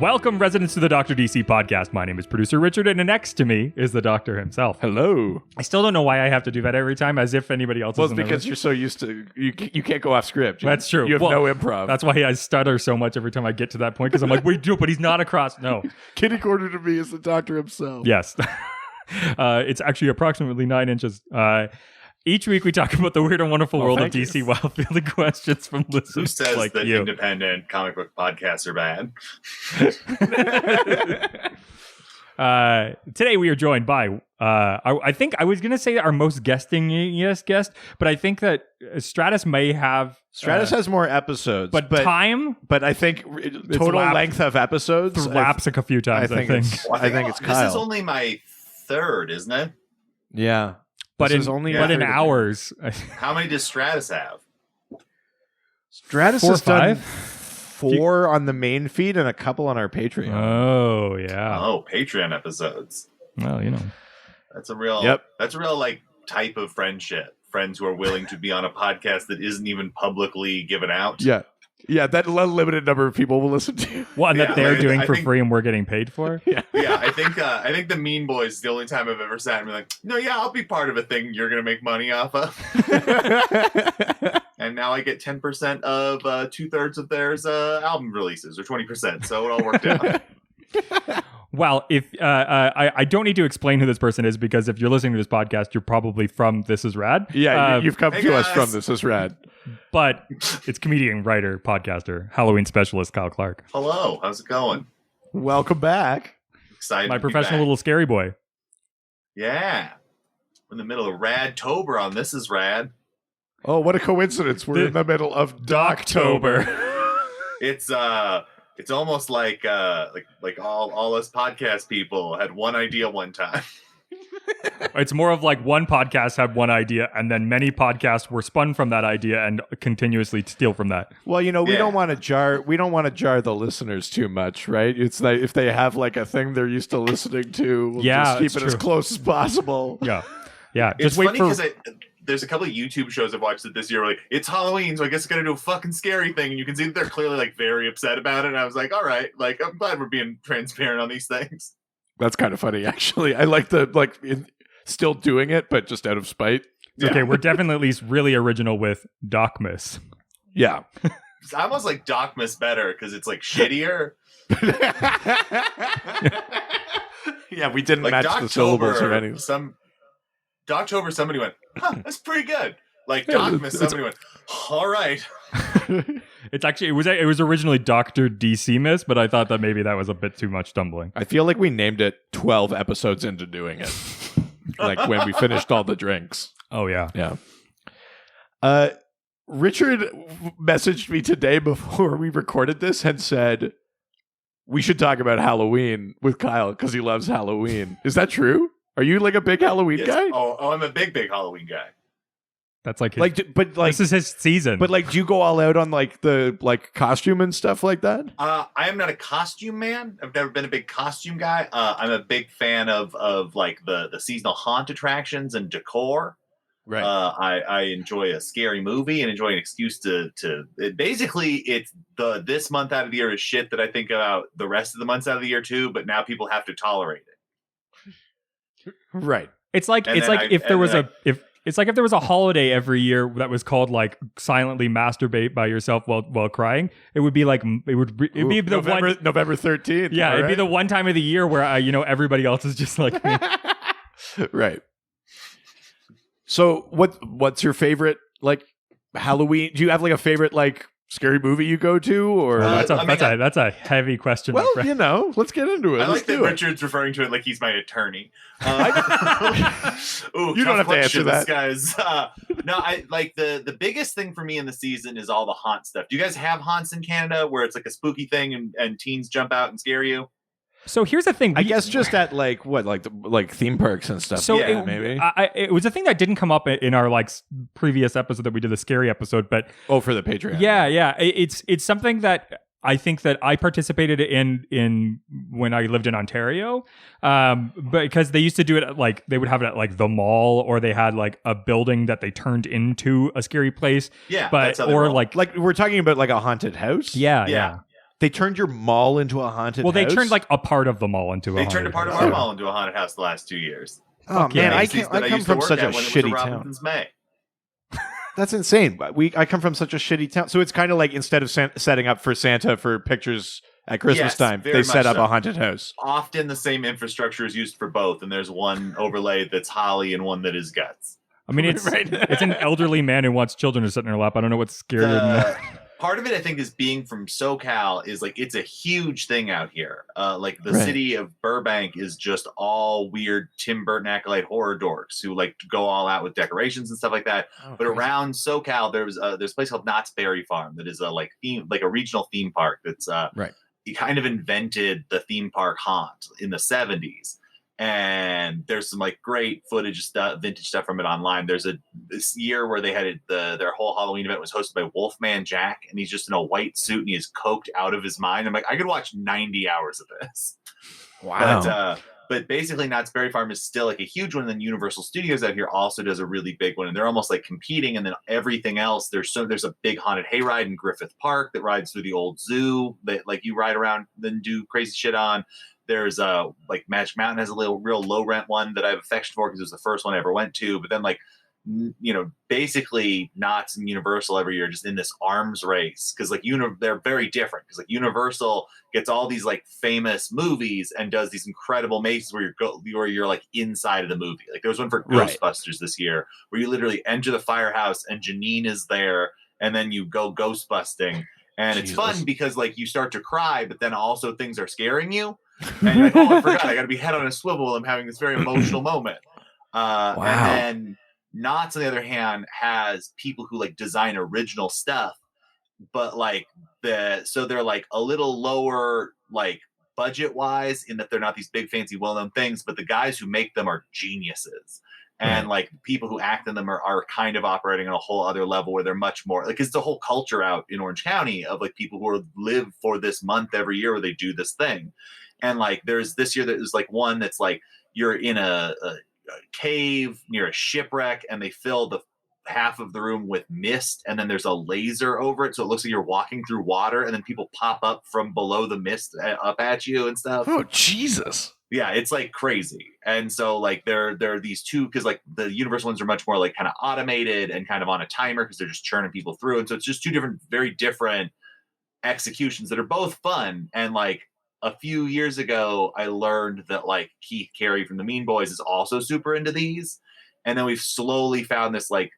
Welcome, residents, to the Dr. DC podcast. My name is producer Richard, and next to me is the doctor himself. Hello. I still don't know why I have to do that every time, as if anybody else Well, is. it's because you're so used to you can't go off script. That's true. You have no improv. That's why I stutter so much every time I get to that point, because I'm like, wait, but he's not across. No. Kitty corner to me is the doctor himself. Yes. It's actually approximately 9 inches. Each week we talk about the weird and wonderful world of DC while fielding questions from listeners. Who says like that you. independent comic book podcasts are bad? Today we are joined by, I think I was going to say our most guest, but I think that Stratus may have... Stratus has more episodes. But time... But I think total length of episodes... Lapse a few times, I think. I think it's Kyle. This is only my third, isn't it? Yeah. But in hours... How many does Stratus have? Stratus 4 or has done 5? 4 on the main feed and a couple on our Patreon. Oh, yeah. Oh, Patreon episodes. Well, you know. That's a real like type of friendship. Friends who are willing to be on a podcast that isn't even publicly given out. Yeah. Yeah, that limited number of people will listen to. One that they're doing for free and we're getting paid for? Yeah, I think the Mean Boys is the only time I've ever sat and been like, no, yeah, I'll be part of a thing you're going to make money off of. And now I get 10% of 2/3 of their album releases, or 20%, so it all worked out. Well, if I don't need to explain who this person is, because if you're listening to this podcast, you're probably from This Is Rad. Yeah, you've come to us from This Is Rad. But it's comedian, writer, podcaster, Halloween specialist Kyle Clark. Hello, how's it going? Welcome back. Excited. My to be professional back. little scary boy. Yeah, we're in the middle of Radtober on This Is Rad. Oh, what a coincidence! We're in the middle of Doctober. It's almost like all us podcast people had one idea one time. It's more of like one podcast had one idea, and then many podcasts were spun from that idea and continuously steal from that. Well, we don't want to jar the listeners too much, right? It's like if they have like a thing they're used to listening to, we'll just keep it as close as possible. Yeah. It's funny because there's a couple of YouTube shows I've watched that this year were like, it's Halloween, so I guess I gotta do a fucking scary thing. And you can see that they're clearly like very upset about it. And I was like, all right, like I'm glad we're being transparent on these things. That's kind of funny, actually. I like still doing it, but just out of spite. Yeah. Okay, we're definitely at least really original with Docmus. Yeah. It's almost like Docmus better because it's like shittier. Yeah, we didn't like match Doctober, the syllables or anything. Doctober, somebody went, that's pretty good. Like Docmus, somebody went, all right. It's actually it was originally Dr. DC Miss, but I thought that maybe that was a bit too much stumbling. I feel like we named it 12 episodes into doing it. Like when we finished all the drinks. Oh yeah. Yeah. Richard messaged me today before we recorded this and said we should talk about Halloween with Kyle because he loves Halloween. Is that true? Are you like a big Halloween guy? Oh, I'm a big Halloween guy. That's like his, this is his season. But like, do you go all out on like the costume and stuff like that? I am not a costume man. I've never been a big costume guy. I'm a big fan of like the seasonal haunt attractions and decor. Right. I enjoy a scary movie and enjoy an excuse to basically it's this month out of the year is shit that I think about the rest of the months out of the year too. But now people have to tolerate it. Right. It's like if there was a holiday every year that was called like silently masturbate by yourself while crying, it would be like it'd be the November 13th. Yeah, it'd be the one time of the year where everybody else is just like right. So what's your favorite like Halloween? Do you have like a favorite like scary movie you go to, or that's a heavy question. Well, let's get into it. I like that Richard's referring to it like he's my attorney. Ooh, you don't have to answer that, guys. No, I like the biggest thing for me in the season is all the haunt stuff. Do you guys have haunts in Canada where it's like a spooky thing and teens jump out and scare you? So here's the thing. I guess just at like theme parks and stuff. So yeah, maybe it was a thing that didn't come up in our like previous episode that we did, the scary episode. But for the Patreon. Yeah. It's something that I think that I participated in when I lived in Ontario, but because they used to do it at, like they would have it at like the mall, or they had like a building that they turned into a scary place. Yeah, but or like we're talking about like a haunted house. Yeah. They turned your mall into a haunted house? Well, they turned like a part of the mall into a They haunted turned a part of house. our mall into a haunted house the last 2 years. Oh, man, I Macy's that come used to from work such a at when it was shitty Robinson's May. That's insane. I come from such a shitty town. So it's kind of like instead of setting up for Santa for pictures at Christmas time, very they set much up so. a haunted house. Often the same infrastructure is used for both, and there's one overlay that's holly and one that is guts. I mean, it's Right. it's an elderly man who wants children to sit in her lap. I don't know what's scarier than that. Part of it, I think, is being from SoCal is like it's a huge thing out here. Like the Right. city of Burbank is just all weird Tim Burton acolyte horror dorks who like to go all out with decorations and stuff like that. Oh, But crazy. around SoCal, there's a place called Knott's Berry Farm that is a like a regional theme park that's Right. He kind of invented the theme park haunt in the 70s. And there's some like great footage stuff, vintage stuff from it online. There's this year where they had their whole Halloween event was hosted by Wolfman Jack, and he's just in a white suit and he is coked out of his mind. I'm like, I could watch 90 hours of this. Wow. But basically, Knott's Berry Farm is still like a huge one. And then Universal Studios out here also does a really big one, and they're almost like competing. And then everything else, there's a big haunted hayride in Griffith Park that rides through the old zoo that like you ride around, then do crazy shit on. There's like Magic Mountain has a real low rent one that I have affection for because it was the first one I ever went to. But then like, basically Knott's and Universal every year just in this arms race because like they're very different because like Universal gets all these like famous movies and does these incredible mazes where you're like inside of the movie. Like there was one for Right. Ghostbusters this year where you literally enter the firehouse and Janine is there and then you go ghost busting. And it's fun because like you start to cry, but then also things are scaring you. And you're like, oh, I forgot. I got to be head on a swivel. I'm having this very emotional moment. Wow. And then Knott's, on the other hand, has people who like design original stuff, but like so they're like a little lower, like budget wise, in that they're not these big fancy well-known things, but the guys who make them are geniuses. And like people who act in them are kind of operating on a whole other level where they're much more like it's the whole culture out in Orange County of like people who live for this month every year where they do this thing. And like there's this year there's like one that's like you're in a cave near a shipwreck and they fill the half of the room with mist and then there's a laser over it so it looks like you're walking through water and then people pop up from below the mist up at you and stuff. Oh, Jesus. Yeah, it's like crazy. And so like there are these two because like the Universal ones are much more like kind of automated and kind of on a timer because they're just churning people through. And so it's just two very different executions that are both fun. And like a few years ago, I learned that like Keith Carey from the Mean Boys is also super into these. And then we've slowly found this like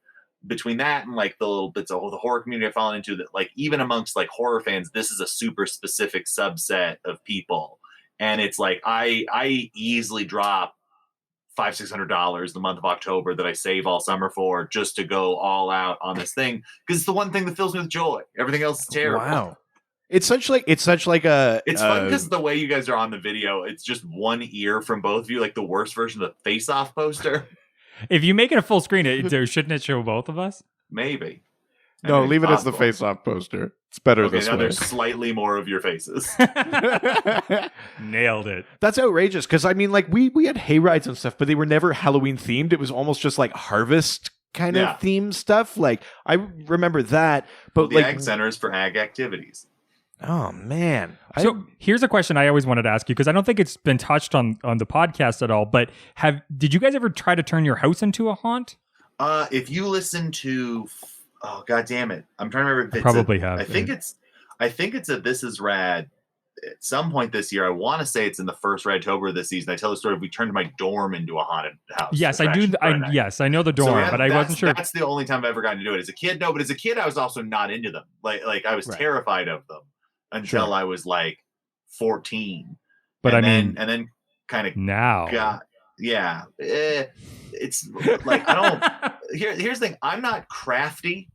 between that and like the little bits of the horror community I've fallen into that like even amongst like horror fans, this is a super specific subset of people. And it's like I easily drop $500-$600 the month of October that I save all summer for just to go all out on this thing because it's the one thing that fills me with joy. Everything else is terrible. Wow. It's such like a It's fun because the way you guys are on the video, it's just one ear from both of you, like the worst version of the face-off poster. If you make it a full screen, shouldn't it show both of us? Maybe. No, leave it as the face-off poster. It's better Okay, this now way. there's slightly more of your faces. Nailed it. That's outrageous because I mean, like we had hayrides and stuff, but they were never Halloween themed. It was almost just like harvest kind of theme stuff. Like I remember that, but the like Ag Center is for ag activities. oh man. So here's a question I always wanted to ask you because I don't think it's been touched on the podcast at all. But did you guys ever try to turn your house into a haunt? If you listen to, oh god damn it, I'm trying to remember. If it's Probably have. I think it's a This Is Rad. At some point this year, I want to say it's in the first Radtober of this season. I tell the story of we turned my dorm into a haunted house. Yes, I do. Yes, I know the dorm, but I wasn't sure. That's the only time I've ever gotten to do it as a kid. No, but as a kid, I was also not into them. Like I was terrified of them until I was like 14. But and then kind of now. It's like I don't. Here's the thing. I'm not crafty.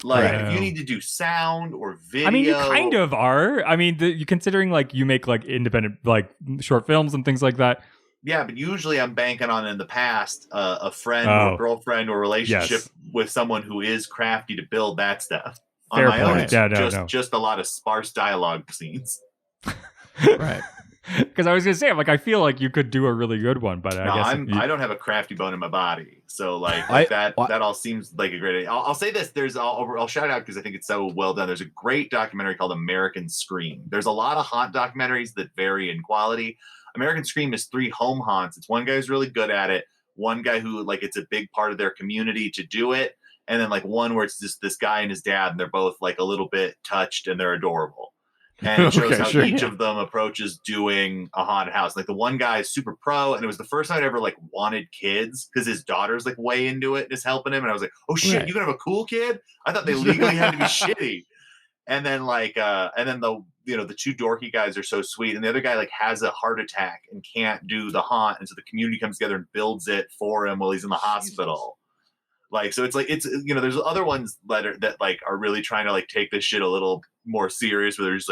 Like if you need to do sound or video, I mean, you kind of are. I mean, you considering like you make like independent like short films and things like that. Yeah, but usually I'm banking on in the past a friend or girlfriend or relationship with someone who is crafty to build that stuff. Fair on my point. own, it's just a lot of sparse dialogue scenes. Right. Because I was gonna say, I'm like, I feel like you could do a really good one, but No, I don't have a crafty bone in my body, so that all seems like a great idea. I'll say this: I'll shout out because I think it's so well done. There's a great documentary called American Scream. There's a lot of haunt documentaries that vary in quality. American Scream is 3 home haunts. It's one guy who's really good at it, one guy who it's a big part of their community to do it, and then one where it's just this guy and his dad, and they're both a little bit touched and they're adorable. And it shows how each of them approaches doing a haunted house. The one guy is super pro, and it was the first time I ever wanted kids because his daughter's way into it and is helping him. And I was like, oh shit, right. You gonna have a cool kid? I thought they legally had to be shitty. And then the 2 dorky guys are so sweet, and the other guy has a heart attack and can't do the haunt, and so the community comes together and builds it for him while he's in the hospital. So it's there's other ones that are really trying to take this shit a little more serious, where they're just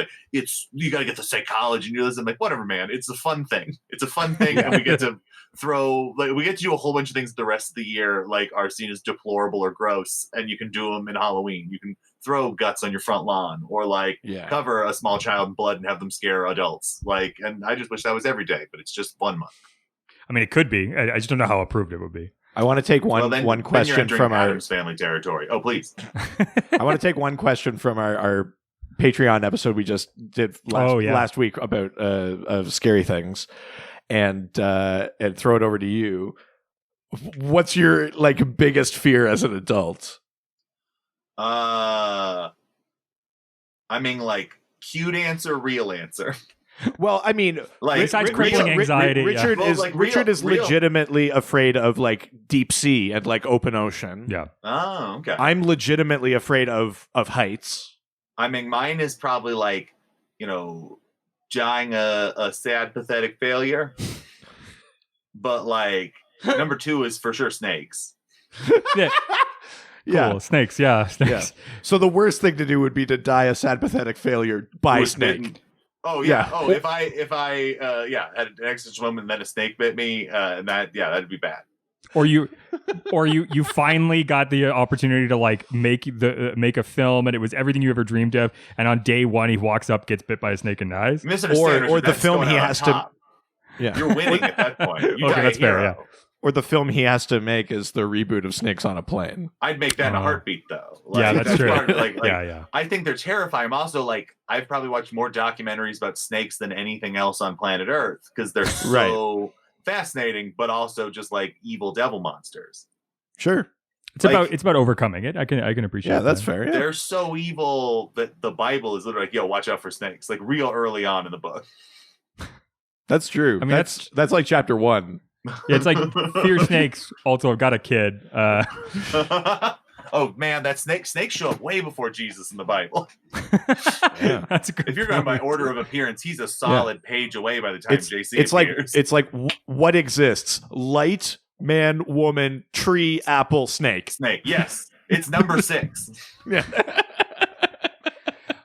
you got to get the psychology and do this. I'm like, whatever, man. It's a fun thing. And we get to do a whole bunch of things the rest of the year are seen as deplorable or gross, and you can do them in Halloween. You can throw guts on your front lawn, or cover a small child in blood and have them scare adults. And I just wish that was every day, but it's just 1 month. I mean, it could be. I just don't know how approved it would be. I want to take one question from our Adam's family territory. Oh, please. I want to take one question from our Patreon episode we just did last week about of scary things, and throw it over to you. What's your biggest fear as an adult? I mean, cute answer, real answer. Well, I mean, besides crippling anxiety, Richard is legitimately afraid of deep sea and open ocean. Yeah. Oh, okay. I'm legitimately afraid of heights. I mean, mine is probably dying a sad, pathetic failure. But number 2 is for sure snakes. Yeah. Cool. Snakes. Yeah. Snakes. Yeah. So the worst thing to do would be to die a sad, pathetic failure by snake. Bitten. Oh yeah. Oh, if I had an existential moment and then a snake bit me, that'd be bad. Or you finally got the opportunity to make a film, and it was everything you ever dreamed of. And on day 1, he walks up, gets bit by a snake, and dies. Or the film he has to. Yeah, you're winning at that point. Okay, that's fair. Yeah. Or the film he has to make is the reboot of Snakes on a Plane. I'd make that in a heartbeat, though. That's true. Yeah. I think they're terrifying. I'm also I've probably watched more documentaries about snakes than anything else on planet Earth because they're so fascinating, but also just evil devil monsters. Sure, it's about overcoming it. I can appreciate. Yeah, that's fair. Yeah. They're so evil that the Bible is literally yo, watch out for snakes. Real early on in the book. That's true. I mean, that's chapter 1. Yeah, it's fear snakes. Also, I've got a kid. Oh man, that snakes show up way before Jesus in the Bible. Yeah. That's a good if you're going by order of appearance, he's a solid page away by the time JC appears. It's what exists: light, man, woman, tree, apple, snake. Snake. Yes, it's number 6. Yeah.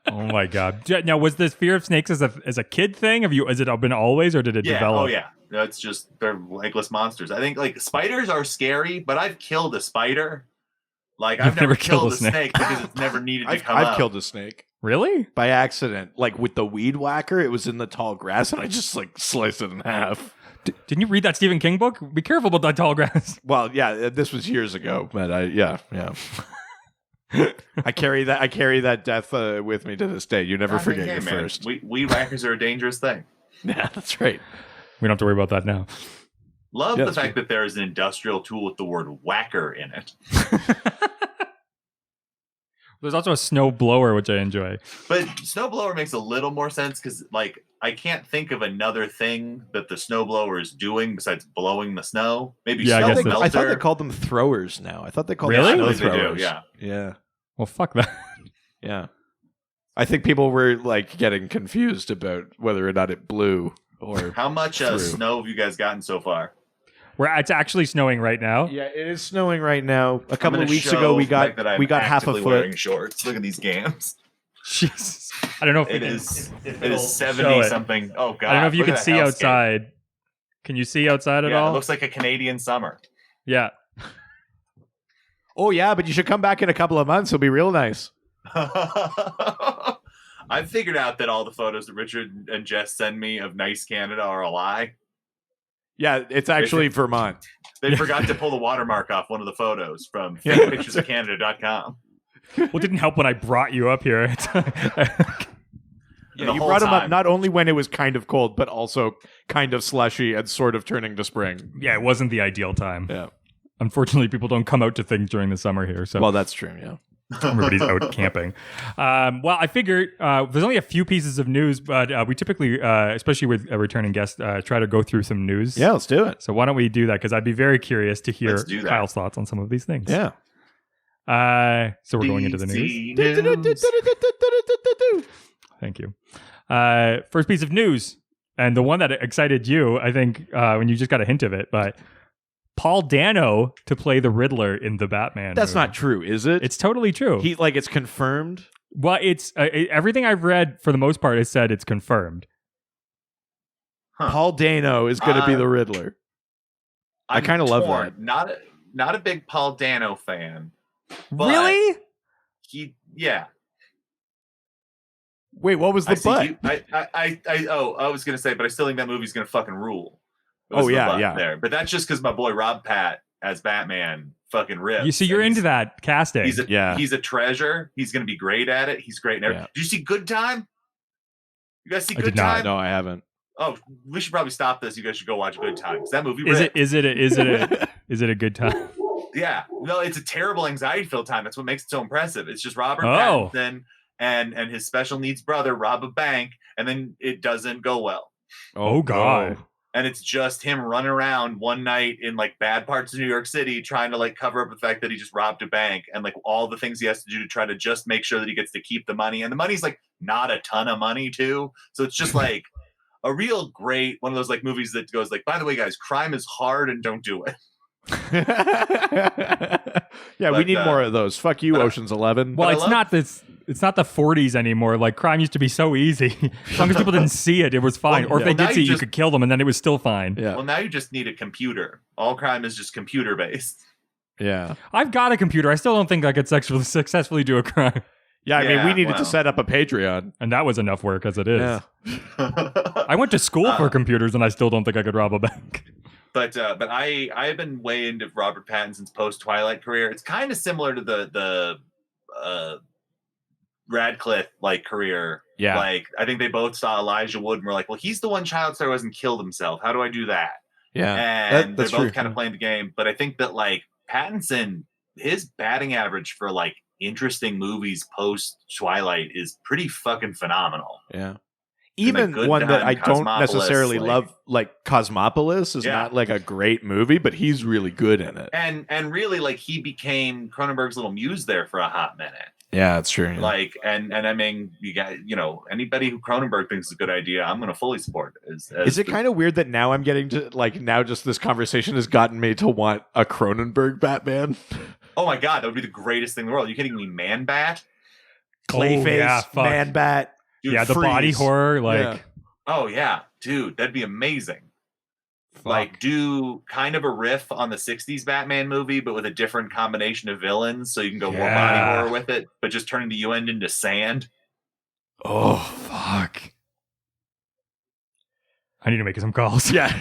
Oh my god! Now, was this fear of snakes as a kid thing? Has it been always, or did it develop? Oh yeah. No, it's just they're legless monsters. I think spiders are scary, but I've killed a spider. I've never killed a snake because it's never needed to come out. I've killed a snake. Really? By accident. With the weed whacker, it was in the tall grass, and I just sliced it in half. Didn't you read that Stephen King book? Be careful about that tall grass. Well, yeah, this was years ago, but yeah. I carry that death with me to this day. You never forget your first. Weed whackers are a dangerous thing. Yeah, that's right. We don't have to worry about that now. Love the fact that there is an industrial tool with the word whacker in it. There's also a snow blower, which I enjoy. But snow blower makes a little more sense because, I can't think of another thing that the snow blower is doing besides blowing the snow. Maybe snow melter. I thought they called them throwers now. I thought they called them snow They throwers. do, Yeah. Well, fuck that. Yeah. I think people were getting confused about whether or not it blew or how much snow have you guys gotten so far? It's actually snowing right now. Yeah, it is snowing right now. A couple of weeks ago, we got half a foot. Wearing shorts. Look at these gams. Jesus, I don't know if it is 70 something. Oh god, I don't know if you can see outside. Can you see outside at all? It looks like a Canadian summer. Yeah. Oh yeah, but you should come back in a couple of months. It'll be real nice. I've figured out that all the photos that Richard and Jess send me of nice Canada are a lie. Yeah, it's actually Vermont. They forgot to pull the watermark off one of the photos from fakepicturesofcanada.com. Well, it didn't help when I brought you up here. Yeah, you brought him up not only when it was kind of cold, but also kind of slushy and sort of turning to spring. Yeah, it wasn't the ideal time. Yeah. Unfortunately, people don't come out to things during the summer here. So well, that's true, yeah. Everybody's out camping. Well, I figured there's only a few pieces of news, but we typically, especially with a returning guest, try to go through some news. Yeah, let's do it. So why don't we do that? Because I'd be very curious to hear Kyle's thoughts on some of these things. Yeah. So we're going into the news. Thank you. First piece of news, and the one that excited you, I think, when you just got a hint of it, but Paul Dano to play the Riddler in the Batman That's movie. not true, is it? It's totally true. It's confirmed? Well, it's everything I've read, for the most part, has said it's confirmed. Huh. Paul Dano is going to be the Riddler. I kind of love that. Not a big Paul Dano fan. Really? Yeah. Wait, what was the but? I was gonna say, but I still think that movie's gonna fucking rule. Oh yeah. There, but that's just because my boy Rob Pat as Batman fucking rips. You see, you're into that casting. He's a treasure. He's gonna be great at it. He's great in everything. Did you see Good Time? You guys see Good Time? No, I haven't. Oh, we should probably stop this. You guys should go watch Good Time. That movie is it a good time? Yeah, no, it's a terrible anxiety-filled time. That's what makes it so impressive. It's just Robert Pattinson and his special needs brother rob a bank, and then it doesn't go well. Oh God! And it's just him running around one night in like bad parts of New York City, trying to like cover up the fact that he just robbed a bank, and like all the things he has to do to try to just make sure that he gets to keep the money. And the money's like not a ton of money too, so it's just like a real great one of those like movies that goes like, by the way, guys, crime is hard and don't do it. We need more of those. Fuck you, Ocean's 11. Well, it's not the 40s anymore. Like, crime used to be so easy. As long as people didn't see it, it was fine. Or if they did see it, you could kill them, and then it was still fine. Yeah. Well, now you just need a computer. All crime is just computer based. Yeah. I've got a computer. I still don't think I could successfully do a crime. Yeah, I mean, we needed to set up a Patreon. And that was enough work as it is. Yeah. I went to school for computers, and I still don't think I could rob a bank. But I've been way into Robert Pattinson's post-Twilight career. It's kind of similar to the Radcliffe like career. Yeah. Like I think they both saw Elijah Wood and were like, well, he's the one child star who hasn't killed himself. How do I do that? Yeah. And that's they're both true. kind of playing the game. But I think that like Pattinson, his batting average for like interesting movies post-Twilight is pretty fucking phenomenal. Yeah. Even one that I don't necessarily love, like Cosmopolis, is not like a great movie, but he's really good in it. And really, like he became Cronenberg's little muse there for a hot minute. Yeah, that's true. Yeah. Like, and I mean, you got, anybody who Cronenberg thinks is a good idea, I'm going to fully support. Is it kind of weird that now I'm getting to now just this conversation has gotten me to want a Cronenberg Batman? Oh my God, that would be the greatest thing in the world. Are you kidding me? Man Bat? Clayface, Man Bat. Dude, the body horror, like. Yeah. Oh yeah, dude, that'd be amazing. Fuck. Like do kind of a riff on the 60s Batman movie, but with a different combination of villains, so you can go more body horror with it, but just turning the UN into sand. Oh fuck! I need to make some calls. Yeah.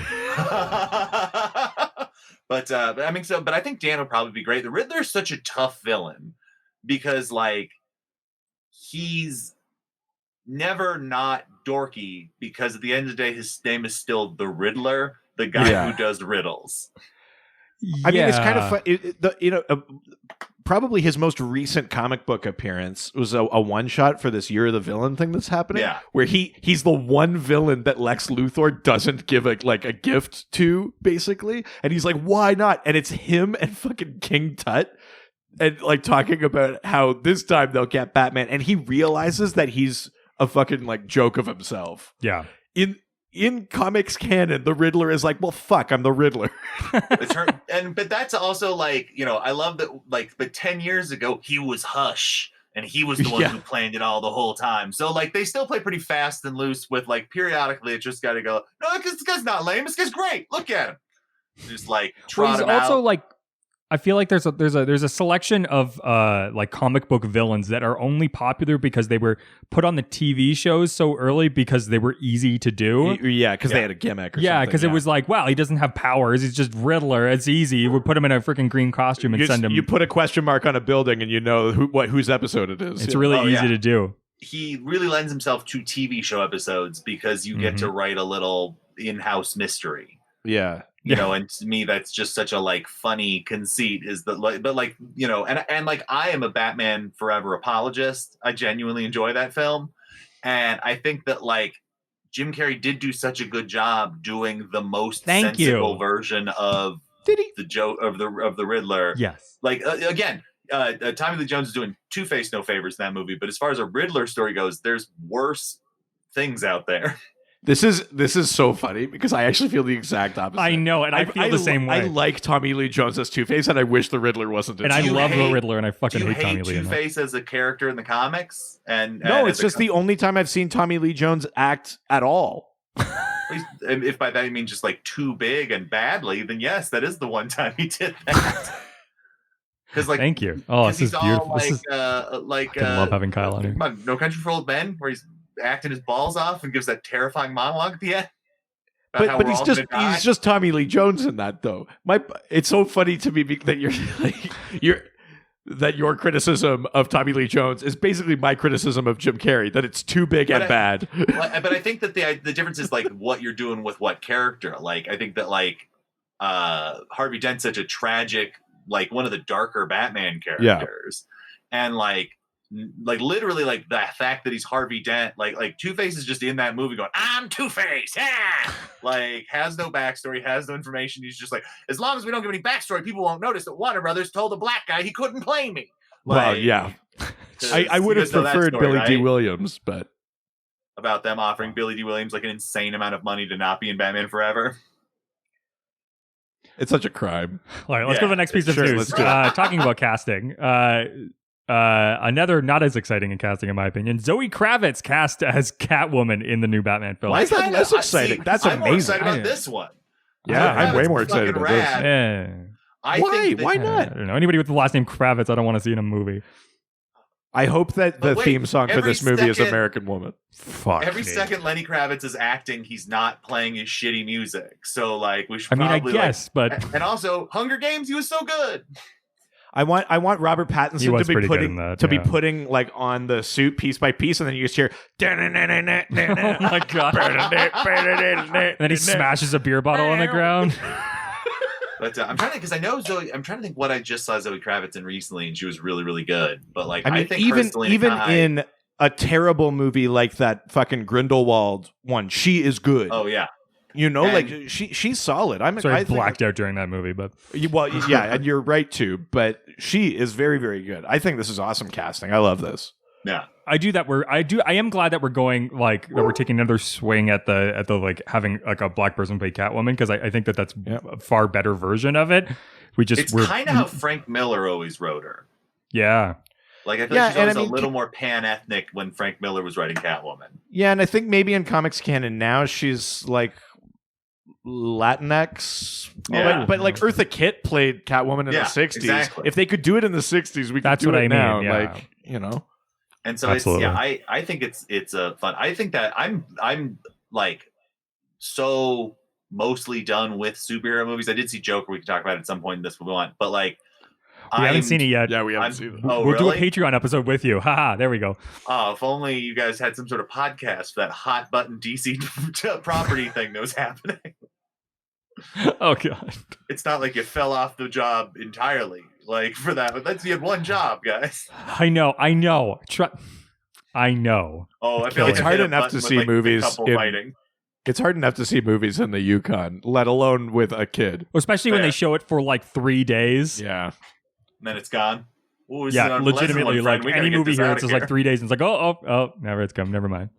But I mean, but I think Dan would probably be great. The Riddler is such a tough villain because like he's never not dorky, because at the end of the day his name is still the Riddler, the guy who does riddles. I mean, it's kind of fun. Probably his most recent comic book appearance was a one shot for this Year of the Villain thing that's happening. Yeah. Where he's the one villain that Lex Luthor doesn't give a gift to, basically, and he's like, why not? And it's him and fucking King Tut. And like talking about how this time they'll get Batman, and he realizes that he's a fucking like joke of himself. Yeah. In comics canon, the Riddler is like, well, fuck, I'm the Riddler. But that's also like, I love that, like, but 10 years ago, he was Hush, and he was the one who planned it all the whole time. So, like, they still play pretty fast and loose with, like, periodically, it just got to go, no, this guy's not lame. This guy's great. Look at him. Just, like, trot him out. Also, like, I feel like there's a selection of like comic book villains that are only popular because they were put on the TV shows so early because they were easy to do. Yeah, because they had a gimmick. Or yeah, because it was like, wow, he doesn't have powers. He's just Riddler. It's easy. We put him in a freaking green costume and send him. You put a question mark on a building and you know whose episode it is. It's really easy to do. He really lends himself to TV show episodes because you get to write a little in-house mystery. Yeah. You know, and to me, that's just such a like funny conceit is that like, but like, you know, and like I am a Batman Forever apologist. I genuinely enjoy that film. And I think that like Jim Carrey did do such a good job doing the most sensible version of the joke of the Riddler. Yes. Like again, Tommy Lee Jones is doing Two-Face no favors in that movie. But as far as a Riddler story goes, there's worse things out there. This is so funny because I actually feel the exact opposite. I know, and I feel the same way. I like Tommy Lee Jones as Two-Face, and I wish the Riddler wasn't. And I love the Riddler, and I fucking hate Tommy Lee. Two-Face as a character in the comics, no, it's just the only time I've seen Tommy Lee Jones act at all. If by that you mean just like too big and badly, then yes, that is the one time he did that. Because like, thank you. Oh, this is beautiful. I love having Kyle on here. No Country for Old Men, where he's acting his balls off and gives that terrifying monologue at the end. But he's just Tommy Lee Jones in that though. It's so funny to me that your criticism of Tommy Lee Jones is basically my criticism of Jim Carrey, that it's too big and bad. But I think that the difference is like what you're doing with what character. Like I think that like Harvey Dent's such a tragic, like one of the darker Batman characters, and like literally like the fact that he's Harvey Dent, like Two-Face is just in that movie going, I'm Two-Face, yeah! Like has no backstory, has no information. He's just like, as long as we don't give any backstory, people won't notice that Warner Brothers told the black guy he couldn't play me. Like, well, yeah. I would have preferred story, Billy D. Williams, but about them offering Billy D. Williams like an insane amount of money to not be in Batman Forever. It's such a crime. All right, let's go to the next piece of news. Talking about casting. Another not as exciting in casting, in my opinion. Zoe Kravitz cast as Catwoman in the new Batman film. Why is that less exciting? That's amazing. I'm more excited about this one. Yeah, I'm way more excited about this. Yeah. Why not? I don't know. Anybody with the last name Kravitz, I don't want to see in a movie. I hope that the theme song for this movie is American Woman. Fuck. Every second Lenny Kravitz is acting, he's not playing his shitty music. So like we should I guess, but and also Hunger Games, he was so good. I want Robert Pattinson to be putting like on the suit piece by piece, and then you just hear. Oh my god! And then he smashes a beer bottle on the ground. But I'm trying to, because I know Zoe. I'm trying to think what I just saw Zoe Kravitz in recently, and she was really, really good. But like, I think even in a terrible movie like that fucking Grindelwald one, she is good. Oh yeah. You know, like she's solid. I blacked out during that movie, but yeah, and you're right too. But she is very, very good. I think this is awesome casting. I love this. Yeah, I am glad that we're going that we're taking another swing at the like having like a black person play Catwoman, because I think that's a far better version of it. It's kind of how Frank Miller always wrote her. Yeah. Like I feel like she's always a little more pan-ethnic when Frank Miller was writing Catwoman. Yeah, and I think maybe in comics canon now she's like Latinx, but like Eartha Kitt played Catwoman in the 60s. Exactly. If they could do it in the 60s, we could do it now. Yeah. Like, you know. And so I think it's a fun. I think that I'm like so mostly done with superhero movies. I did see Joker. We can talk about it at some point in this if we want, but like we haven't seen it yet. Yeah, we haven't seen it. We'll do a Patreon episode with you. Haha, there we go. Oh, if only you guys had some sort of podcast for that hot button DC property thing that was happening. Oh god. It's not like you fell off the job entirely. Like for that, but you had one job, guys. I know. I know. Oh, I feel like it's hard enough to see movies. It's hard enough to see movies in the Yukon, let alone with a kid. Especially when they show it for like 3 days. Yeah. And then it's gone. Ooh, yeah, legitimately, like any movie here, it's just like 3 days, and it's like, oh, never, it's come, never mind.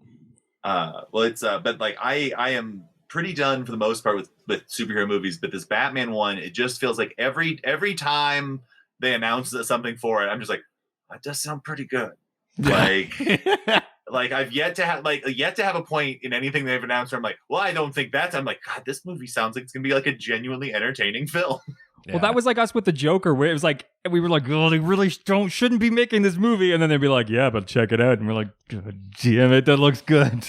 Well, it's but like I am pretty done for the most part with superhero movies, but this Batman one, it just feels like every time they announce something for it, I'm just like, that does sound pretty good. Like, like I've yet to have a point in anything they've announced where I'm like, well, I don't think that's. I'm like, God, this movie sounds like it's gonna be like a genuinely entertaining film. Well, that was like us with the Joker, where it was like we were like, "Oh, they really shouldn't be making this movie," and then they'd be like, "Yeah, but check it out," and we're like, "God damn it, that looks good."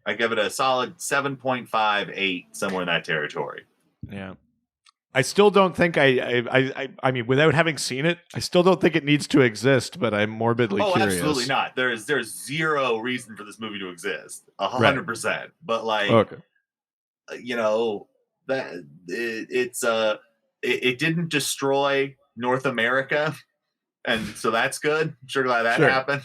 I give it a solid 7.58, somewhere in that territory. Yeah. I still don't think I mean, without having seen it, I still don't think it needs to exist, but I'm morbidly curious. Absolutely not. There's zero reason for this movie to exist. 100%. Right. But like, you know, that it didn't destroy North America, and so that's good. I'm sure glad that happened.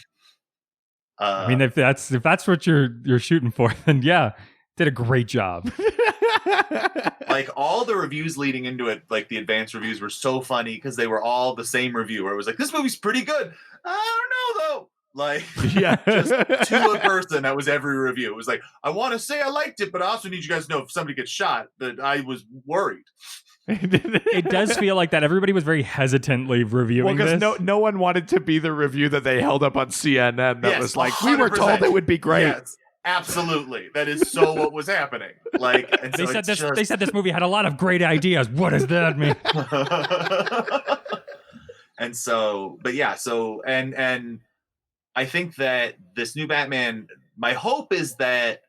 I mean, if that's what you're shooting for, then yeah, did a great job. Like all the reviews leading into it, like the advanced reviews were so funny because they were all the same review where it was like, this movie's pretty good. I don't know though. Like, just to a person, that was every review. It was like, I want to say I liked it, but I also need you guys to know if somebody gets shot that I was worried. It does feel like that. Everybody was very hesitantly reviewing this. Because no one wanted to be the review that they held up on CNN that was like, 100%. We were told it would be great. Yes, absolutely. That is so what was happening. Like, and so they said this movie had a lot of great ideas. What does that mean? And so, but yeah, so and I think that this new Batman, my hope is that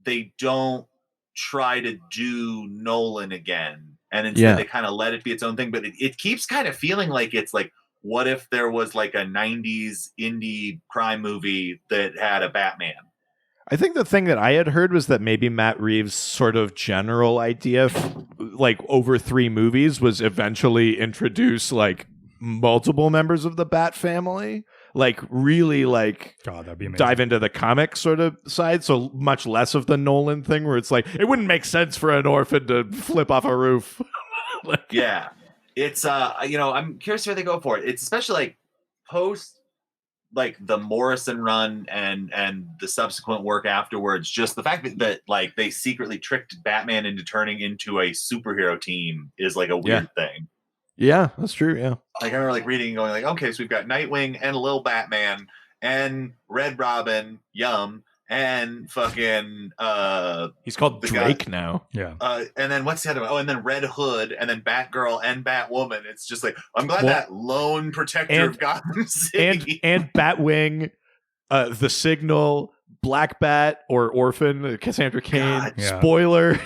they don't try to do Nolan again. And instead they kind of let it be its own thing. But it keeps kind of feeling like it's like, what if there was like a 90s indie crime movie that had a Batman? I think the thing that I had heard was that maybe Matt Reeves' sort of general idea, like over 3 movies, was eventually introduce like multiple members of the Bat family. Like really like that'd be amazing. Dive into the comic sort of side. So much less of the Nolan thing where it's like, it wouldn't make sense for an orphan to flip off a roof. Yeah. It's, you know, I'm curious where they go for it. It's especially like post like the Morrison run and the subsequent work afterwards. Just the fact that like they secretly tricked Batman into turning into a superhero team is like a weird thing. Yeah, that's true. Yeah. Like I remember like reading and going like, okay, so we've got Nightwing and Lil Batman and Red Robin, and fucking he's called Drake now. Yeah. And then what's the other one? Oh, and then Red Hood and then Batgirl and Batwoman. It's just like I'm glad that lone protector of Gotham City and Batwing, the Signal, Black Bat or Orphan, Cassandra Cain. Spoiler.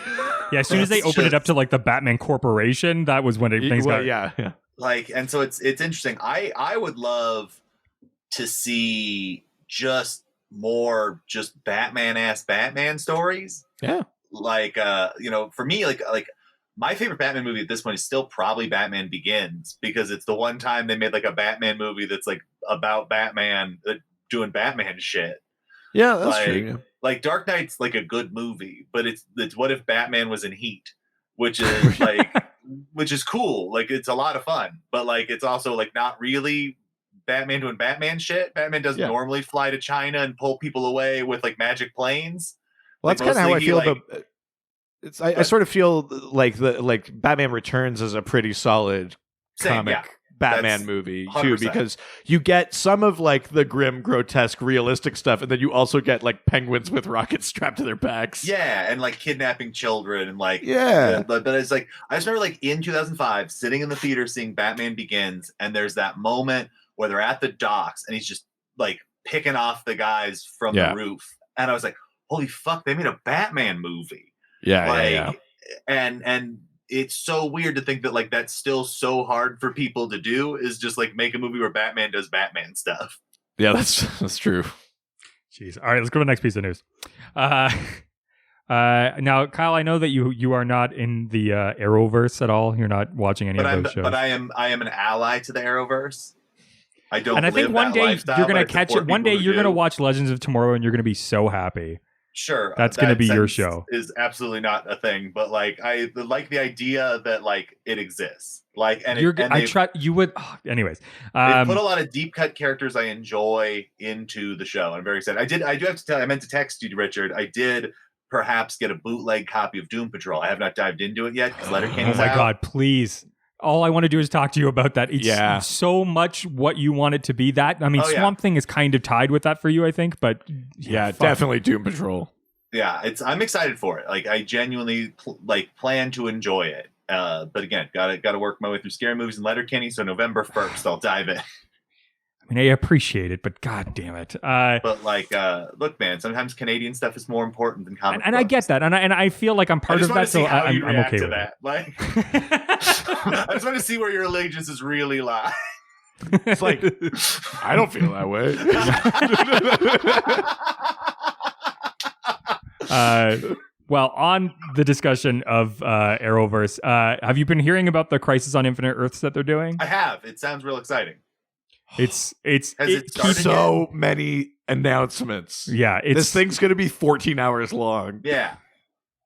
Yeah, as soon as they opened it up to like the Batman Corporation, that was when things got. Yeah. Like, and so it's interesting. I would love to see just more just Batman-ass Batman stories. Yeah. Like, you know, for me, like my favorite Batman movie at this point is still probably Batman Begins, because it's the one time they made like a Batman movie that's like about Batman doing Batman shit. Yeah, that's true. Yeah. Like Dark Knight's like a good movie, but it's what if Batman was in Heat, which is like, which is cool. Like it's a lot of fun, but like it's also like not really Batman doing Batman shit. Batman doesn't normally fly to China and pull people away with like magic planes. Well, that's kind of how I feel about. I sort of feel like Batman Returns is a pretty solid comic Batman movie 100%. Too, because you get some of like the grim, grotesque, realistic stuff, and then you also get like penguins with rockets strapped to their backs. Yeah, and like kidnapping children and like But it's like I just remember like in 2005 sitting in the theater seeing Batman Begins, and there's that moment where they're at the docks and he's just like picking off the guys from the roof, and I was like, holy fuck, they made a Batman movie. Yeah. And it's so weird to think that like that's still so hard for people to do, is just like make a movie where Batman does Batman stuff. Yeah, that's true. Jeez. All right, let's go to the next piece of news. Now, Kyle, I know that you are not in the Arrowverse at all. You're not watching any of those shows. But I am an ally to the Arrowverse. I don't. And I think one day you're going to catch it. One day you're going to watch Legends of Tomorrow, and you're going to be so happy. Sure, that's going to be your show. Is absolutely not a thing, but like I like the idea that like it exists. Like, and I try. You would, anyways. They put a lot of deep cut characters I enjoy into the show. I'm very excited. I do have to tell you, I meant to text you, Richard. I did perhaps get a bootleg copy of Doom Patrol. I have not dived into it yet because Letterkenny's out. Oh my god, please. All I want to do is talk to you about that. It's so much what you want it to be. That I mean, Swamp Thing is kind of tied with that for you, I think. But definitely Doom Patrol. Yeah, I'm excited for it. Like I genuinely plan to enjoy it. But again, gotta work my way through scary movies and Letterkenny. So November 1st, I'll dive in. I mean, I appreciate it, but god damn it. But like, look, man, sometimes Canadian stuff is more important than comic and I get that, and I feel like I'm part of that, so I'm okay with that. Like, I just want to see where your allegiances really lie. It's like, I don't feel that way. Well, on the discussion of Arrowverse, have you been hearing about the Crisis on Infinite Earths that they're doing? I have. It sounds real exciting. It's so many announcements. Yeah, this thing's going to be 14 hours long. Yeah.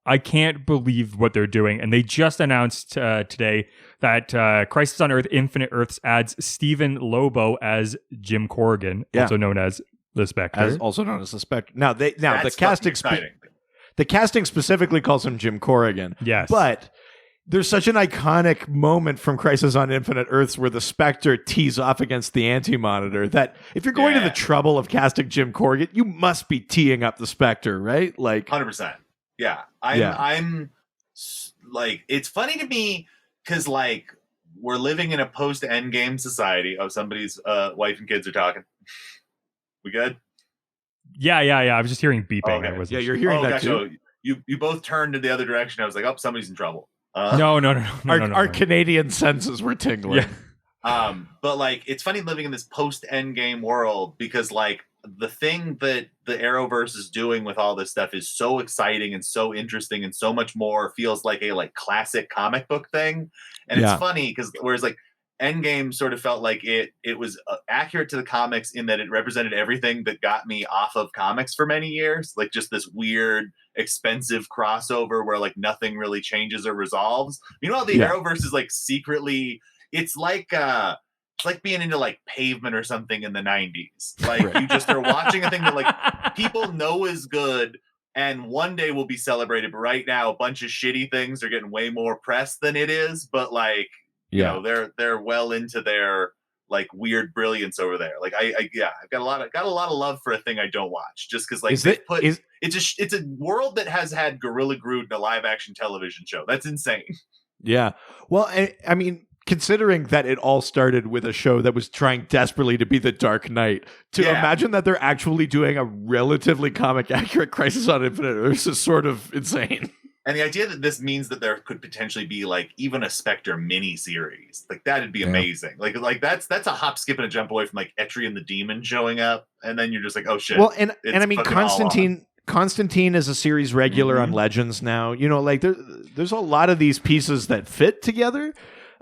I can't believe what they're doing. And they just announced today that Crisis on Earth Infinite Earths adds Stephen Lobo as Jim Corrigan, also known as the Spectre. Now, the casting specifically calls him Jim Corrigan. Yes. But there's such an iconic moment from Crisis on Infinite Earths where the Spectre tees off against the Anti-Monitor that if you're going to the trouble of casting Jim Corrigan, you must be teeing up the Spectre, right? Like 100%. Yeah. I'm like, it's funny to me because like we're living in a post-Endgame society. Oh, somebody's wife and kids are talking. We good? Yeah. I was just hearing beeping. Okay. You're hearing that too. So you both turned to the other direction. I was like, oh, somebody's in trouble. No. Our Canadian senses were tingling. Yeah. But like, it's funny living in this post-Endgame world because like the thing that the Arrowverse is doing with all this stuff is so exciting and so interesting and so much more feels like a like classic comic book thing. And it's funny because whereas like Endgame sort of felt like it was accurate to the comics in that it represented everything that got me off of comics for many years, like just this weird, expensive crossover where like nothing really changes or resolves. Meanwhile, the Arrowverse is like secretly, it's like being into like Pavement or something in the 90s. Like you just are watching a thing that like people know is good and one day will be celebrated. But right now, a bunch of shitty things are getting way more press than it is. But like, you know, they're well into their like weird brilliance over there. Like I've got a lot of love for a thing I don't watch just because like it's a world that has had Gorilla Groot in a live action television show. That's insane. Yeah. Well, I mean, considering that it all started with a show that was trying desperately to be the Dark Knight, to imagine that they're actually doing a relatively comic accurate Crisis on Infinite Earths is sort of insane. And the idea that this means that there could potentially be like even a Spectre mini series, like that'd be amazing. Like that's a hop, skip, and a jump away from like Etri and the Demon showing up, and then you're just like, oh shit. Well, and I mean Constantine is a series regular on Legends now. You know, like there's a lot of these pieces that fit together.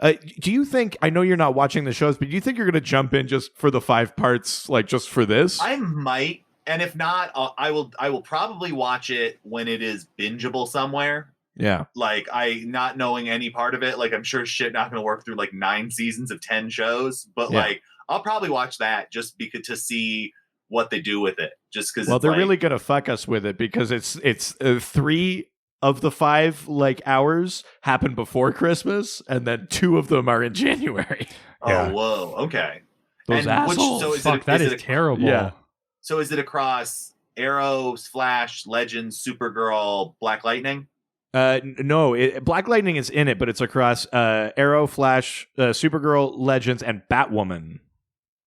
Do you think? I know you're not watching the shows, but do you think you're going to jump in just for the 5 parts, like just for this? I might. And if not, I will probably watch it when it is bingeable somewhere. Yeah. Like not knowing any part of it. Like I'm sure shit not going to work through like 9 seasons of 10 shows. But like I'll probably watch that just because to see what they do with it. Just because. Well, they're really going to fuck us with it because it's 3 of the 5 like hours happen before Christmas, and then 2 of them are in January. Oh, whoa. Okay. Those assholes. That is terrible. Yeah. So is it across Arrow, Flash, Legends, Supergirl, Black Lightning? No, Black Lightning is in it, but it's across Arrow, Flash, Supergirl, Legends, and Batwoman.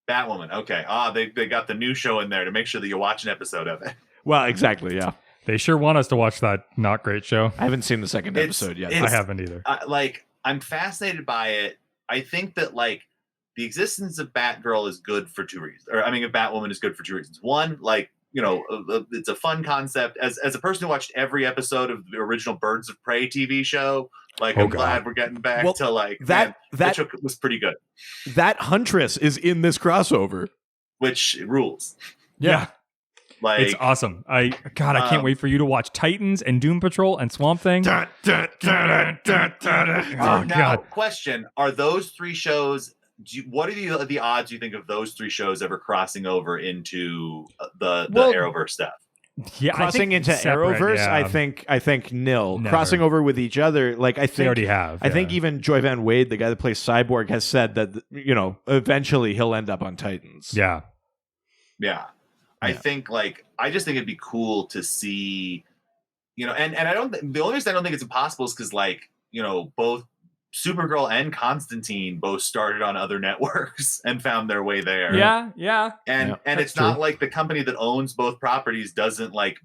Batwoman, okay. They got the new show in there to make sure that you watch an episode of it. Well, exactly, yeah. They sure want us to watch that not great show. I haven't seen the second episode yet. I haven't either. I'm fascinated by it. I think that like the existence of Batgirl is good for 2 reasons. Batwoman is good for 2 reasons. One, like, you know, it's a fun concept. As a person who watched every episode of the original Birds of Prey TV show, like I'm glad we're getting back to like that was pretty good. That Huntress is in this crossover, which rules. Yeah. Like, it's awesome. I can't wait for you to watch Titans and Doom Patrol and Swamp Thing. God. Question: are those 3 shows? What are the odds you think of those 3 shows ever crossing over into the Arrowverse stuff? Yeah, crossing into Arrowverse, yeah. I think nil. Never. Crossing over with each other, like I think they already have. I think even Joy Van Wade, the guy that plays Cyborg, has said that eventually he'll end up on Titans. Yeah. I think I just think it'd be cool to see, and I don't. The only reason I don't think it's impossible is because both Supergirl and Constantine both started on other networks and found their way there. Yeah. And it's true. not like the company that owns both properties doesn't like,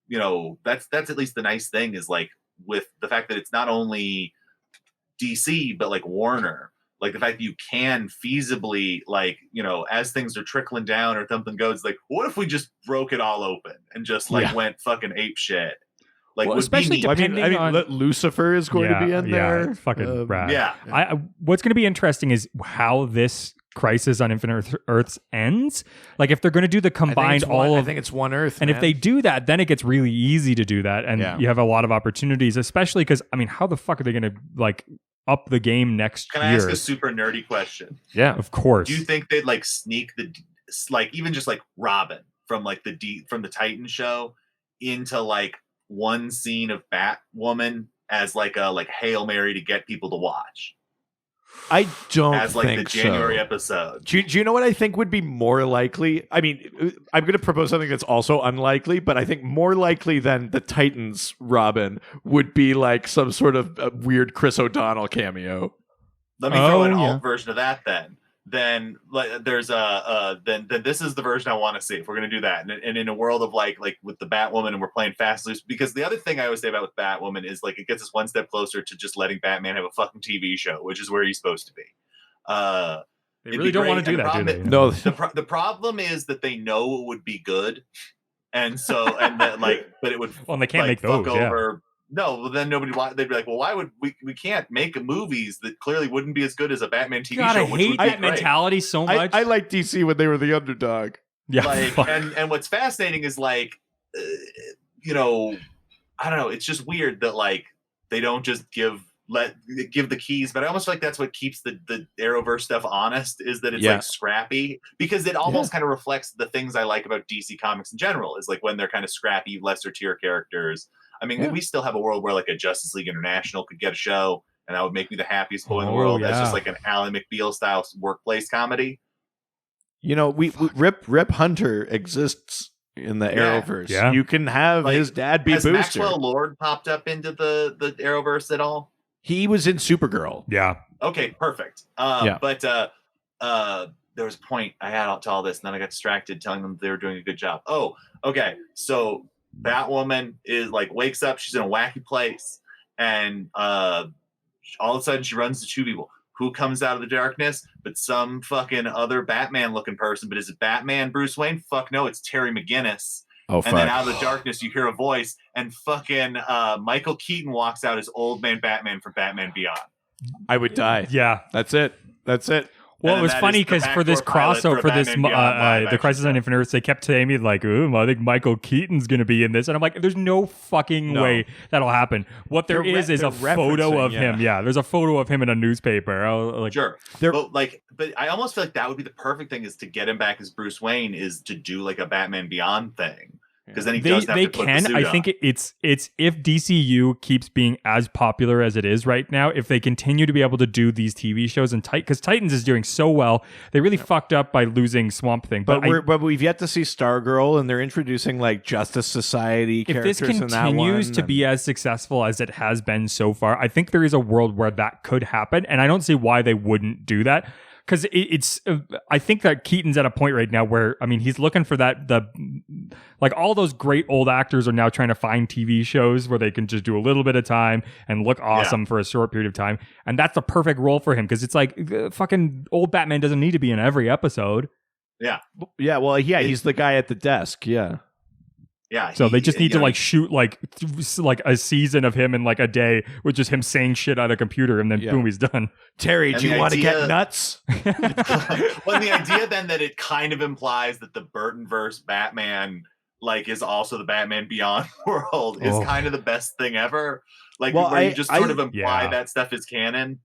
that's at least the nice thing is like with the fact that it's not only DC, but like Warner, like the fact that you can feasibly like, as things are trickling down or something goes, like, what if we just broke it all open and just like went fucking ape shit? Like, well, especially depending on Lucifer is going to be in there. It's fucking rad. Yeah. What's going to be interesting is how this Crisis on Infinite Earths ends. Like, if they're going to do the combined I think it's one Earth, and man. if they do that, then it gets really easy to do that, and you have a lot of opportunities. Especially because, I mean, how the fuck are they going to like up the game next year? Can I ask a super nerdy question? Yeah, of course. Do you think they'd like sneak even just like Robin from like from the Titan show into like one scene of Batwoman as like a Hail Mary to get people to watch? I don't as like think the January so. episode. Do you know what I think would be more likely? I mean, I'm going to propose something that's also unlikely, but I think more likely than the Titans Robin would be like some sort of weird Chris O'Donnell cameo. Let me throw an alt version of that then. Then there's then this is the version I want to see if we're gonna do that. And in a world of like with the Batwoman and we're playing fast loose, because the other thing I always say about with Batwoman is like it gets us one step closer to just letting Batman have a fucking TV show, which is where he's supposed to be. They really don't want to do that, do they? No. The problem is that they know it would be good, and so that but it would. Well, and they can't like, make those. fuck over. No, well, then nobody. They'd be like, "Well, why would we can't make movies that clearly wouldn't be as good as a Batman TV God, show?" I hate that mentality so much. I like DC when they were the underdog. Yeah, and what's fascinating is like, I don't know. It's just weird that like they don't just give the keys, but I almost feel like that's what keeps the Arrowverse stuff honest, is that it's like scrappy, because it almost kind of reflects the things I like about DC Comics in general, is like when they're kind of scrappy, lesser tier characters. I mean, we still have a world where like a Justice League International could get a show, and that would make me the happiest boy in the world. That's just like an Ally McBeal style workplace comedy. We Rip Hunter exists in the Arrowverse. Yeah. You can have his dad be has Booster. Maxwell Lord popped up into the Arrowverse at all? He was in Supergirl. Yeah. Okay, perfect. But there was a point I had to all this, and then I got distracted telling them they were doing a good job. Oh, okay. So Batwoman is like wakes up, she's in a wacky place, and all of a sudden she runs into two people. Who comes out of the darkness but some fucking other Batman looking person? But is it Batman Bruce Wayne? Fuck no, it's Terry McGinnis. Oh, fuck. And then out of the darkness you hear a voice, and fucking Michael Keaton walks out as Old Man Batman from Batman Beyond. I would die. Yeah. That's it. Well, it was funny because for this crossover, for this the Crisis on Infinite Earths, they kept saying me like, "Ooh, I think Michael Keaton's going to be in this," and I'm like, "There's no fucking way that'll happen." What there is a photo of him. Yeah, there's a photo of him in a newspaper. Sure, but I almost feel like that would be the perfect thing, is to get him back as Bruce Wayne, is to do like a Batman Beyond thing. Because then he doesn't have to put the suit I think it's if DCU keeps being as popular as it is right now, if they continue to be able to do these TV shows, and because Titans is doing so well, they really fucked up by losing Swamp Thing. But we've yet to see Stargirl, and they're introducing like Justice Society characters. If this continues to be as successful as it has been so far, I think there is a world where that could happen, and I don't see why they wouldn't do that. Because I think that Keaton's at a point right now where, I mean, he's looking for all those great old actors are now trying to find TV shows where they can just do a little bit of time and look awesome for a short period of time. And that's the perfect role for him, because it's like fucking old Batman doesn't need to be in every episode. Yeah. Yeah. Well, he's the guy at the desk. Yeah. Yeah. So they just need to shoot like a season of him in like a day with just him saying shit on a computer, and then boom, he's done. Terry, do you want to get nuts? Well, the idea then that it kind of implies that the Burtonverse Batman is also the Batman Beyond world is kind of the best thing ever. Where you just sort of imply that stuff is canon.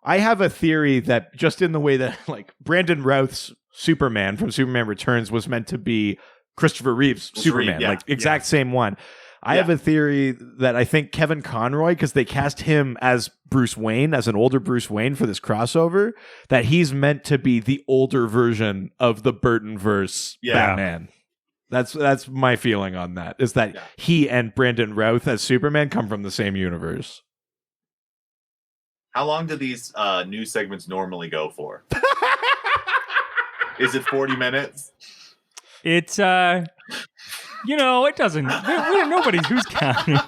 I have a theory that just in the way that Brandon Routh's Superman from Superman Returns was meant to be Christopher Reeve's Superman, exact same one. I have a theory that I think Kevin Conroy, because they cast him as Bruce Wayne, as an older Bruce Wayne for this crossover, that he's meant to be the older version of the Burtonverse Batman. That's my feeling on that, is that he and Brandon Routh as Superman come from the same universe. How long do these news segments normally go for? Is it 40 minutes? It's it doesn't. Who's counting.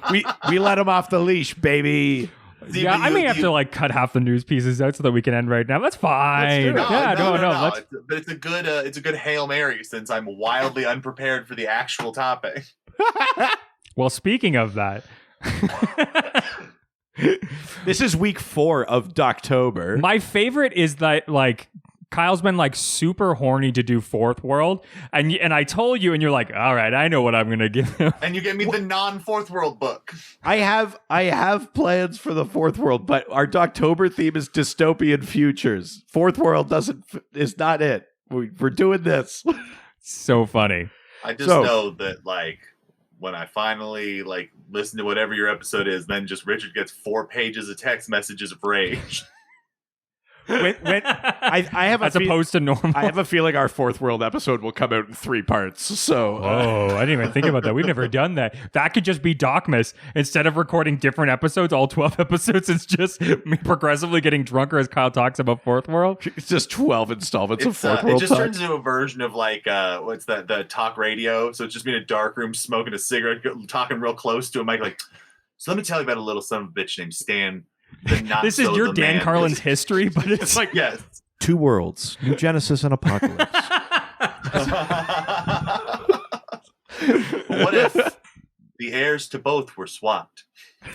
We let them off the leash, baby. See, Yeah, I may have to cut half the news pieces out so that we can end right now. That's fine. No, Let's... But it's a good Hail Mary since I'm wildly unprepared for the actual topic. Well, speaking of that, this is week 4 of Doctober. My favorite is that Kyle's been super horny to do Fourth World, and I told you, and you're like, all right, I know what I'm gonna give him. And you give me the non-Fourth World book. I have plans for the Fourth World, but our Doctober theme is dystopian futures. Fourth World is not it. We're doing this. So funny. I just know that when I finally listen to whatever your episode is, then just Richard gets 4 pages of text messages of rage. When I have opposed to normal. I have a feeling our Fourth World episode will come out in 3 parts. So, I didn't even think about that. We've never done that. That could just be Docmas. Instead of recording different episodes, all 12 episodes, it's just me progressively getting drunker as Kyle talks about Fourth World. It's just 12 installments of Fourth World. It just turns into a version of what's that? The talk radio. So it's just me in a dark room smoking a cigarette, talking real close to a mic, so let me tell you about a little son of a bitch named Stan. This is your Dan Carlin's history, but it's yes. 2 worlds, New Genesis and Apocalypse. What if the heirs to both were swapped?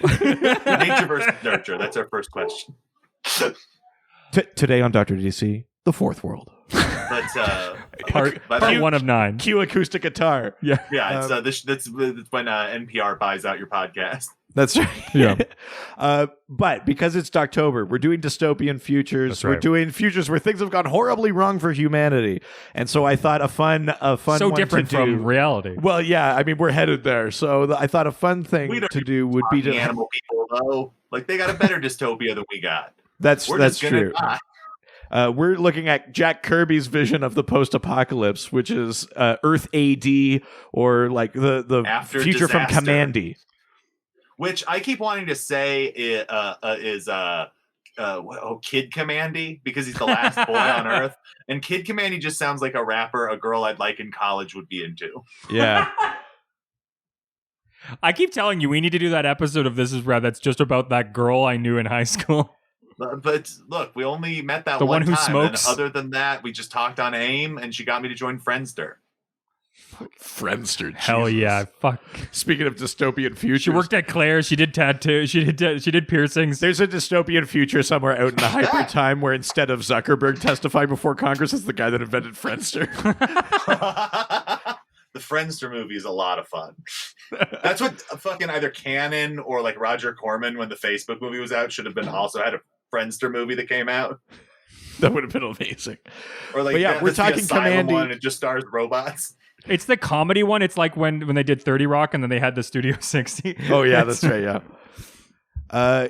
Nature versus nurture. That's our first question. Today on Dr. DC, the Fourth World. But part 1 of 9. Cue acoustic guitar. Yeah. That's when NPR buys out your podcast. That's right. Yeah. But because it's Doctober, we're doing dystopian futures. That's right. We're doing futures where things have gone horribly wrong for humanity. And so I thought a fun so one different to do, from reality. Well, yeah, I mean, we're headed there. So I thought a fun thing to do would be to animal people, though. They got a better dystopia than we got. That's true. We're looking at Jack Kirby's vision of the post-apocalypse, which is Earth AD, or the After future disaster. from Kamandi. Which I keep wanting to say is Kid Kamandi, because he's the last boy on Earth. And Kid Kamandi just sounds like a rapper a girl I'd like in college would be into. Yeah. I keep telling you, we need to do that episode of This Is Rad that's just about that girl I knew in high school. But look, we only met that the one one who time. smokes. And other than that, we just talked on AIM, and she got me to join Friendster. Friendster. Hell Jesus. yeah. Fuck. Speaking of dystopian futures. She worked at Claire's. She did tattoos. She did piercings. There's a dystopian future somewhere out in the hyper time where instead of Zuckerberg testifying before Congress, it's the guy that invented Friendster. The Friendster movie is a lot of fun. That's what fucking either Canon or Roger Corman, when the Facebook movie was out, should have been also had a Friendster movie that came out. That would have been amazing. Or we're talking Kamandi. One, it just stars robots. It's the comedy one. It's like when they did 30 Rock and then they had the Studio 60. Oh yeah, that's right.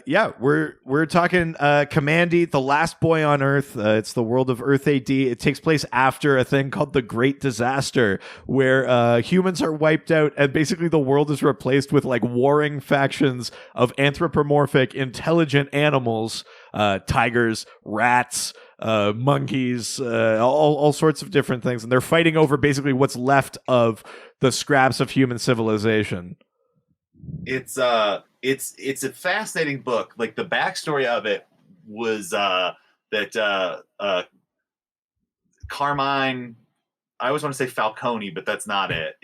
Yeah. We're talking Kamandi, the last boy on Earth. It's the world of Earth AD. It takes place after a thing called the Great Disaster, where humans are wiped out and basically the world is replaced with warring factions of anthropomorphic intelligent animals, tigers, rats, monkeys, all sorts of different things, and they're fighting over basically what's left of the scraps of human civilization. It's a fascinating book. The backstory of it was that Carmine, I always want to say Falcone, but that's not it.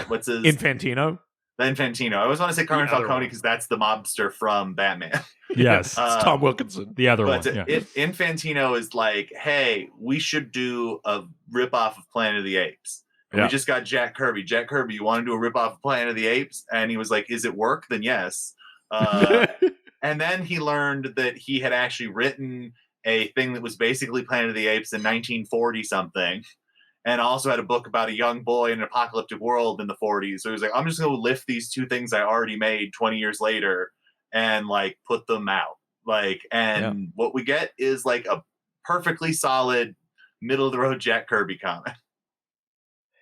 What's his Infantino? Infantino. I always want to say Carmine Falcone because that's the mobster from Batman. Yes. It's Tom Wilkinson. The other but one. Yeah. Infantino is hey, we should do a ripoff of Planet of the Apes. Yeah. We just got Jack Kirby. Jack Kirby, you want to do a ripoff of Planet of the Apes? And he was like, is it work? Then yes. And then he learned that he had actually written a thing that was basically Planet of the Apes in 1940-something. And also had a book about a young boy in an apocalyptic world in the 40s. So he was like, I'm just going to lift these 2 things I already made 20 years later and put them out. What we get is a perfectly solid middle of the road Jack Kirby comic.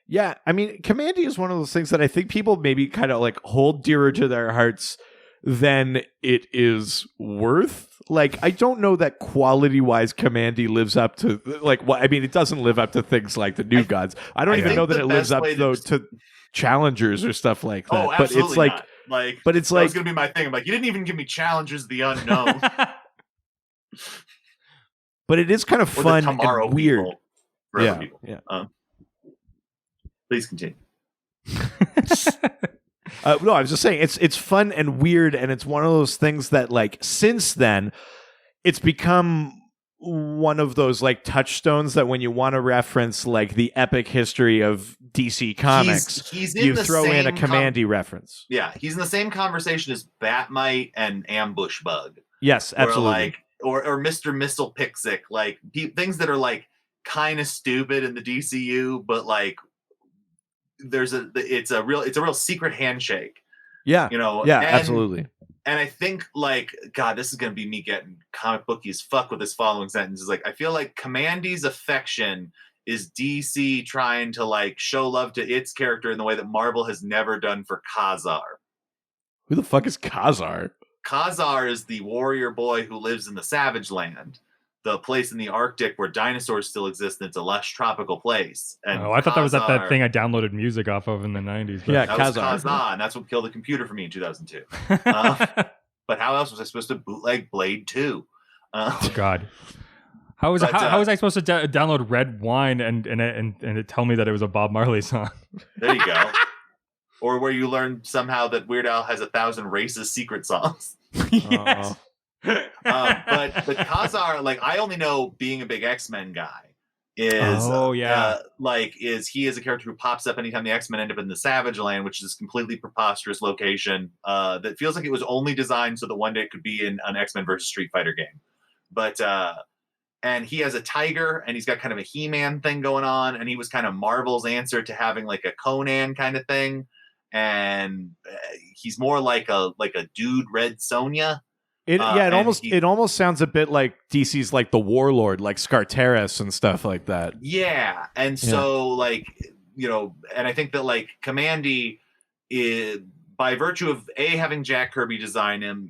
Yeah, I mean, Kamandi is one of those things that I think people maybe kind of hold dearer to their hearts than it is worth. Like, I don't know that quality-wise Kamandi lives up to, like, I mean, it doesn't live up to things like the New Gods. I don't even know that it lives up, though, to Challengers or stuff like that. Oh, absolutely but it's like, not. Like, but it's that like, was going to be my thing. I'm like, you didn't even give me Challengers the Unknown. But it is kind of fun and weird. People. Please continue. No, I was just saying it's fun and weird, and it's one of those things that, like, since then, it's become one of those, like, touchstones that when you want to reference, like, the epic history of DC Comics, you throw in a Kamandi reference. Yeah, he's in the same conversation as Batmite and Ambush Bug. Yes, absolutely. Or Mr. Missile Pixic, like things that are like kind of stupid in the DCU, but like it's a real secret handshake. Yeah, yeah, absolutely. And I think, like, God, this is going to be me getting comic booky as fuck with this following sentence. Is like, I feel like Kamandi's affection is DC trying to, like, show love to its character in the way that Marvel has never done for Khazar. Who the fuck is Khazar? Khazar is the warrior boy who lives in the Savage Land, the place in the Arctic where dinosaurs still exist, and it's a lush tropical place. And I thought that was that thing I downloaded music off of in the 90s. Yeah, that was Khazar, and that's what killed the computer for me in 2002. But how else was I supposed to bootleg Blade 2? Oh, God. How was I supposed to download Red Wine and it tell me that it was a Bob Marley song? There you go. Or where you learn somehow that Weird Al has 1,000 racist secret songs. Yes. But Khazar, like, I only know, being a big X-Men guy, is he is a character who pops up anytime the X-Men end up in the Savage Land, which is this completely preposterous location that feels like it was only designed so that one day it could be in an X-Men versus Street Fighter game. But and he has a tiger, and he's got kind of a He-Man thing going on, and he was kind of Marvel's answer to having like a Conan kind of thing. And he's more like a dude Red Sonja. It almost sounds a bit like DC's like the Warlord, like Skartaris and stuff like that. Yeah, and so like, you know, and I think that, like, Kamandi is, by virtue of A, having Jack Kirby design him,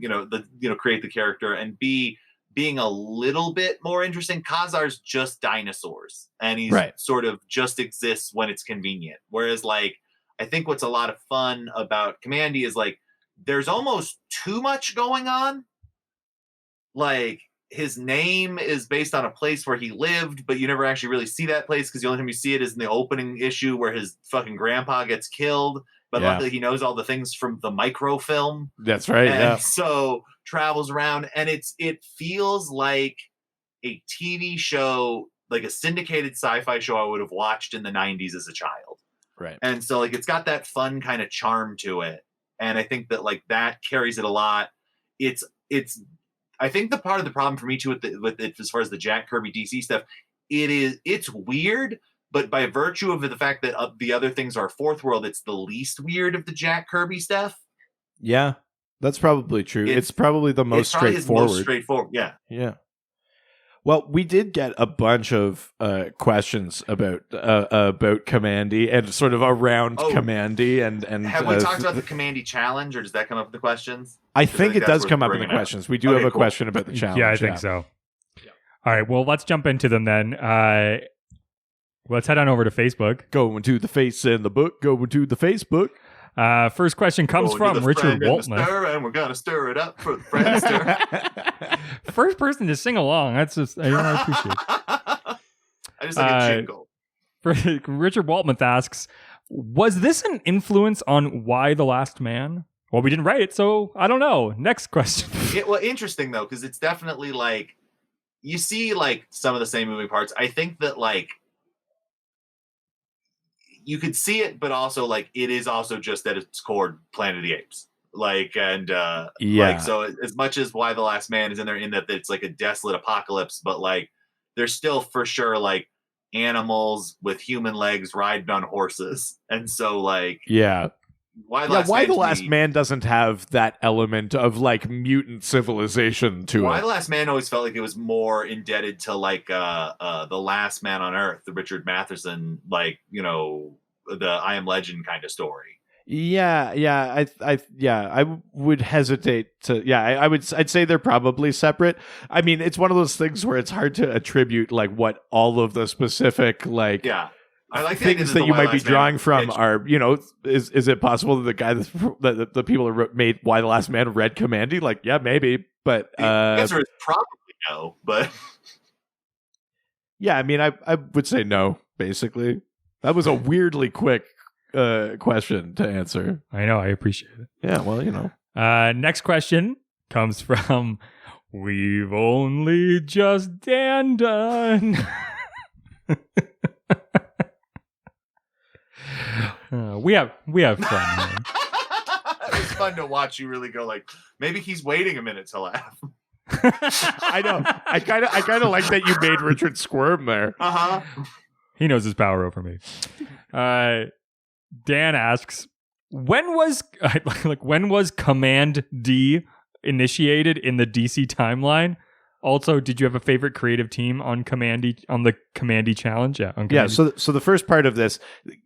create the character, and B, being a little bit more interesting. Khazar's just dinosaurs, and he's sort of just exists when it's convenient. Whereas, like, I think what's a lot of fun about Kamandi is, like, there's almost too much going on. Like, his name is based on a place where he lived, but you never actually really see that place, because the only time you see it is in the opening issue where his fucking grandpa gets killed. But luckily he knows all the things from the microfilm. That's right. And so travels around, and it feels like a TV show, like a syndicated sci-fi show I would have watched in the 90s as a child. Right. And so, like, it's got that fun kind of charm to it. And I think that, like, that carries it a lot. It's I think the part of the problem for me too with it, as far as the Jack Kirby DC stuff, it's weird, but by virtue of the fact that the other things are fourth world, it's the least weird of the Jack Kirby stuff. Yeah, that's probably true. It's probably the most straightforward. Yeah. Yeah. Well, we did get a bunch of questions about Kamandi and sort of around Kamandi and have we talked about the Kamandi challenge, or does that come up in the questions? I think it does come up in the questions. We do have a question about the challenge. Yeah, I think so. Yeah. All right, well, let's jump into them then. Let's head on over to Facebook. Going to the face and the book. Going to the Facebook. First question comes from Richard Waltman. And we're gonna stir it up for the friendster. First person to sing along. That's just I appreciate. I just like a jingle. Richard Waltman asks, "Was this an influence on Why the Last Man?" Well, we didn't write it, so I don't know. Next question. Interesting though, because it's definitely like you see like some of the same moving parts. I think that like you could see it, but also like it is also just at its core Planet of the Apes. Like, and like, so as much as Why the Last Man is in there, in that it's like a desolate apocalypse, but like there's still for sure like animals with human legs riding on horses. And so like, Why the Last Man doesn't have that element of like mutant civilization to it. Why the Last Man always felt like it was more indebted to like The Last Man on Earth, the Richard Matheson, like, you know, the I Am Legend kind of story. I would hesitate to. Yeah, I'd say they're probably separate. I mean, it's one of those things where it's hard to attribute like what all of the specific like. Yeah. I like things that you might be drawing from are, is it possible that the guy that the people who made Why the Last Man read Kamandi? Like, yeah, maybe, but the answer is probably no. But yeah, I mean, I would say no. Basically, that was a weirdly quick question to answer. I know, I appreciate it. Yeah, well, next question comes from We've Only Just done. We have fun. It's fun to watch you really go like, maybe he's waiting a minute to laugh. I know. I kind of like that you made Richard squirm there. He knows his power over me. Dan asks, when was Command D initiated in the DC timeline? Also, did you have a favorite creative team on the Kamandi challenge? Yeah, on Kamandi. Yeah. So the first part of this,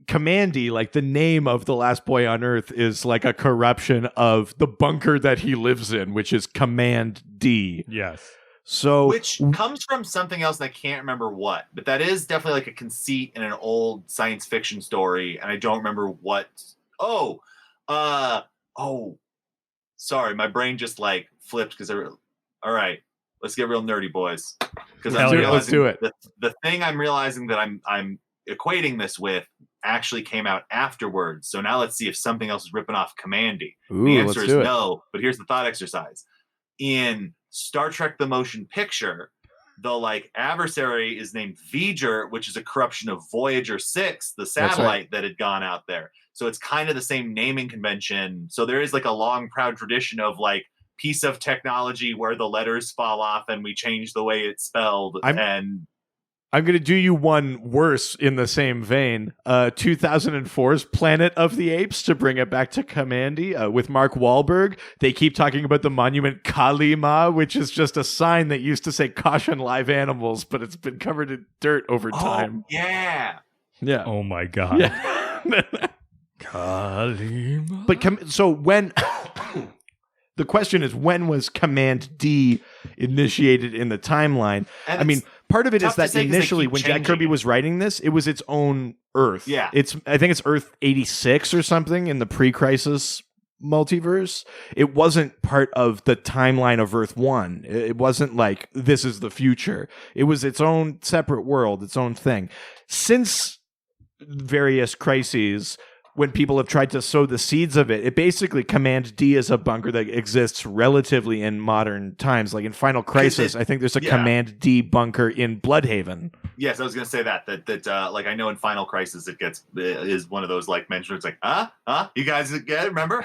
Kamandi, like the name of the last boy on Earth, is like a corruption of the bunker that he lives in, which is Command D. Yes. So which comes from something else, and I can't remember what, but that is definitely like a conceit in an old science fiction story, and I don't remember what. Sorry, my brain just like flipped because all right. Let's get real nerdy, boys. Because let's do it. The thing I'm realizing that I'm equating this with actually came out afterwards. So now let's see if something else is ripping off Kamandi. The answer is no, but here's the thought exercise. In Star Trek the Motion Picture, the like adversary is named V'ger, which is a corruption of Voyager 6, the satellite that had gone out there. So it's kind of the same naming convention. So there is like a long, proud tradition of like piece of technology where the letters fall off and we change the way it's spelled. I'm going to do you one worse in the same vein. 2004's Planet of the Apes, to bring it back to Kamandi, with Mark Wahlberg. They keep talking about the monument Kalima, which is just a sign that used to say caution live animals, but it's been covered in dirt over time. Yeah. Yeah. Oh my God. Yeah. Kalima. But so when... The question is, when was Command D initiated in the timeline? I mean, part of it is that initially when Jack Kirby was writing this, it was its own Earth. Yeah. I think it's Earth 86 or something in the pre-crisis multiverse. It wasn't part of the timeline of Earth 1. It wasn't like, this is the future. It was its own separate world, its own thing. Since various crises, when people have tried to sow the seeds of it, it basically Command D is a bunker that exists relatively in modern times. Like in Final Crisis, I think there's a Command D bunker in Bloodhaven. Yes, I was going to say that like I know in Final Crisis is one of those like mentions. It's like, you guys get it? Remember?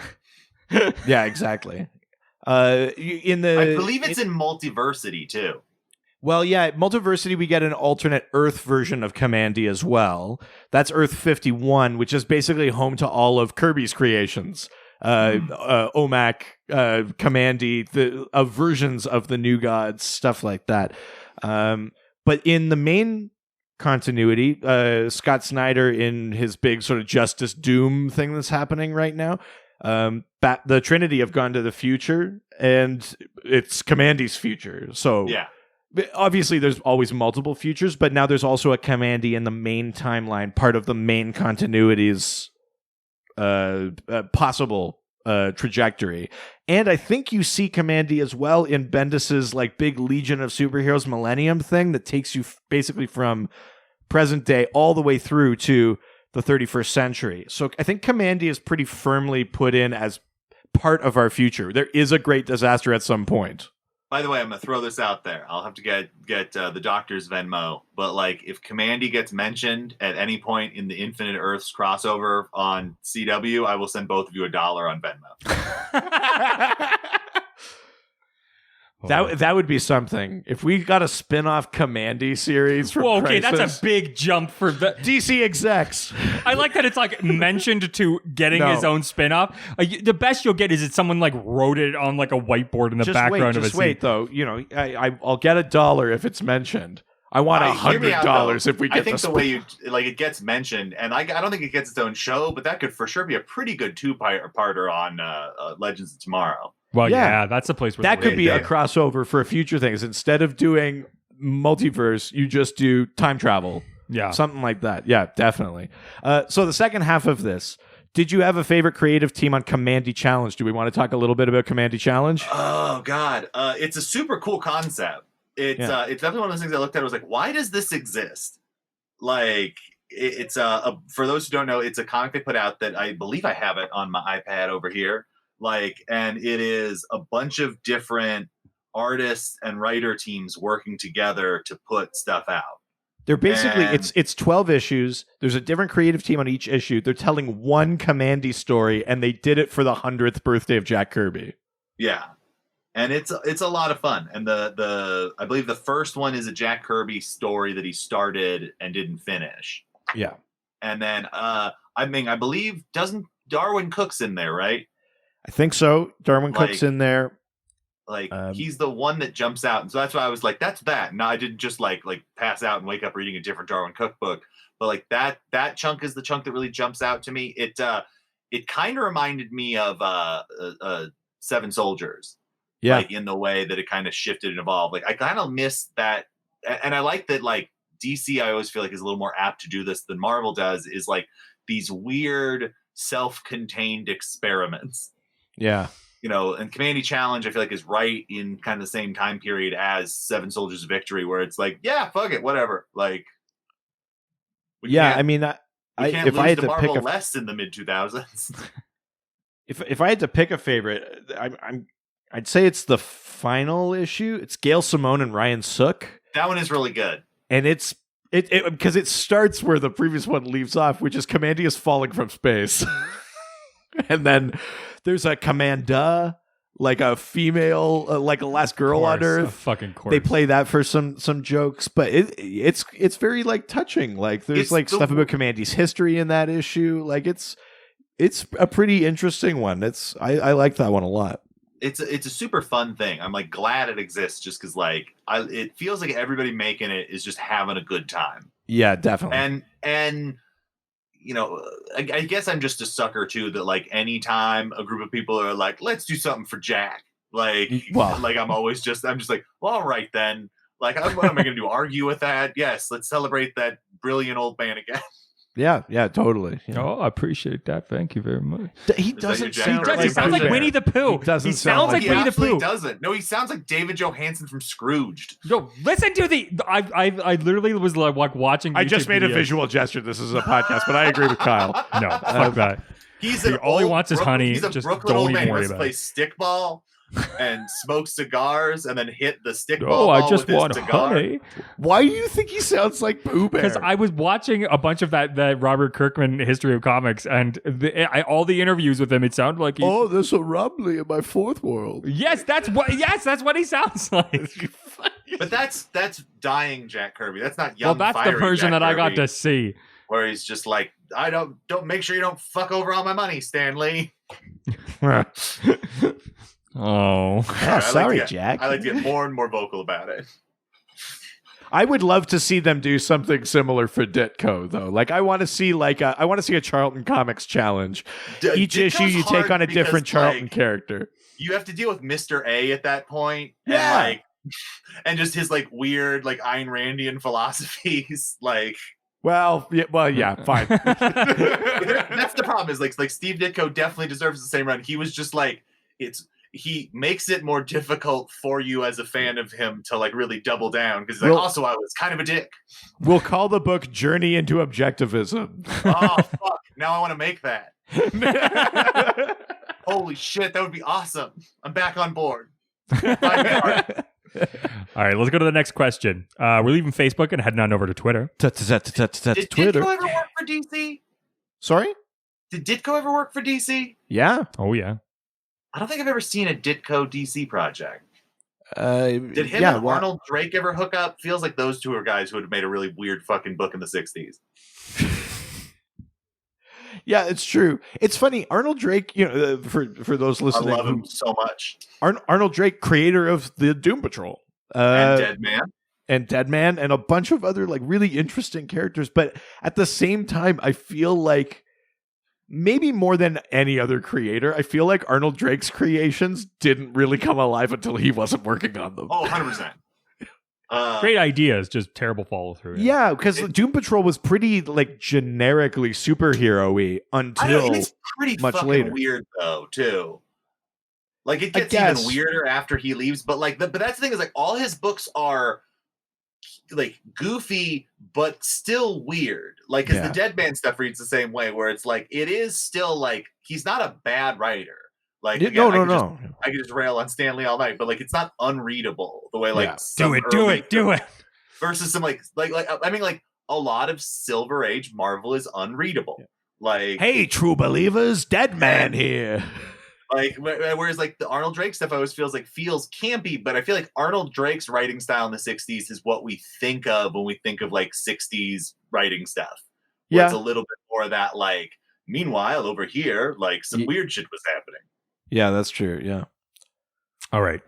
Yeah, exactly. I believe it's in Multiversity too. Well, yeah, Multiversity, we get an alternate Earth version of Kamandi as well. That's Earth 51, which is basically home to all of Kirby's creations. Omak, Kamandi, versions of the New Gods, stuff like that. But in the main continuity, Scott Snyder, in his big sort of Justice Doom thing that's happening right now, the Trinity have gone to the future, and it's Kamandi's future. So yeah. Obviously, there's always multiple futures, but now there's also a Kamandi in the main timeline, part of the main continuity's possible trajectory. And I think you see Kamandi as well in Bendis's like big Legion of Superheroes Millennium thing that takes you basically from present day all the way through to the 31st century. So I think Kamandi is pretty firmly put in as part of our future. There is a great disaster at some point. By the way, I'm gonna throw this out there. I'll have to get the doctor's Venmo, but like if Kamandi gets mentioned at any point in the Infinite Earths crossover on CW, I will send both of you $1 on Venmo. That would be something. If we got a spin-off Kamandi series from Crisis, that's a big jump for the DC execs. I like that it's like mentioned to getting his own spin-off. The best you'll get is that someone like wrote it on like a whiteboard in the background of a scene. Just wait, though. I'll get $1 if it's mentioned. I want $100 if we get. I think the way you like it gets mentioned, and I don't think it gets its own show, but that could for sure be a pretty good two-parter on Legends of Tomorrow. Well, yeah, that's a place where that could be a crossover for future things. Instead of doing multiverse, you just do time travel. Yeah, something like that. Yeah, definitely. So the second half of this. Did you have a favorite creative team on Kamandi Challenge? Do we want to talk a little bit about Kamandi Challenge? Oh God, it's a super cool concept. It's definitely one of those things I looked at. I was like, why does this exist? Like, it's for those who don't know, it's a comic they put out that I believe I have it on my iPad over here. Like, and it is a bunch of different artists and writer teams working together to put stuff out. They're basically it's 12 issues. There's a different creative team on each issue. They're telling one Kamandi story, and they did it for the 100th birthday of Jack Kirby. Yeah, and it's a lot of fun. And the I believe the first one is a Jack Kirby story that he started and didn't finish. Yeah, and then I believe doesn't Darwin Cook's in there, right? I think so. Darwin Cook's in there. Like he's the one that jumps out, and so that's why I was like, "That's that." No, I didn't just like pass out and wake up reading a different Darwin Cook book, but like that chunk is the chunk that really jumps out to me. It kind of reminded me of Seven Soldiers, like in the way that it kind of shifted and evolved. Like I kind of miss that, and I like that. Like DC, I always feel like is a little more apt to do this than Marvel does. Is like these weird self-contained experiments. Yeah. You know, and Kamandi Challenge, I feel like, is right in kind of the same time period as Seven Soldiers of Victory, where it's like, yeah, fuck it, whatever. Like, I mean, if I had to Marvel pick less in the mid 2000s, if I had to pick a favorite, I'd say it's the final issue. It's Gail Simone and Ryan Sook. That one is really good, and it's because it starts where the previous one leaves off, which is Kamandi is falling from space, and then. There's a Kamanda, like a female, like a last girl on Earth. Fucking course. They play that for some jokes, but it's very like touching. Like there's stuff about Kamandi's history in that issue. Like it's a pretty interesting one. I like that one a lot. It's a super fun thing. I'm like glad it exists just because like it feels like everybody making it is just having a good time. Yeah, definitely. And. You know, I guess I'm just a sucker too. That like anytime a group of people are like, "Let's do something for Jack," like I'm just like, well, all right then. Like, what am I going to do? Argue with that? Yes, let's celebrate that brilliant old man again. Yeah, totally. Yeah. Oh, I appreciate that. Thank you very much. He doesn't sound he sounds like Winnie the Pooh. He sounds like Winnie the Pooh. He doesn't. No, he sounds like David Johansen from Scrooged. No, listen to the. I literally was like watching. I just made a visual gesture. This is a podcast, but I agree with Kyle. No, fuck that. All he wants is honey. He's a just Brooklyn don't old even man. worry Let's about play it. stickball and smoke cigars and then hit the stickball. Oh, I just with want his cigar. honey. Why do you think he sounds like Pooh Bear? Because I was watching a bunch of that Robert Kirkman history of comics, and all the interviews with him, it sounded like oh, there's a Rumbly in my fourth world. Yes, that's what he sounds like. But that's dying Jack Kirby. That's not young. Well, that's the version Jack that I Kirby, got to see. where he's just like, I don't make sure you don't fuck over all my money, Stanley. Oh, sorry, Jack. I like to get more and more vocal about it. I would love to see them do something similar for Ditko, though. Like, I want to see a Charlton Comics challenge. Each Ditko's issue you take on a because, different Charlton character. You have to deal with Mr. A at that point, Yeah. and just his like weird like Ayn Randian philosophies, like. Well, yeah, fine. That's the problem. Is like Steve Ditko definitely deserves the same run. He was just like he makes it more difficult for you as a fan of him to like really double down because like, also I was kind of a dick. We'll call the book Journey into Objectivism. Oh fuck! Now I want to make that. Holy shit, that would be awesome. I'm back on board. All right, let's go to the next question. We're leaving Facebook and heading on over to Twitter. Did Ditko ever work for DC? Sorry? Did Ditko ever work for DC? Yeah. Oh, yeah. I don't think I've ever seen a Ditko DC project. Did him and Arnold Drake ever hook up? Feels like those two are guys who would have made a really weird fucking book in the 60s. Yeah, it's true. It's funny. Arnold Drake, for those listening, I love him so much. Arnold Drake, creator of the Doom Patrol. And Dead Man. and Deadman and a bunch of other like really interesting characters. But at the same time, I feel like maybe more than any other creator, I feel like Arnold Drake's creations didn't really come alive until he wasn't working on them. Oh, 100%. Great ideas, just terrible follow through. Yeah, because Doom Patrol was pretty like generically superhero-y until it's pretty much fucking later. Weird though, too. Like it gets even weirder after he leaves, but like, but that's the thing is like all his books are like goofy, but still weird. Like, because the Deadman stuff reads the same way, where it's like it is still like he's not a bad writer. Like, again, no. I could just rail on Stanley all night, but like it's not unreadable the way like do it. Versus some like I mean like a lot of Silver Age Marvel is unreadable. Yeah. Like, hey, true believers, Deadman here. Like, whereas like the Arnold Drake stuff always feels campy, but I feel like Arnold Drake's writing style in the 60s is what we think of when we think of like 60s writing stuff. Yeah. It's a little bit more of that, like, meanwhile, over here, like some weird shit was happening. Yeah, that's true. Yeah. All right.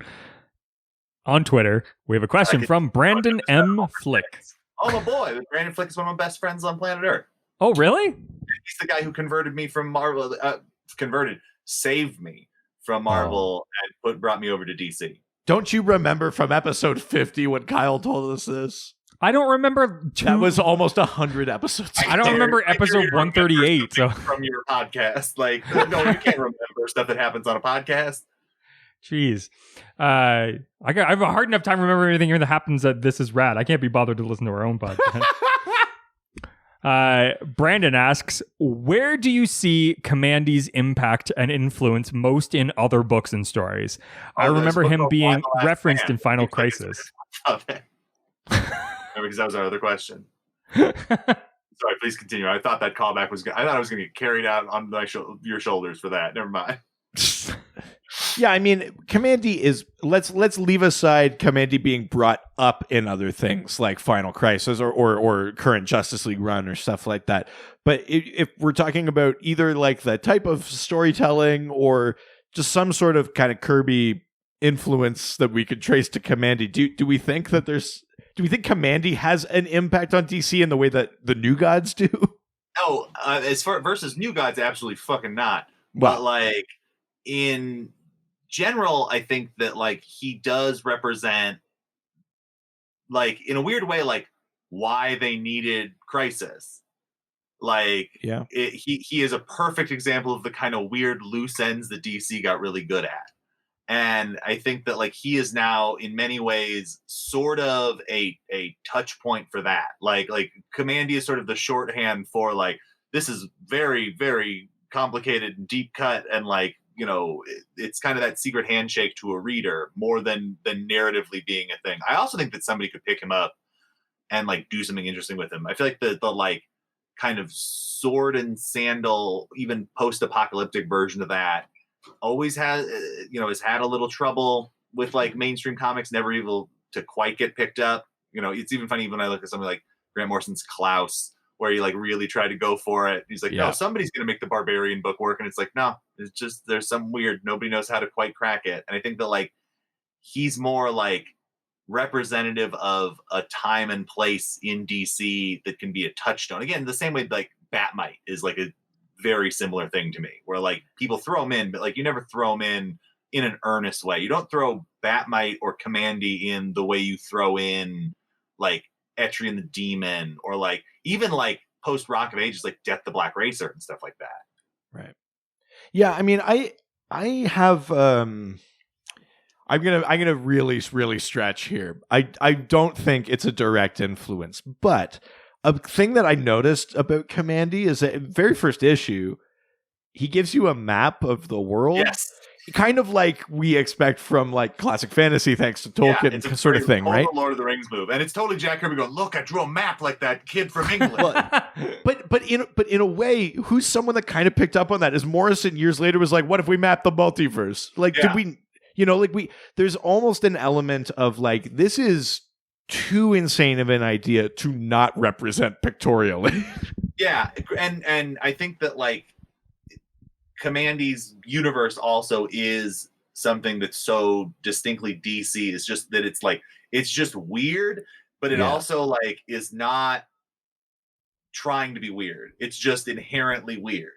On Twitter, we have a question from Brandon M. Flick. Oh, my boy. Brandon Flick is one of my best friends on planet Earth. Oh, really? He's the guy who converted me from Marvel, saved me from Marvel and brought me over to DC. Don't you remember from episode 50 when Kyle told us this? I don't remember. That was almost 100 episodes. I don't remember episode 138. So from your podcast, like, no, you can't remember stuff that happens on a podcast. Jeez, I have a hard enough time remembering everything here that happens. That This Is Rad. I can't be bothered to listen to our own podcast. Brandon asks, where do you see Kamandi's impact and influence most in other books and stories? I remember him being referenced in Final Crisis. Because that was our other question. Sorry, please continue. I thought that callback was good. I thought I was going to get carried out on your shoulders for that. Never mind. Yeah, I mean, Kamandi is let's leave aside Kamandi being brought up in other things like Final Crisis or current Justice League run or stuff like that. But if we're talking about either like the type of storytelling or just some sort of kind of Kirby influence that we could trace to Kamandi, do we think Kamandi has an impact on DC in the way that the New Gods do? No, as far versus New Gods, absolutely fucking not. Well, but like in general, I think that like he does represent, like, in a weird way, like why they needed Crisis. Like, yeah, he is a perfect example of the kind of weird loose ends that DC got really good at. And I think that like he is now in many ways sort of a touch point for that. Like Kamandi is sort of the shorthand for like, this is very, very complicated and deep cut, and like, you know, it's kind of that secret handshake to a reader more than narratively being a thing. I also think that somebody could pick him up and like do something interesting with him. I feel like the like kind of sword and sandal, even post-apocalyptic version of that always has had a little trouble with like mainstream comics, never able to quite get picked up. You know, it's even funny when I look at something like Grant Morrison's Klaus, where he like really tried to go for it. He's like, no, somebody's going to make the Barbarian book work. And it's like, no, it's just, there's some weird, nobody knows how to quite crack it. And I think that like, he's more like representative of a time and place in DC that can be a touchstone. Again, the same way like Batmite is like a very similar thing to me, where like people throw him in, but like you never throw him in an earnest way. You don't throw Batmite or Kamandi in the way you throw in like Etrian the Demon, or like even like post Rock of Ages like Death the Black Racer and stuff like that. Right. Yeah, I mean, I have I'm gonna really stretch here. I don't think it's a direct influence, but a thing that I noticed about Kamandi is that in the very first issue, he gives you a map of the world. Yes. Kind of like we expect from like classic fantasy, thanks to Tolkien, sort of thing, right? Lord of the Rings move, and it's totally Jack Kirby going, "Look, I drew a map like that kid from England." but in a way, who's someone that kind of picked up on that? Is Morrison years later was like, "What if we map the multiverse?" Like, did we? You know, like there's almost an element of like, this is too insane of an idea to not represent pictorially. Yeah, and I think that like Kamandi's universe also is something that's so distinctly DC. It's just that it's like, it's just weird, but it also like is not trying to be weird. It's just inherently weird.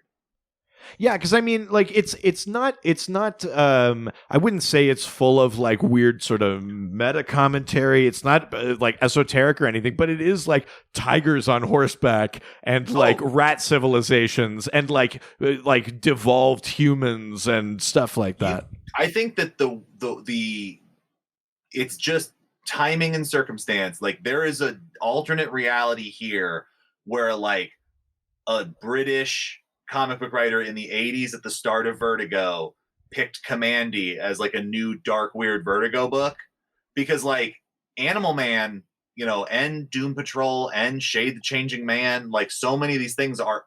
Yeah, because I mean, like it's not I wouldn't say it's full of like weird sort of meta commentary. It's not like esoteric or anything, but it is like tigers on horseback and like rat civilizations and like devolved humans and stuff like that. I think that the it's just timing and circumstance. Like there is an alternate reality here where like a British comic book writer in the 80s at the start of Vertigo picked Kamandi as like a new dark weird Vertigo book, because like Animal Man, you know, and Doom Patrol and Shade the Changing Man, like so many of these things are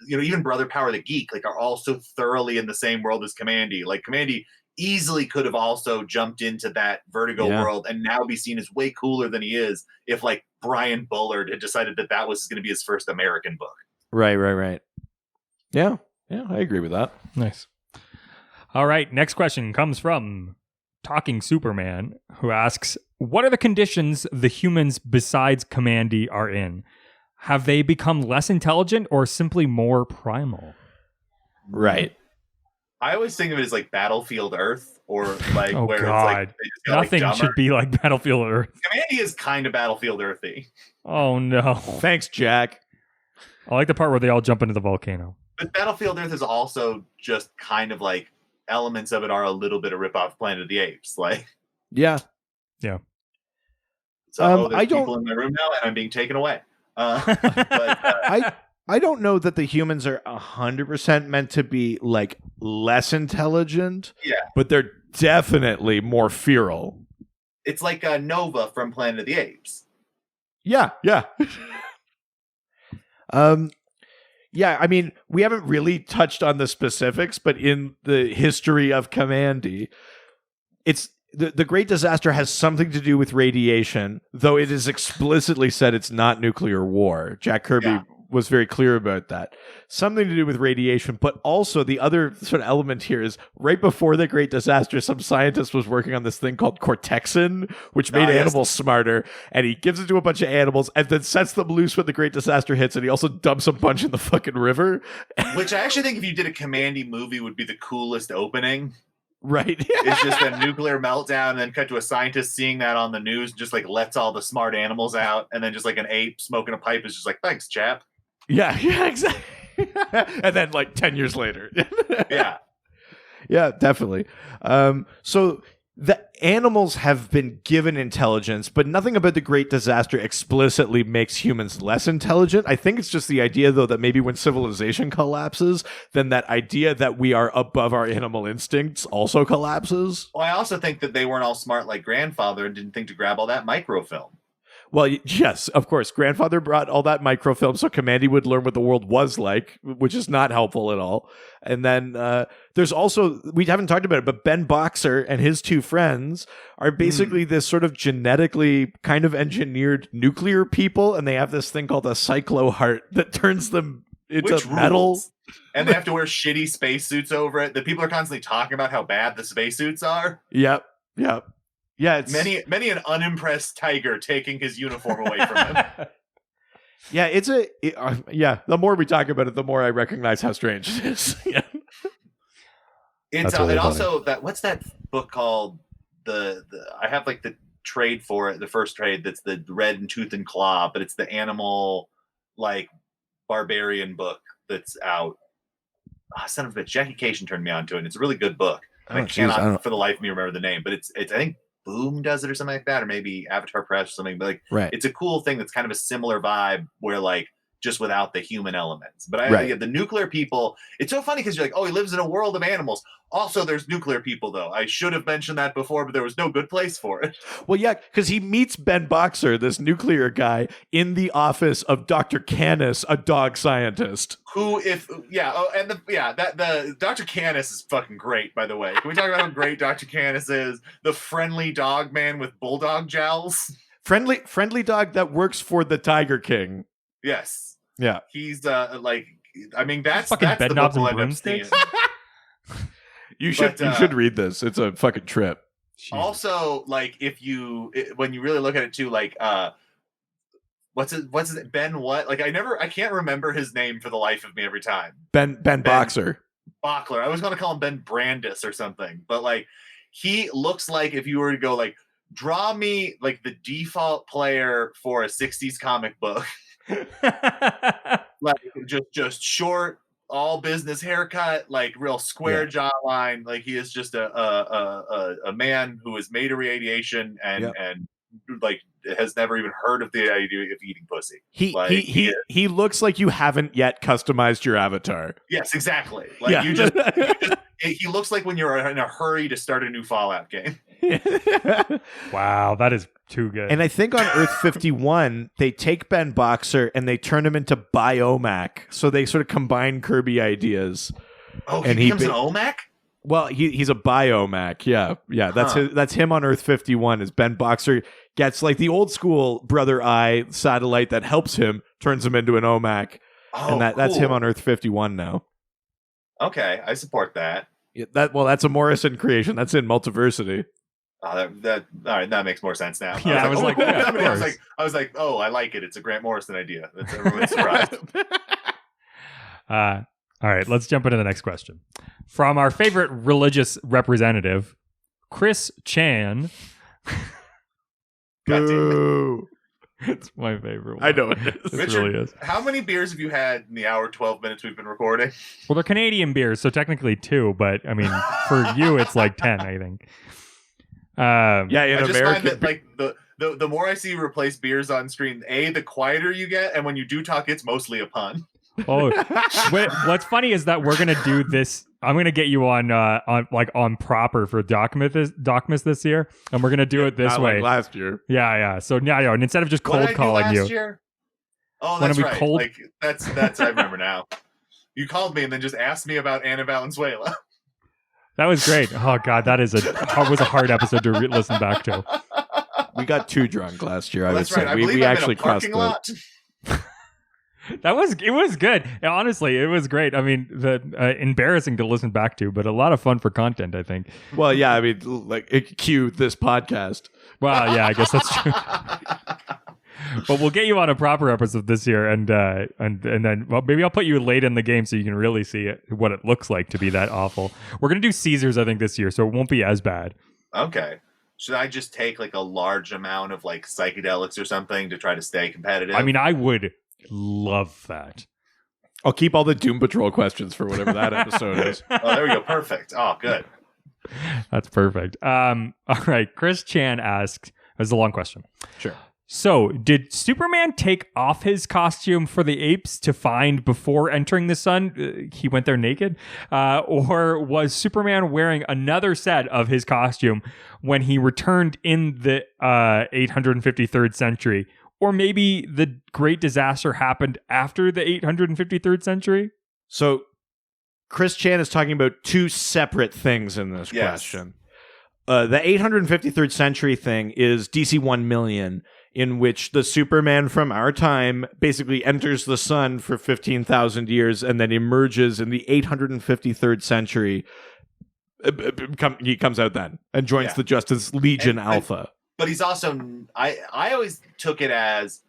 you know, even Brother Power the Geek, like are also thoroughly in the same world as Kamandi. Like Kamandi easily could have also jumped into that Vertigo world and now be seen as way cooler than he is if like Brian Bullard had decided that that was going to be his first American book. Right. Yeah, I agree with that. Nice. All right, next question comes from Talking Superman, who asks, what are the conditions the humans besides Kamandi are in? Have they become less intelligent or simply more primal? Right. I always think of it as like Battlefield Earth, or like where it's like they just got, nothing like, should be like Battlefield Earth. Kamandi is kind of Battlefield Earthy. Oh no. Thanks, Jack. I like the part where they all jump into the volcano. But Battlefield Earth is also just kind of like elements of it are a little bit of rip-off Planet of the Apes. Like, yeah. So there's people in my room now, and I'm being taken away. I don't know that the humans are 100% meant to be like less intelligent. Yeah, but they're definitely more feral. It's like Nova from Planet of the Apes. Yeah. Yeah, I mean, we haven't really touched on the specifics, but in the history of Kamandi, it's the Great Disaster has something to do with radiation, though it is explicitly said it's not nuclear war. Jack Kirby was very clear about that. Something to do with radiation, but also the other sort of element here is right before the Great Disaster, some scientist was working on this thing called cortexin, which made animals smarter, and he gives it to a bunch of animals and then sets them loose when the Great Disaster hits, and he also dumps a bunch in the fucking river. Which I actually think if you did a Kamandi movie would be the coolest opening. Right. It's just a nuclear meltdown and then cut to a scientist seeing that on the news, just like lets all the smart animals out, and then just like an ape smoking a pipe is just like, thanks, chap. Yeah, exactly. And then like 10 years later. Yeah, definitely. So the animals have been given intelligence, but nothing about the Great Disaster explicitly makes humans less intelligent. I think it's just the idea, though, that maybe when civilization collapses, then that idea that we are above our animal instincts also collapses. Well, I also think that they weren't all smart like Grandfather and didn't think to grab all that microfilm. Well, yes, of course. Grandfather brought all that microfilm so Kamandi would learn what the world was like, which is not helpful at all. And then there's also, we haven't talked about it, but Ben Boxer and his two friends are basically this sort of genetically kind of engineered nuclear people, and they have this thing called a cycloheart that turns them into metal. And they have to wear shitty spacesuits over it. The people are constantly talking about how bad the spacesuits are. Yep. Yeah, it's many an unimpressed tiger taking his uniform away from him. Yeah, the more we talk about it, the more I recognize how strange it is. It's really also that, what's that book called? The I have like the trade for it, the first trade that's the Red and Tooth and Claw, but it's the animal like barbarian book that's out. Son of a bitch, Jackie Cation turned me on to it. And it's a really good book. I cannot for the life of me remember the name, but it's I think Boom does it or something like that, or maybe Avatar Press or something. But like, it's a cool thing that's kind of a similar vibe where like just without the human elements. But the nuclear people, it's so funny because you're like, oh, he lives in a world of animals. Also, there's nuclear people, though. I should have mentioned that before, but there was no good place for it. Well, yeah, because he meets Ben Boxer, this nuclear guy, in the office of Dr. Canis, a dog scientist. The Dr. Canis is fucking great, by the way. Can we talk about how great Dr. Canis is? The friendly dog man with bulldog jowls. Friendly dog that works for the Tiger King. Yes. Yeah. He's that's fucking the bed book knobs we'll and end up seeing. You should read this. It's a fucking trip. Also, like when you really look at it too, like what's his Ben what? Like I can't remember his name for the life of me every time. Ben Boxer. Bockler. I was going to call him Ben Brandis or something, but like he looks like if you were to go like draw me like the default player for a 60s comic book. Like just short, all business haircut, like real square jawline. Like he is just a man who is made of radiation and like has never even heard of the idea of eating pussy. He looks like you haven't yet customized your avatar. Yes, exactly. Like you just he looks like when you're in a hurry to start a new Fallout game. Wow, that is too good. And I think on Earth 51, they take Ben Boxer and they turn him into Biomac. So they sort of combine Kirby ideas. Oh, and he becomes an OMAC? Well, he's a Biomac. Yeah. That's him on Earth 51. Is Ben Boxer gets like the old school Brother Eye satellite that helps him, turns him into an OMAC. Oh, and that's him on Earth 51 now. Okay, I support that. Yeah, that's a Morrison creation. That's in Multiversity. Oh, that all right. That makes more sense now. Yeah, I was like, oh, I like it. It's a Grant Morrison idea. That's everyone's surprised. All right, let's jump into the next question. From our favorite religious representative, Chris Chan. Boo. It's my favorite one. I know it is. Richard, really is. How many beers have you had in the hour 12 minutes we've been recording? Well, they're Canadian beers, so technically 2, but I mean, for you, it's like 10, I think. In I just America, find that like the more I see you replace beers on screen, the quieter you get, and when you do talk, it's mostly a pun. Oh, what's funny is that we're gonna do this. I'm gonna get you on proper for Docmas this year, and we're gonna do it this way. Like last year. Yeah. So and instead of just cold calling you, year? Oh, that's right. Cold? Like that's I remember now. You called me and then just asked me about Anna Valenzuela. That was great. Oh God, that was a hard episode to listen back to. We got too drunk last year. I would say I believe we I'm actually in a parking lot. It was good. Honestly, it was great. I mean, embarrassing to listen back to, but a lot of fun for content, I think. Well, yeah, I mean, like cue this podcast. Well, yeah, I guess that's true. But we'll get you on a proper episode this year, and then maybe I'll put you late in the game so you can really see what it looks like to be that awful. We're gonna do Caesars, I think, this year, so it won't be as bad. Okay. Should I just take like a large amount of like psychedelics or something to try to stay competitive? I mean, I would love that. I'll keep all the Doom Patrol questions for whatever that episode is. Oh, there we go. Perfect. Oh, good. That's perfect. All right. Chris Chan asks, this is a long question. Sure. So, did Superman take off his costume for the apes to find before entering the sun? He went there naked? Or was Superman wearing another set of his costume when he returned in the 853rd century? Or maybe the great disaster happened after the 853rd century? So, Chris Chan is talking about two separate things in this question. The 853rd century thing is DC 1 million, in which the Superman from our time basically enters the sun for 15,000 years and then emerges in the 853rd century. He comes out then and joins the Justice Legion Alpha. But he's also, I always took it as,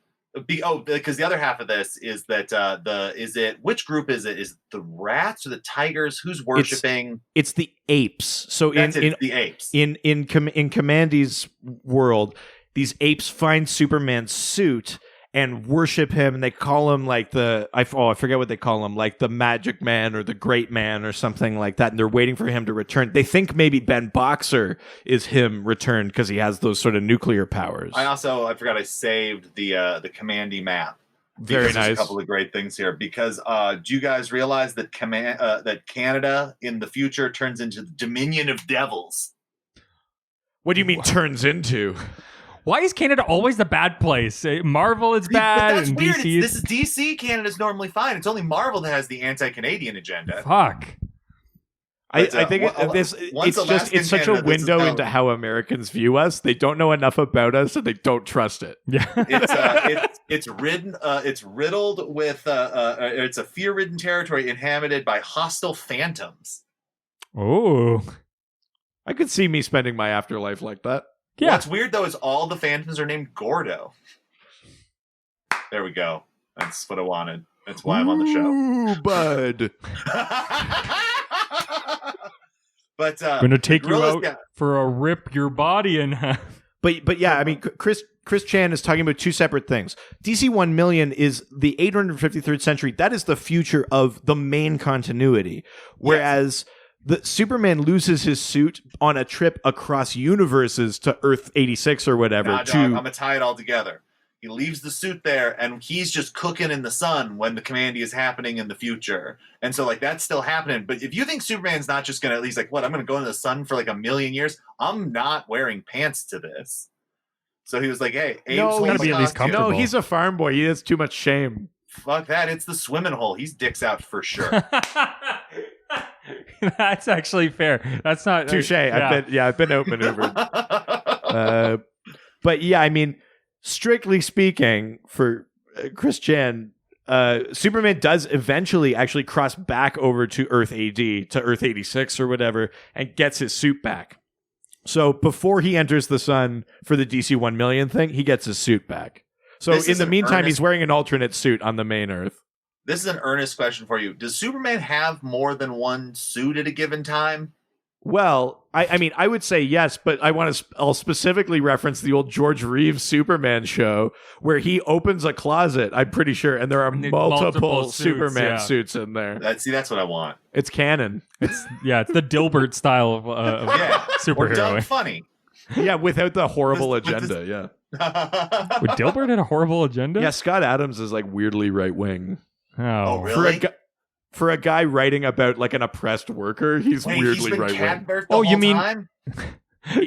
because the other half of this is that which group is it? Is it the rats or the tigers? Who's worshiping? It's the apes. So the apes. In Kamandi's world, these apes find Superman's suit and worship him, and they call him like I forget what they call him, like the Magic Man or the Great Man or something like that, and they're waiting for him to return. They think maybe Ben Boxer is him returned because he has those sort of nuclear powers. I forgot I saved the Kamandi map. Very nice. There's a couple of great things here because do you guys realize that that Canada in the future turns into the Dominion of Devils? What do you mean turns into? Why is Canada always the bad place? Marvel is bad, that's and weird. DC This is DC. Canada's normally fine. It's only Marvel that has the anti-Canadian agenda. Fuck. I think it's such a window into how Americans view us. They don't know enough about us, and they don't trust it. Yeah, it's riddled with it's a fear-ridden territory inhabited by hostile phantoms. Oh, I could see me spending my afterlife like that. Yeah. What's weird though is all the phantoms are named Gordo. There we go. That's what I wanted. That's why I'm on the show. Ooh, bud. But I'm gonna take you out for a rip your body in half. But yeah, I mean, Chris Chan is talking about two separate things. DC 1 million is the 853rd century. That is the future of the main continuity. Whereas the Superman loses his suit on a trip across universes to Earth 86 or whatever. Nah, dog, I'm gonna tie it all together. He leaves the suit there, and he's just cooking in the sun when the Kamandi is happening in the future. And so, like, that's still happening. But if you think Superman's not just going to at least, like, what, I'm going to go into the sun for, like, 1,000,000 years? I'm not wearing pants to this. So he was like, hey, gotta be at least comfortable. No, he's a farm boy. He has too much shame. Fuck that. It's the swimming hole. He's dicks out for sure. That's actually fair. That's not... Touche. I've been outmaneuvered. But, yeah, I mean... Strictly speaking, for Chris Chan, Superman does eventually actually cross back over to Earth AD, to Earth 86 or whatever, and gets his suit back. So before he enters the sun for the DC 1 million thing, he gets his suit back. So in the meantime, he's wearing an alternate suit on the main Earth. This is an earnest question for you. Does Superman have more than one suit at a given time? Well, I mean, I would say yes, but I'll specifically reference the old George Reeves Superman show where he opens a closet, I'm pretty sure, and there are multiple suits, Superman suits in there. That's what I want. It's canon. It's the Dilbert style of superhero. Or Doug Funny. Yeah, without the horrible agenda, yeah. Would Dilbert had a horrible agenda? Yeah, Scott Adams is like weirdly right-wing. Oh really? For a guy writing about like an oppressed worker, he's weirdly right-wing. Oh, you mean? Time?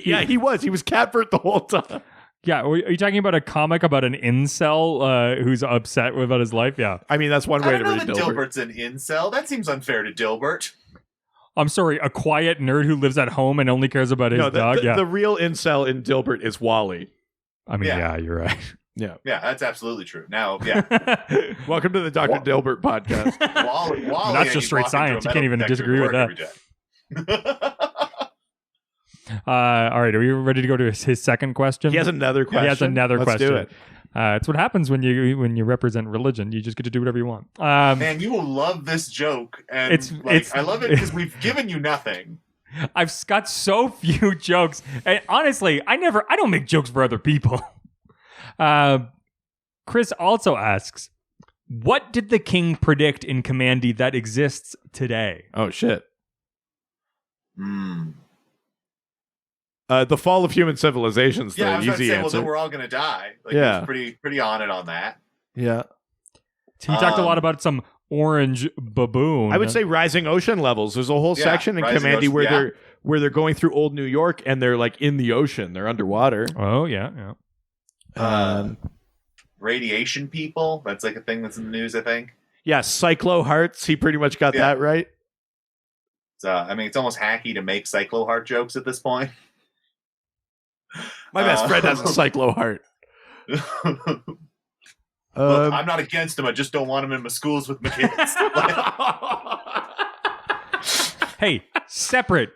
Yeah, he was. He was Catbert the whole time. Yeah, are you talking about a comic about an incel who's upset about his life? Yeah. I mean, that's one way to read Dilbert. Dilbert's an incel. That seems unfair to Dilbert. I'm sorry, a quiet nerd who lives at home and only cares about his dog? The real incel in Dilbert is Wally. I mean, yeah you're right. Yeah, that's absolutely true. Now, yeah. Welcome to the Dr. Dilbert podcast. Wally, that's just straight science. You can't even disagree with that. All right, are we ready to go to his second question? He has another question. He has another question. Let's do it. It's what happens when you represent religion. You just get to do whatever you want. Man, you will love this joke, and I love it because we've given you nothing. I've got so few jokes, and honestly, I don't make jokes for other people. Chris also asks, what did the king predict in Kamandi that exists today? Oh, shit. The fall of human civilization's the easy answer. Well, then we're all going to die. He's pretty on it on that. Yeah. He talked a lot about some orange baboon. I would say rising ocean levels. There's a whole section in Kamandi where they're going through old New York and they're like in the ocean. They're underwater. Oh, yeah. Radiation people. That's like a thing that's in the news, I think. Yeah, Cyclo Hearts. He pretty much got that right. So, I mean, it's almost hacky to make Cyclo Heart jokes at this point. My best friend has a Cyclo Heart. Look, I'm not against him. I just don't want him in my schools with my kids. Hey, separate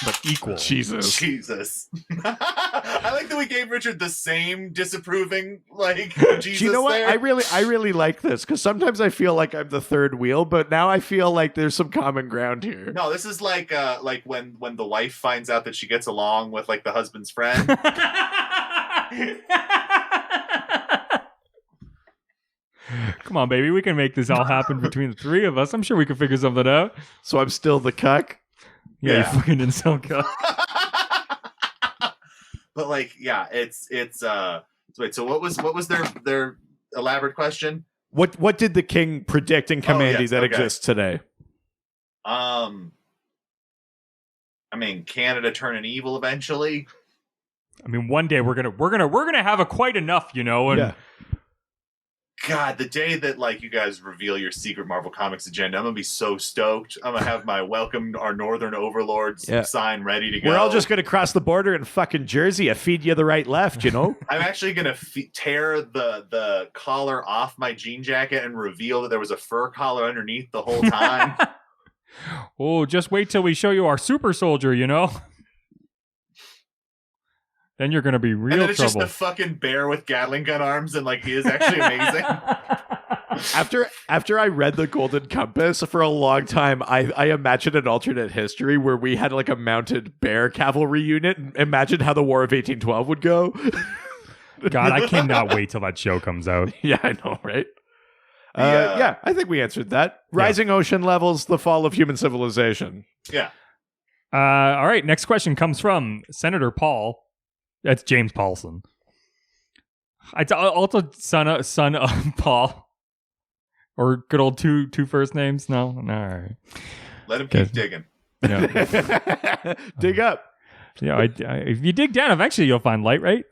but equal. Jesus. I like that we gave Richard the same disapproving Jesus. You know what? There. I really like this because sometimes I feel like I'm the third wheel, but now I feel like there's some common ground here. No, this is like when the wife finds out that she gets along with like the husband's friend. Come on, baby. We can make this all happen between the three of us. I'm sure we can figure something out. So I'm still the cuck? Yeah. You fucking incel cuck. But it's wait, so what was their elaborate question? What did the king predict in Kamandi that exists today? I mean, Canada turning evil eventually. I mean, one day we're gonna have quite enough, and God, the day that you guys reveal your secret Marvel Comics agenda, I'm gonna be so stoked. I'm gonna have my welcome our northern overlords sign ready to go. We're all just gonna cross the border in fucking Jersey. I feed you the right left, I'm actually gonna tear the collar off my jean jacket and reveal that there was a fur collar underneath the whole time. Oh, just wait till we show you our super soldier. Then you're going to be real and then it's trouble. just the fucking bear with Gatling gun arms, and like he is actually amazing. After I read The Golden Compass for a long time, I imagined an alternate history where we had like a mounted bear cavalry unit. Imagine how the War of 1812 would go. God, I cannot wait till that show comes out. Yeah, I know, right? Yeah, I think we answered that. Rising ocean levels, the fall of human civilization. Yeah. All right, next question comes from Senator Paul. That's James Paulson. It's also son of Paul. Or good old two first names? No? All right. Let him keep digging. Yeah. Dig up. Yeah, if you dig down, eventually you'll find light, right?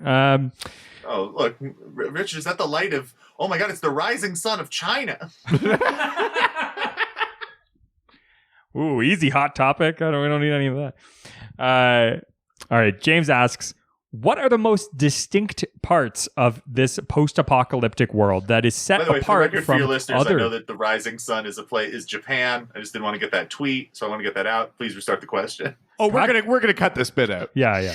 Oh, look, Richard, is that the light of... Oh my God, it's the rising sun of China. Ooh, easy hot topic. We don't need any of that. All right, James asks, what are the most distinct parts of this post-apocalyptic world that is set By the way, apart for from your listeners, other... I know that the rising sun is Japan. I just didn't want to get that tweet, so I want to get that out. Please restart the question. Oh, we're gonna cut this bit out. Yeah.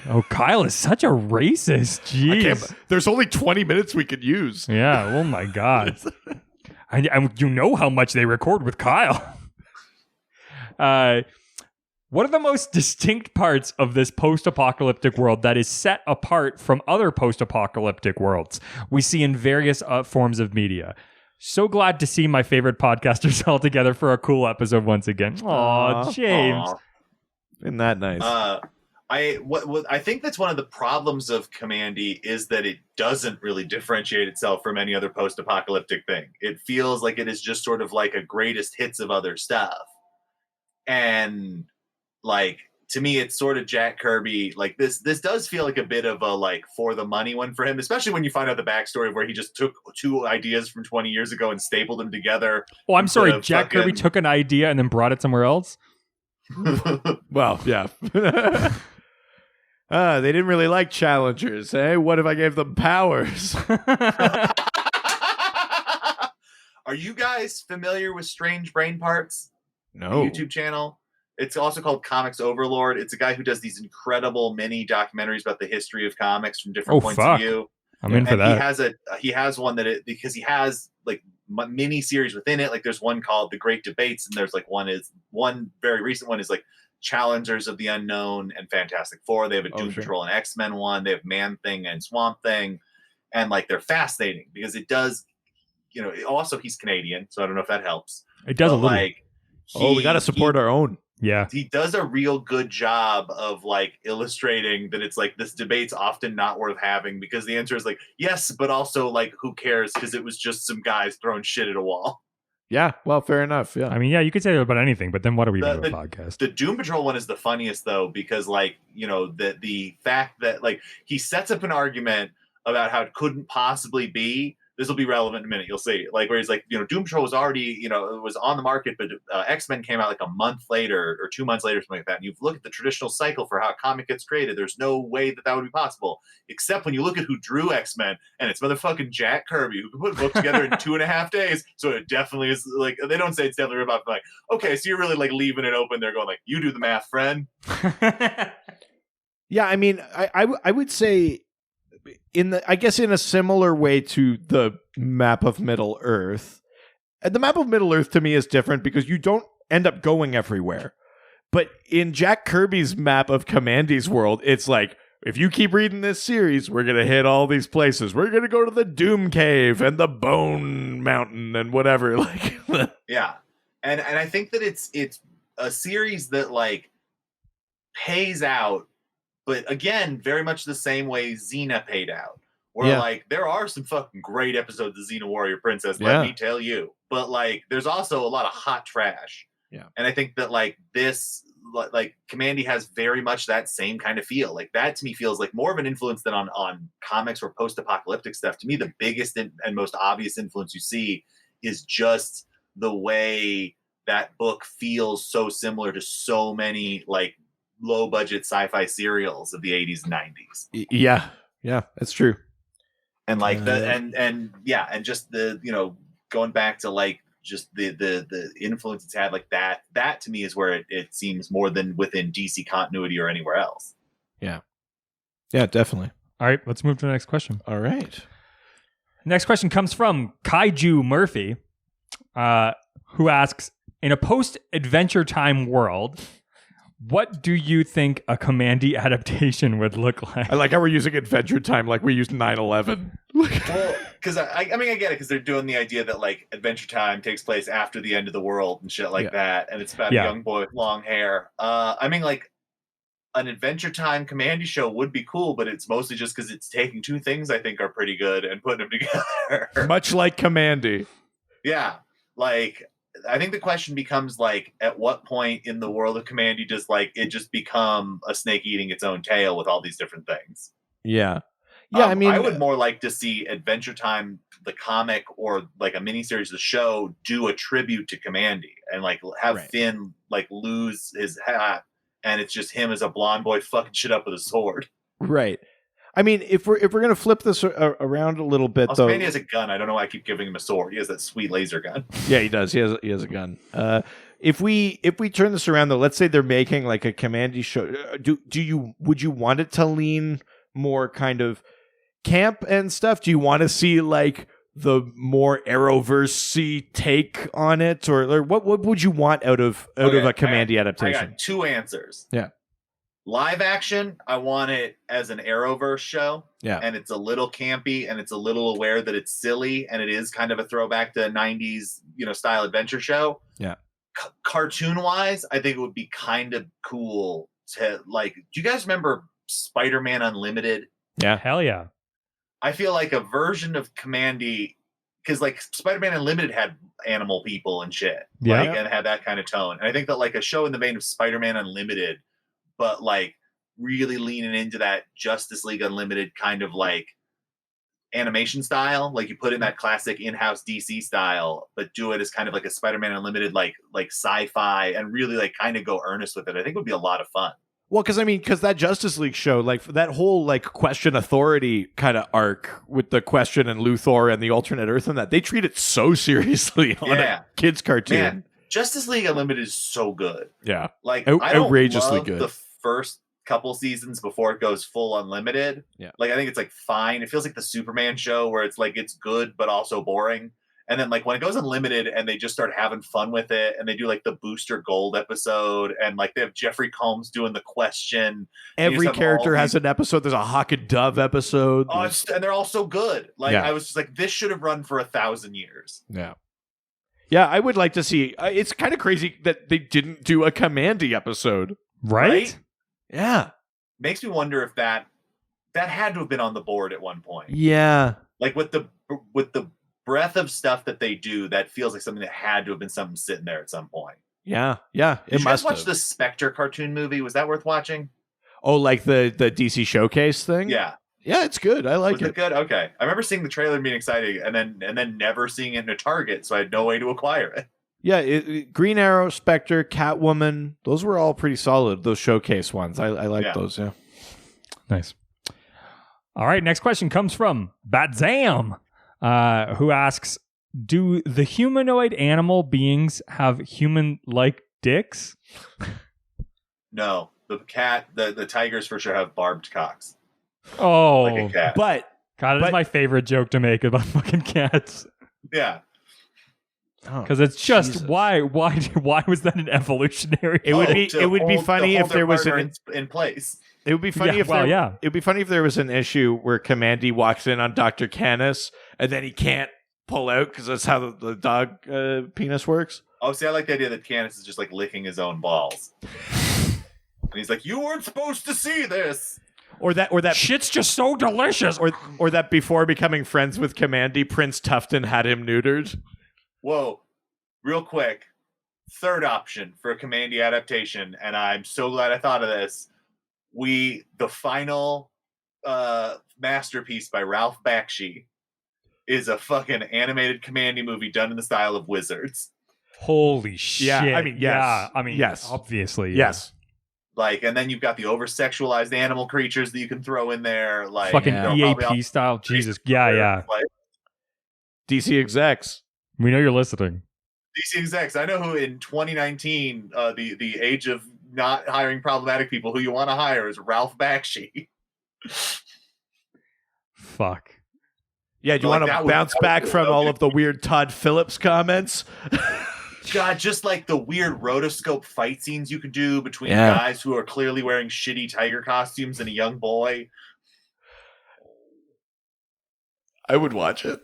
Oh, Kyle is such a racist. Jeez. There's only 20 minutes we could use. Yeah. Oh my God. You know how much they record with Kyle. What are the most distinct parts of this post-apocalyptic world that is set apart from other post-apocalyptic worlds we see in various forms of media? So glad to see my favorite podcasters all together for a cool episode once again. Aw, James. Isn't that nice? I think that's one of the problems of Kamandi is that it doesn't really differentiate itself from any other post-apocalyptic thing. It feels like it is just sort of like a greatest hits of other stuff. And like, to me, it's sort of Jack Kirby. Like this does feel like a bit of a like for the money one for him, especially when you find out the backstory of where he just took two ideas from 20 years ago and stapled them together. Oh, I'm sorry. Jack Kirby took an idea and then brought it somewhere else. Well, yeah. They didn't really like challengers, eh? What if I gave them powers? Are you guys familiar with Strange Brain Parts? No. The YouTube channel. It's also called Comics Overlord. It's a guy who does these incredible mini documentaries about the history of comics from different points of view. I'm in for that. He has one because he has like mini series within it. Like there's one called The Great Debates, and there's like one very recent one is like Challengers of the Unknown and Fantastic Four. They have a Doom Patrol and X-Men one. They have Man Thing and Swamp Thing, and like they're fascinating because it does. Also he's Canadian, so I don't know if that helps. It does a little. Like, we got to support our own. Yeah. He does a real good job of like illustrating that it's like this debate's often not worth having because the answer is like, yes, but also like, who cares? Because it was just some guys throwing shit at a wall. Yeah. Well, fair enough. Yeah. I mean, yeah, you could say that about anything, but then what are we doing with a podcast? The Doom Patrol one is the funniest though, because like, the fact that like he sets up an argument about how it couldn't possibly be. This will be relevant in a minute. You'll see. Like where he's like, Doom Patrol was already, it was on the market, but X-Men came out like a month later or 2 months later, something like that. And you look at the traditional cycle for how a comic gets created. There's no way that would be possible, except when you look at who drew X-Men, and it's motherfucking Jack Kirby, who could put a book together in 2.5 days. So it definitely is like, they don't say it's definitely about like, okay, so you're really like leaving it open. They're going like, you do the math, friend. Yeah, I mean, I would say in a similar way to the map of Middle Earth. And the map of Middle Earth to me is different because you don't end up going everywhere. But in Jack Kirby's map of Kamandi's world, it's like, if you keep reading this series, we're going to hit all these places. We're going to go to the Doom Cave and the Bone Mountain and whatever. Like, yeah. And I think that it's a series that like pays out, but again, very much the same way Xena paid out. Where like there are some fucking great episodes of Xena Warrior Princess, let me tell you. But like there's also a lot of hot trash. Yeah. And I think that like this, like Kamandi has very much that same kind of feel. Like that to me feels like more of an influence than on comics or post-apocalyptic stuff. To me, the biggest and most obvious influence you see is just the way that book feels so similar to so many like low budget sci-fi serials of the 80s and 90s. Yeah, that's true. And like and just the going back to like just the influence it's had, like that to me is where it seems more than within DC continuity or anywhere else. Yeah. Yeah, definitely. All right, let's move to the next question. All right. Next question comes from Kaiju Murphy, who asks, in a post-Adventure Time world, what do you think a Kamandi adaptation would look like? I like how we're using Adventure Time like we used 9/11. Well, because I mean, I get it, because they're doing the idea that like Adventure Time takes place after the end of the world and shit like that, and it's about a young boy with long hair. I mean, like an Adventure Time Kamandi show would be cool, but it's mostly just because it's taking two things I think are pretty good and putting them together. Much like Kamandi. Yeah, like I think the question becomes like, at what point in the world of Kamandi does like it just become a snake eating its own tail with all these different things? Yeah. Yeah, I mean, I would more like to see Adventure Time, the comic, or like a miniseries, the show, do a tribute to Kamandi and like have Finn like lose his hat, and it's just him as a blonde boy fucking shit up with a sword. Right. I mean, if we're gonna flip this around a little bit, though, Kamandi has a gun. I don't know why I keep giving him a sword. He has that sweet laser gun. Yeah, he does. He has a gun. If we turn this around, though, let's say they're making like a Kamandi show. Would you want it to lean more kind of camp and stuff? Do you want to see like the more Arrowverse-y take on it, or what would you want out of a Kamandi adaptation? I got two answers. Yeah. Live action, I want it as an Arrowverse show. Yeah. And it's a little campy and it's a little aware that it's silly and it is kind of a throwback to 90s, style adventure show. Yeah. Cartoon-wise, I think it would be kind of cool to like, do you guys remember Spider-Man Unlimited? Yeah. Hell yeah. I feel like a version of Kamandi, because like Spider-Man Unlimited had animal people and shit. Yeah. And had that kind of tone. And I think that like a show in the vein of Spider-Man Unlimited, but like really leaning into that Justice League Unlimited kind of like animation style, like you put in that classic in-house DC style, but do it as kind of like a Spider-Man Unlimited, like sci-fi, and really like kind of go earnest with it. I think would be a lot of fun. Well, because that Justice League show, like that whole like question authority kind of arc with the Question and Luthor and the alternate Earth and that, they treat it so seriously on a kids cartoon. Man, Justice League Unlimited is so good. Yeah, like I don't outrageously love good. The first couple seasons before it goes full unlimited. Yeah, like I think it's like fine. It feels like the Superman show where it's like it's good but also boring. And then like when it goes unlimited and they just start having fun with it and they do like the Booster Gold episode and like they have Jeffrey Combs doing the Question. Every character has an episode. There's a Hawk and Dove episode. Oh, and they're all so good. Like I was just like, this should have run for 1,000 years. Yeah. Yeah, I would like to see. It's kind of crazy that they didn't do a Kamandi episode. Right? Yeah. Makes me wonder if that had to have been on the board at one point. Yeah. Like with the breadth of stuff that they do, that feels like something that had to have been something sitting there at some point. Yeah. Yeah. Did you guys watch the Spectre cartoon movie? Was that worth watching? Oh, like the DC Showcase thing? Yeah. Yeah, it's good. I like it. Was it good? Okay. I remember seeing the trailer and being excited and then never seeing it in a Target, so I had no way to acquire it. Yeah, Green Arrow, Spectre, Catwoman, those were all pretty solid, those Showcase ones. I like those, yeah. Nice. All right, next question comes from Batzam, who asks, do the humanoid animal beings have human-like dicks? No. The tigers for sure have barbed cocks. Oh, like a cat. But God, it's my favorite joke to make about fucking cats. Yeah, because it's just Jesus. Why was that an evolutionary? It would be funny if there was in place. It would be funny it would be funny if there was an issue where Kamandi walks in on Dr. Canis and then he can't pull out because that's how the dog penis works. Oh, see, I like the idea that Canis is just like licking his own balls, and he's like, "You weren't supposed to see this." Or that shit's just so delicious. Or that before becoming friends with Kamandi, Prince Tufton had him neutered. Whoa. Real quick. Third option for a Kamandi adaptation, and I'm so glad I thought of this. The final masterpiece by Ralph Bakshi is a fucking animated Kamandi movie done in the style of Wizards. Holy shit. Yeah, I mean, yes. Yeah, I mean, yes. Obviously. Yes. Like, and then you've got the over-sexualized animal creatures that you can throw in there. Like fucking EAP style. Jesus. Yeah. Like, DC execs. We know you're listening. DC execs. I know who in 2019, the age of not hiring problematic people, who you want to hire is Ralph Bakshi. Fuck. Yeah, do you want to bounce back from all of the weird Todd Phillips comments? God, just like the weird rotoscope fight scenes you could do between guys who are clearly wearing shitty tiger costumes and a young boy. I would watch it.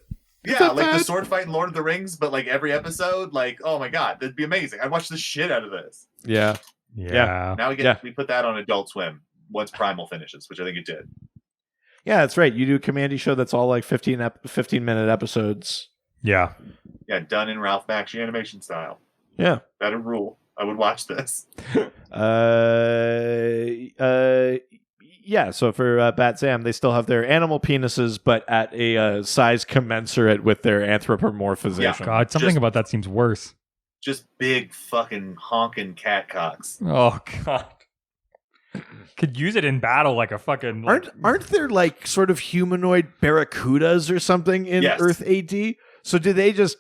Yeah, like the sword fight in Lord of the Rings, but like every episode, like, oh my God, that'd be amazing. I'd watch the shit out of this. Yeah. Now we put that on Adult Swim once Primal finishes, which I think it did. Yeah, that's right. You do a Kamandi show that's all like 15-minute episodes. Yeah. Yeah, done in Ralph Bakshi animation style. Yeah. That'd rule. I would watch this. Yeah, so for Bat Sam, they still have their animal penises, but at a size commensurate with their anthropomorphization. Yeah. God, something about that seems worse. Just big fucking honking cat cocks. Oh, God. Could use it in battle like a fucking... Like... Aren't there like sort of humanoid barracudas or something in Earth AD? So do they just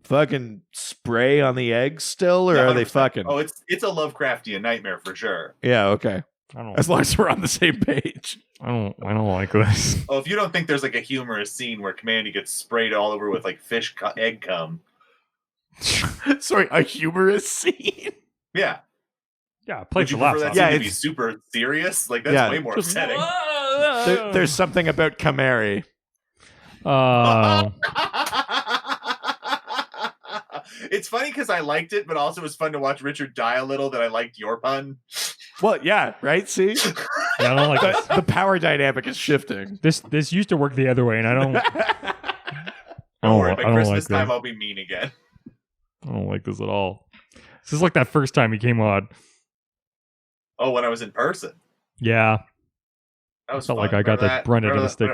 fucking spray on the eggs still, or are they fucking... Oh, it's a Lovecraftian nightmare for sure. Yeah, okay. As long as we're on the same page. I don't like this. Oh, if you don't think there's like a humorous scene where Kamandi gets sprayed all over with like fish egg cum. Sorry, a humorous scene? Yeah. Yeah, play for laughs. laughs. Yeah, to be super serious. Like that's way more upsetting. There's something about Kamari. It's funny because I liked it, but also it was fun to watch Richard die a little. That I liked your pun. Well, yeah, right. See, yeah, I don't like the power dynamic is shifting. This used to work the other way, and I don't. Don't worry, by Christmas time I'll be mean again. I don't like this at all. This is like that first time he came on. Oh, when I was in person. Yeah. That was felt fun. like I got that brunt of the stick.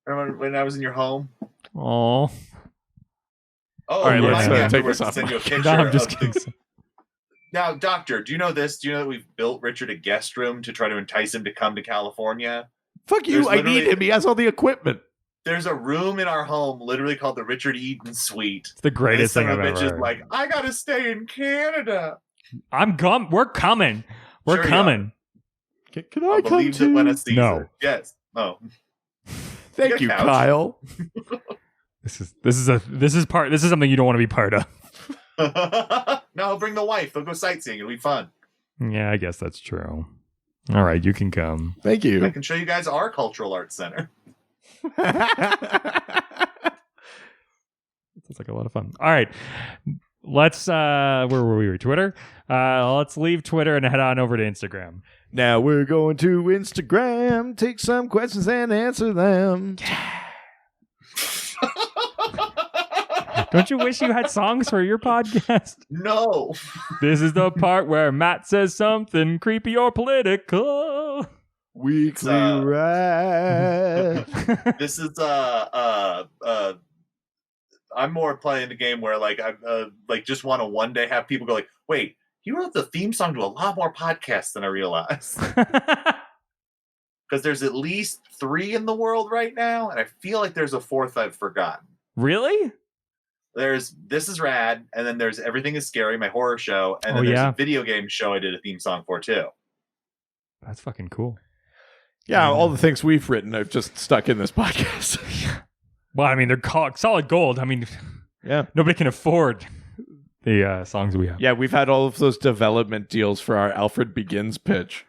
Remember when I was in your home? Oh. Oh, all right, let's take this off. Send you a picture. No, I'm just kidding. Now, Doctor, do you know this? Do you know that we've built Richard a guest room to try to entice him to come to California? Fuck you, I need him. He has all the equipment. There's a room in our home literally called the Richard Eden Suite. It's the greatest thing I've ever heard. Like, I gotta stay in Canada. We're coming. We're coming. Can I come believe that when a Caesar. No. Yes. Oh. Thank you, Kyle. This is something you don't want to be part of. No, bring the wife. They'll go sightseeing. It'll be fun. Yeah, I guess that's true. All right, you can come. Thank you. I can show you guys our cultural arts center. Sounds like a lot of fun. All right. Let's where were we? Twitter? Let's leave Twitter and head on over to Instagram. Now we're going to Instagram, take some questions and answer them. Don't you wish you had songs for your podcast? No. This is the part where Matt says something creepy or political. Weekly rap. This is I'm more playing the game where like I like just want to one day have people go like, wait, you wrote the theme song to a lot more podcasts than I realized. Because there's at least 3 in the world right now, and I feel like there's a 4th I've forgotten. Really? There's This Is Rad, and then there's Everything Is Scary, my horror show, and then there's a video game show I did a theme song for too. That's fucking cool. Yeah, all the things we've written I've just stuck in this podcast. Well, I mean, they're solid gold. I mean, yeah, nobody can afford the songs we have. Yeah, we've had all of those development deals for our Alfred Begins pitch.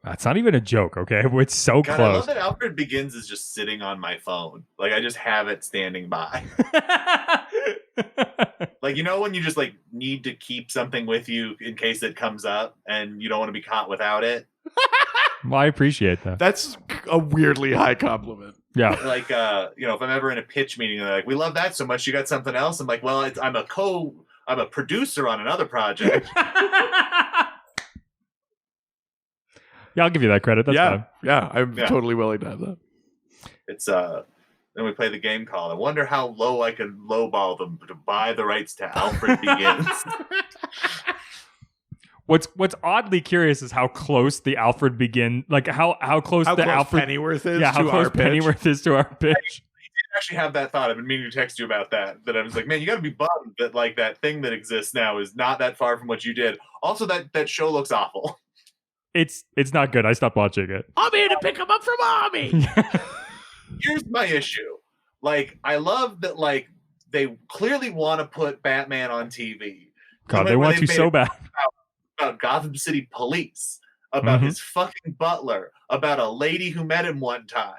That's not even a joke, okay? It's so God, close. I love that Alfred Begins is just sitting on my phone. Like, I just have it standing by. Like, you know when you just, like, need to keep something with you in case it comes up and you don't want to be caught without it? Well, I appreciate that. That's a weirdly high compliment. Yeah. Like, you know, if I'm ever in a pitch meeting, they're like, we love that so much, you got something else? I'm like, well, I'm a producer on another project. Yeah, I'll give you that credit. That's fine. Yeah, I'm totally willing to have that. It's then we play the game called I wonder how low I can lowball them to buy the rights to Alfred Begins. What's oddly curious is how close the Alfred Begin, like how close Alfred Pennyworth is how to close our pitch. Pennyworth is to our pitch. I did actually have that thought. I've been meaning to text you about that. That I was like, man, you got to be bummed that like that thing that exists now is not that far from what you did. Also, that show looks awful. It's not good. I stopped watching it. I'm here to pick him up from Army. Here's my issue. Like, I love that, like, they clearly want to put Batman on TV. God, they want to so bad. About Gotham City Police, about his fucking butler, about a lady who met him one time,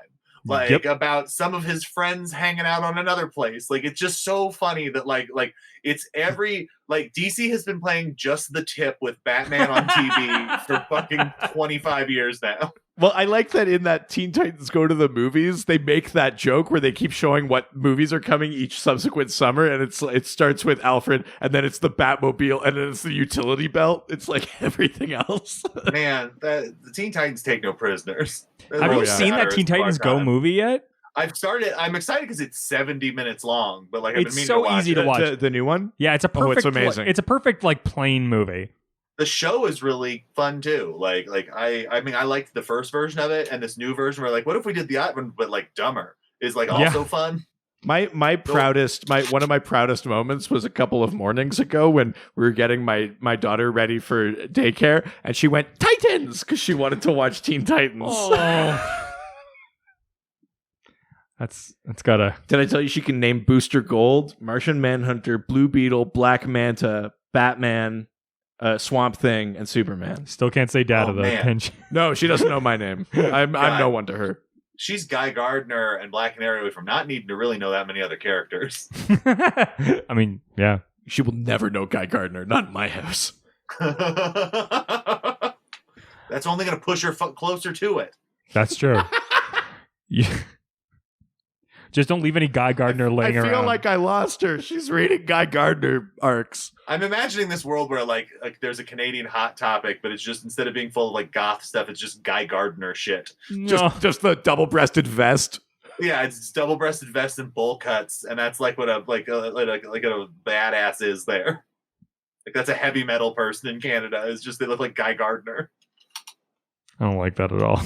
like about some of his friends hanging out on another place. Like, it's just so funny that like it's every like DC has been playing just the tip with Batman on TV for fucking 25 years now. Well, I like that in that Teen Titans Go to the Movies, they make that joke where they keep showing what movies are coming each subsequent summer, and it starts with Alfred, and then it's the Batmobile, and then it's the utility belt. It's like everything else. Man, the Teen Titans take no prisoners. Have you seen that Teen Titans Go movie yet? I've started. I'm excited because it's 70 minutes long, but like I've been meaning so to watch easy to watch. The new one? Yeah, it's a perfect. It's amazing. It's a perfect like plain movie. The show is really fun too. Like I mean I liked the first version of it, and this new version where like what if we did the other one but like dumber is like also fun. My proudest one of my proudest moments was a couple of mornings ago when we were getting my daughter ready for daycare, and she went Titans because she wanted to watch Teen Titans. Oh. That's gotta. Did I tell you she can name Booster Gold, Martian Manhunter, Blue Beetle, Black Manta, Batman, Swamp Thing, and Superman? Still can't say Dad of the pinch. No, she doesn't know my name. I'm no one to her. She's Guy Gardner and Black Canary away from not needing to really know that many other characters. I mean, yeah. She will never know Guy Gardner. Not in my house. That's only going to push her closer to it. That's true. Just don't leave any Guy Gardner laying around. I feel like I lost her. She's reading Guy Gardner arcs. I'm imagining this world where like there's a Canadian hot topic, but it's just instead of being full of like goth stuff, it's just Guy Gardner shit. No. Just the double-breasted vest. Yeah, it's double-breasted vest and bowl cuts, and that's like what a badass is there. Like that's a heavy metal person in Canada. It's just they look like Guy Gardner. I don't like that at all.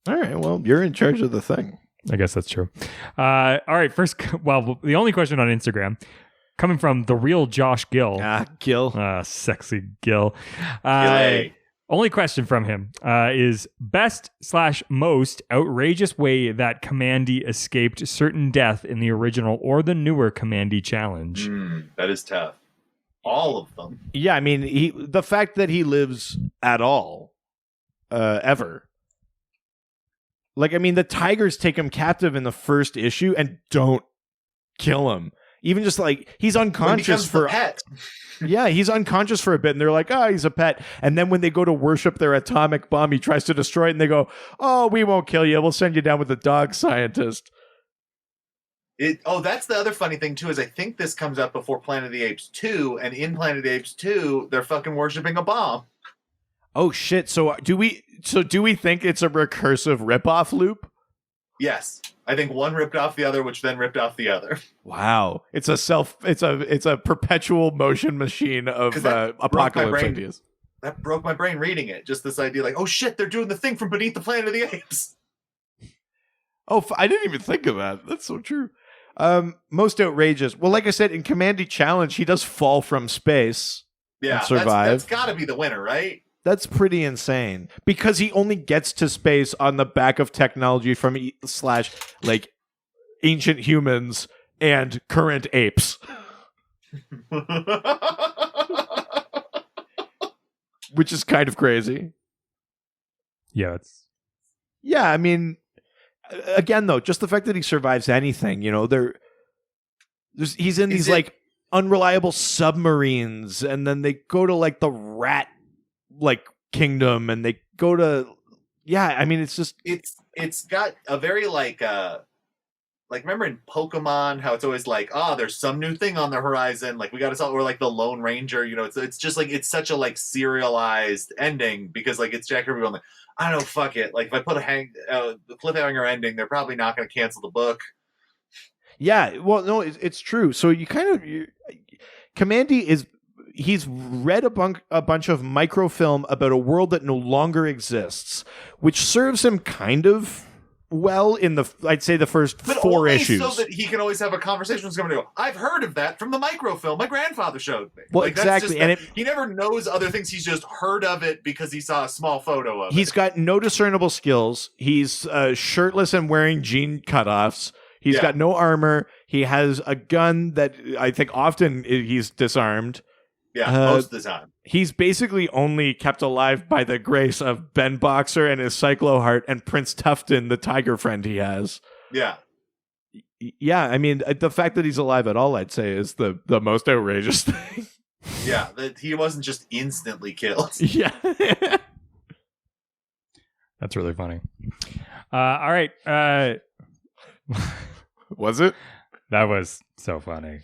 All right, well, you're in charge of the thing. I guess that's true. All right, first, well, the only question on Instagram coming from the real Josh Gill. Gill. Sexy Gill. Gilly. Only question from him is best/most outrageous way that Kamandi escaped certain death in the original or the newer Kamandi challenge. That is tough. All of them. Yeah, I mean, the fact that he lives at all, ever. Like, I mean, the tigers take him captive in the first issue and don't kill him. Even just like, he's unconscious for... pet. Yeah, he's unconscious for a bit, and they're like, oh, he's a pet. And then when they go to worship their atomic bomb, he tries to destroy it, and they go, oh, we won't kill you. We'll send you down with the dog scientist. That's the other funny thing, too, is I think this comes up before Planet of the Apes 2, and in Planet of the Apes 2, they're fucking worshiping a bomb. Oh, shit. So do we think it's a recursive ripoff loop? Yes. I think one ripped off the other, which then ripped off the other. Wow. It's a perpetual motion machine of apocalypse ideas. That broke my brain reading it. Just this idea like, oh shit, they're doing the thing from Beneath the Planet of the Apes. Oh, I didn't even think of that. That's so true. Most outrageous. Well, like I said, in Kamandi Challenge, he does fall from space and survive. That's got to be the winner, right? That's pretty insane because he only gets to space on the back of technology from / like ancient humans and current apes. Which is kind of crazy. Yeah, I mean, again though, just the fact that he survives anything, you know, he's in these like unreliable submarines, and then they go to like the rat like kingdom, and they go to I mean, it's just it's got a very like remember in Pokemon how it's always like, there's some new thing on the horizon, like we got to solve, or like the Lone Ranger, you know, it's just like it's such a like serialized ending because like it's Jack Kirby going like, I don't know, fuck it, like if I put the cliffhanger ending, they're probably not going to cancel the book. Yeah, well, no, it's true. So Kamandi he's read a bunch of microfilm about a world that no longer exists, which serves him kind of well in I'd say the first but 4 issues. So that he can always have a conversation with somebody. Go, I've heard of that from the microfilm my grandfather showed me. Well, exactly, and he never knows other things. He's just heard of it because he saw a small photo of it. He's got no discernible skills. He's shirtless and wearing jean cutoffs. He's got no armor. He has a gun that I think often he's disarmed. Yeah, most of the time. He's basically only kept alive by the grace of Ben Boxer and his Cycloheart and Prince Tufton, the tiger friend he has. Yeah. Yeah, I mean, the fact that he's alive at all, I'd say, is the most outrageous thing. Yeah, that he wasn't just instantly killed. Yeah. That's really funny. All right. Was it? That was so funny.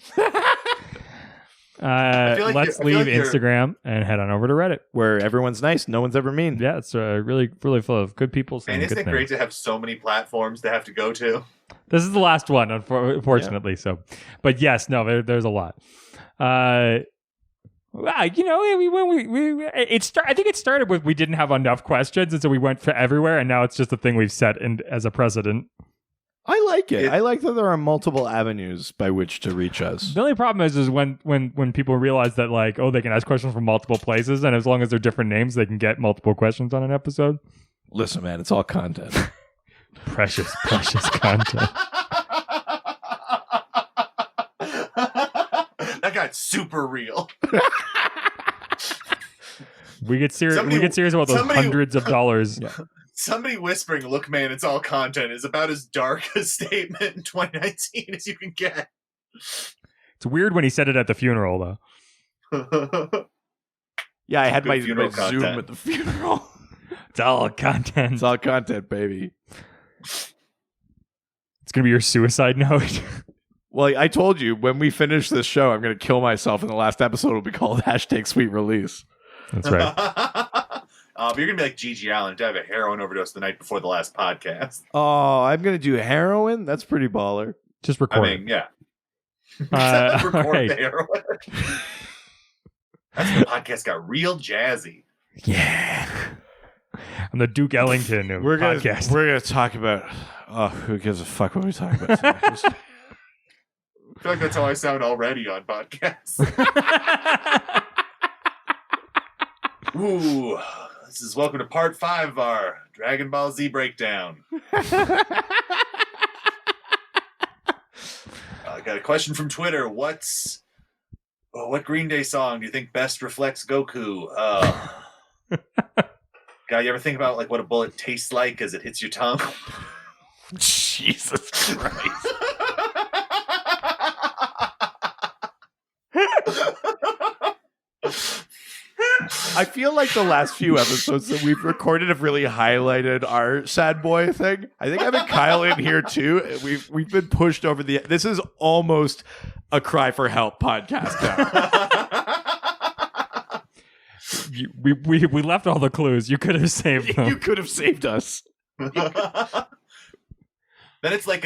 Let's leave Instagram and head on over to Reddit, where everyone's nice, no one's ever mean. Yeah, it's really full of good people saying and good things. Isn't it great to have so many platforms to have to go to? This is the last one, unfortunately. Yeah. So, but yes, no, there's a lot. I think it started with we didn't have enough questions, and so we went for everywhere, and now it's just a thing we've set as a precedent. I like it. I like that there are multiple avenues by which to reach us. The only problem is when people realize that they can ask questions from multiple places, and as long as they're different names, they can get multiple questions on an episode. Listen, man, it's all content. precious content. That got super real. We get serious about those hundreds of dollars. Yeah. Somebody whispering, "Look, man, it's all content," is about as dark a statement in 2019 as you can get. It's weird when he said it at the funeral, though. Yeah, I had my Zoom at the funeral. It's all content. It's all content, baby. It's going to be your suicide note. Well, I told you, when we finish this show, I'm going to kill myself, and the last episode will be called #SweetRelease. That's right. But you're going to be like Gigi Allen to have a heroin overdose the night before the last podcast. Oh, I'm going to do heroin? That's pretty baller. Just record. I mean, yeah. Record the heroin. That's when the podcast got real jazzy. Yeah. I'm the Duke Ellington of podcast. We're going to talk about... Oh, who gives a fuck what we talk about today? I feel like that's how I sound already on podcasts. Ooh, this is welcome to part 5 of our Dragon Ball Z breakdown. I got a question from Twitter. What Green Day song do you think best reflects Goku? God, you ever think about what a bullet tastes like as it hits your tongue? Jesus Christ. I feel like the last few episodes that we've recorded have really highlighted our sad boy thing. I think having Kyle in here too, we've been pushed over the... This is almost a cry for help podcast now. We left all the clues. You could have saved them. You could have saved us. Then it's like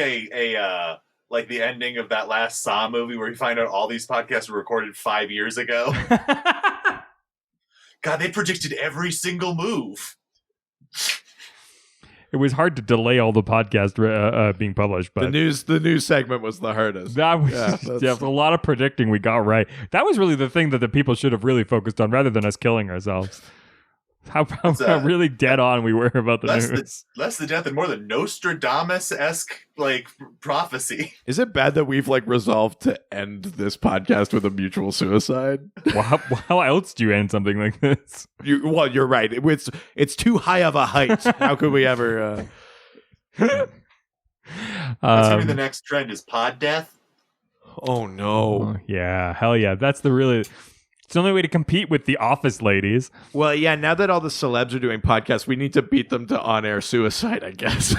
like the ending of that last Saw movie where you find out all these podcasts were recorded 5 years ago. God, they predicted every single move. It was hard to delay all the podcasts being published, but the news segment was the hardest. That was a lot of predicting we got right. That was really the thing that the people should have really focused on, rather than us killing ourselves. How really dead on we were about the news. Less the death and more the Nostradamus-esque prophecy. Is it bad that we've resolved to end this podcast with a mutual suicide? Well, how else do you end something like this? You're right. It's too high of a height. How could we ever? That's gonna be the next trend: is pod death. Oh no! Yeah, hell yeah! That's it's the only way to compete with the Office ladies. Well, yeah, now that all the celebs are doing podcasts, we need to beat them to on-air suicide, I guess.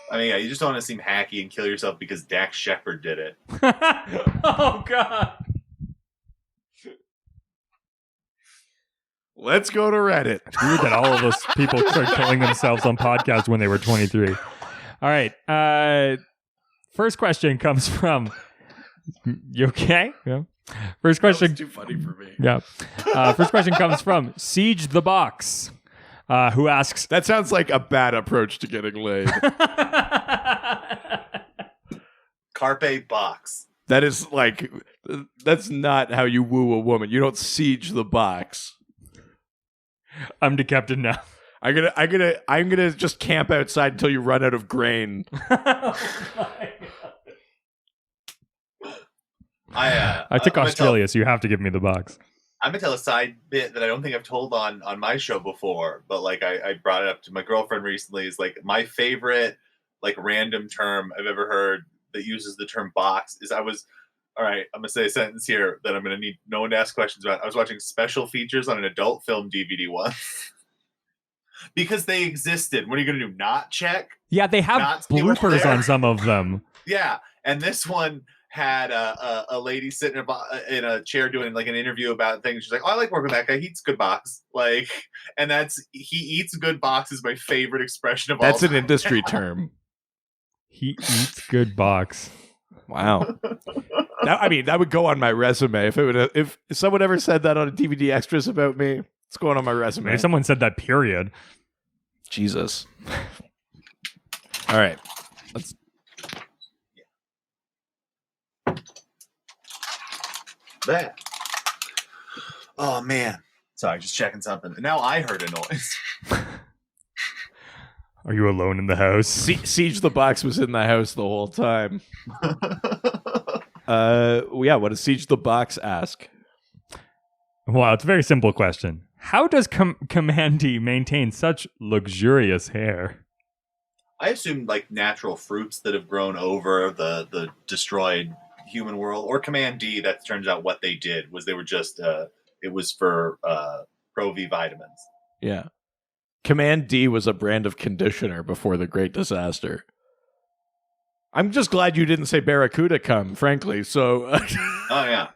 I mean, yeah, you just don't want to seem hacky and kill yourself because Dax Shepard did it. Oh, God. Let's go to Reddit. It's weird that all of those people started killing themselves on podcasts when they were 23. All right. First question comes from... You okay? Yeah. First question. That was too funny for me. Yeah. First question comes from Siege the Box. who asks... That sounds like a bad approach to getting laid. Carpe box. That is like, that's not how you woo a woman. You don't siege the box. I'm decapitated now. I'm gonna just camp outside until you run out of grain. I took Australia, so you have to give me the box. I'm gonna tell a side bit that I don't think I've told on my show before, but like I brought it up to my girlfriend recently. Is like my favorite like random term I've ever heard that uses the term box is all right, I'm gonna say a sentence here that I'm gonna need no one to ask questions about. I was watching special features on an adult film DVD once. Because they existed. What are you going to do? Not check? Yeah, they have bloopers on some of them. Yeah, and this one had a lady sitting in a chair doing like an interview about things. She's like, "Oh, I like working with that guy. He eats good box." Like, and he eats good box is my favorite expression of all. That's an industry term. He eats good box. Wow. That would go on my resume if someone ever said that on a DVD extras about me. It's going on my resume. If someone said that, period. Jesus. All right. That. Oh, man. Sorry, just checking something. Now I heard a noise. Are you alone in the house? Siege the Box was in the house the whole time. What does Siege the Box ask? Wow, it's a very simple question. How does Kamandi maintain such luxurious hair? I assume like natural fruits that have grown over the destroyed human world, or Kamandi. That turns out what they did was they were just it was for Pro V vitamins. Yeah, Kamandi was a brand of conditioner before the Great Disaster. I'm just glad you didn't say Barracuda cum, frankly. So, oh yeah.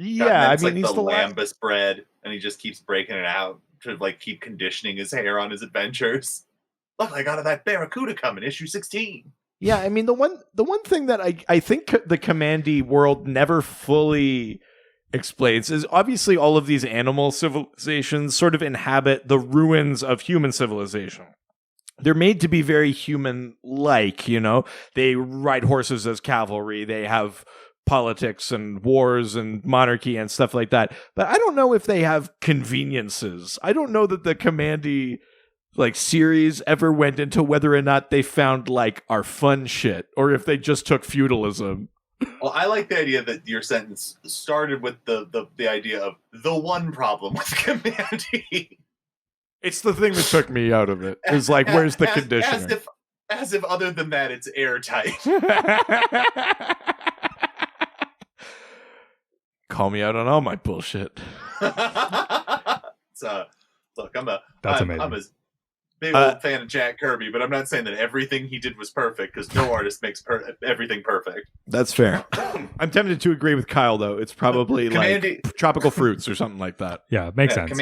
Yeah, I mean, like he's the lambus bread, and he just keeps breaking it out to like keep conditioning his hair on his adventures. Look, I got that Barracuda cum in issue 16. Yeah, I mean, the one thing that I think the Kamandi world never fully explains is obviously all of these animal civilizations sort of inhabit the ruins of human civilization. They're made to be very human-like, you know? They ride horses as cavalry. They have politics and wars and monarchy and stuff like that. But I don't know if they have conveniences. I don't know that the Kamandi like series ever went into whether or not they found like our fun shit or if they just took feudalism. Well, I like the idea that your sentence started with the idea of the one problem with Kamandi. It's the thing that took me out of it. It's like, where's the conditioner? As if other than that, it's airtight. Call me out on all my bullshit. So, look, I'm a big old fan of Jack Kirby, but I'm not saying that everything he did was perfect, because no artist makes everything perfect. That's fair. I'm tempted to agree with Kyle, though. It's probably like tropical fruits or something like that. Yeah, makes sense.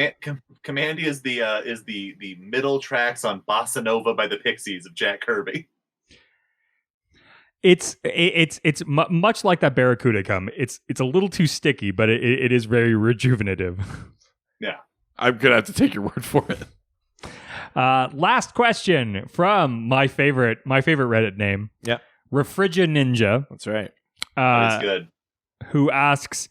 Kamandi is the middle tracks on Bossa Nova by the Pixies of Jack Kirby. It's much like that Barracuda cum. It's a little too sticky, but it is very rejuvenative. Yeah, I'm gonna have to take your word for it. Last question from my favorite Reddit name. Yeah, Refrigerator Ninja. That's right. That's good. Who asks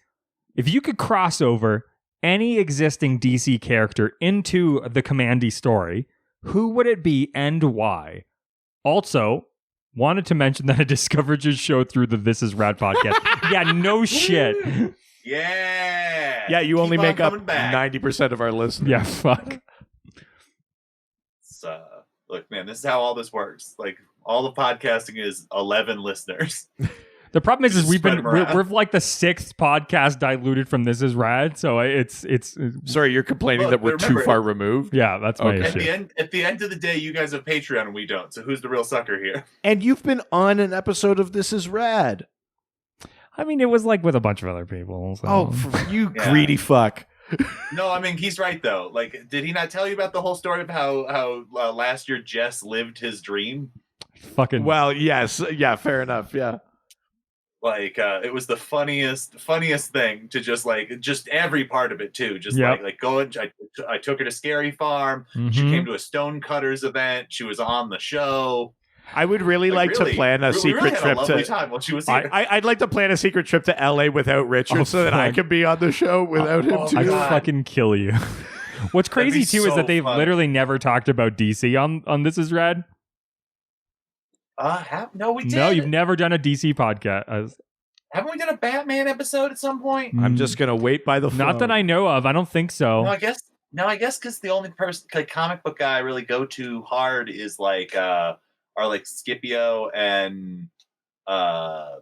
if you could cross over any existing DC character into the Kamandi story, who would it be and why? Also, wanted to mention that I discovered your show through the This Is Rad podcast. Yeah, no shit. Yeah. Yeah, you only make up 90% of our listeners. Yeah, fuck. Look, man, this is how all this works. Like, all the podcasting is 11 listeners. The problem is we're like the 6th podcast diluted from This Is Rad, so it's sorry, you're complaining that we're too far removed? Yeah, that's my issue. At the end of the day, you guys have Patreon and we don't, so who's the real sucker here? And you've been on an episode of This Is Rad. I mean, it was like with a bunch of other people. So. Oh, you greedy fuck. No, I mean, he's right, though. Like, did he not tell you about the whole story of how last year Jess lived his dream? Fucking. Well, yes. Yeah, fair enough. Yeah. Like it was the funniest thing to just every part of it too. Just like going. I took her to Scary Farm. Mm-hmm. She came to a Stonecutters event. She was on the show. I would really like to plan a secret trip to. Time while she was here. I'd like to plan a secret trip to LA without Richard, so that I can be on the show without him too. I'd fucking kill you. What's crazy too is that they've literally never talked about DC on This Is Rad. No, we did. No, you've never done a DC podcast. Haven't we done a Batman episode at some point? I'm just gonna wait by the phone. Not that I know of. I don't think so. No, I guess because the only person, like comic book guy, I really go to hard is like Scipio and Goat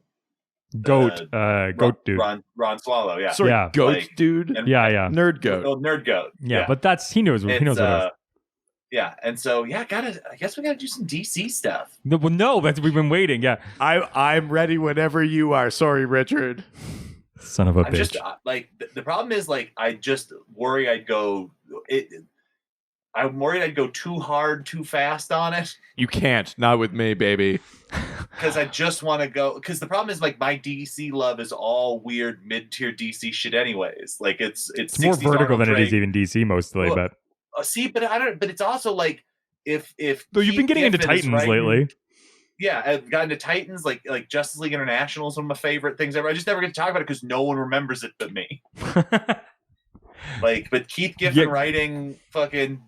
dude. Ron Swallow, yeah. Sorry, yeah. Goat dude. Yeah. Nerd Goat. Oh, Nerd Goat. Yeah, but he knows what it is. Yeah, and so I guess we gotta do some DC stuff. No, but we've been waiting. Yeah, I'm ready whenever you are. Sorry, Richard. Son of a bitch. Just the problem is I just worry I'd go. I'm worried I'd go too hard, too fast on it. You can't. Not with me, baby. Because I just want to go. Because the problem is my DC love is all weird mid-tier DC shit, anyways. Like it's more Vertigo than it is even DC mostly, but. See, but I don't. But it's also like if. Though you've been getting into Titans lately. Yeah, I've gotten to Titans, like Justice League International is one of my favorite things ever. I just never get to talk about it because no one remembers it but me. But Keith Giffen writing fucking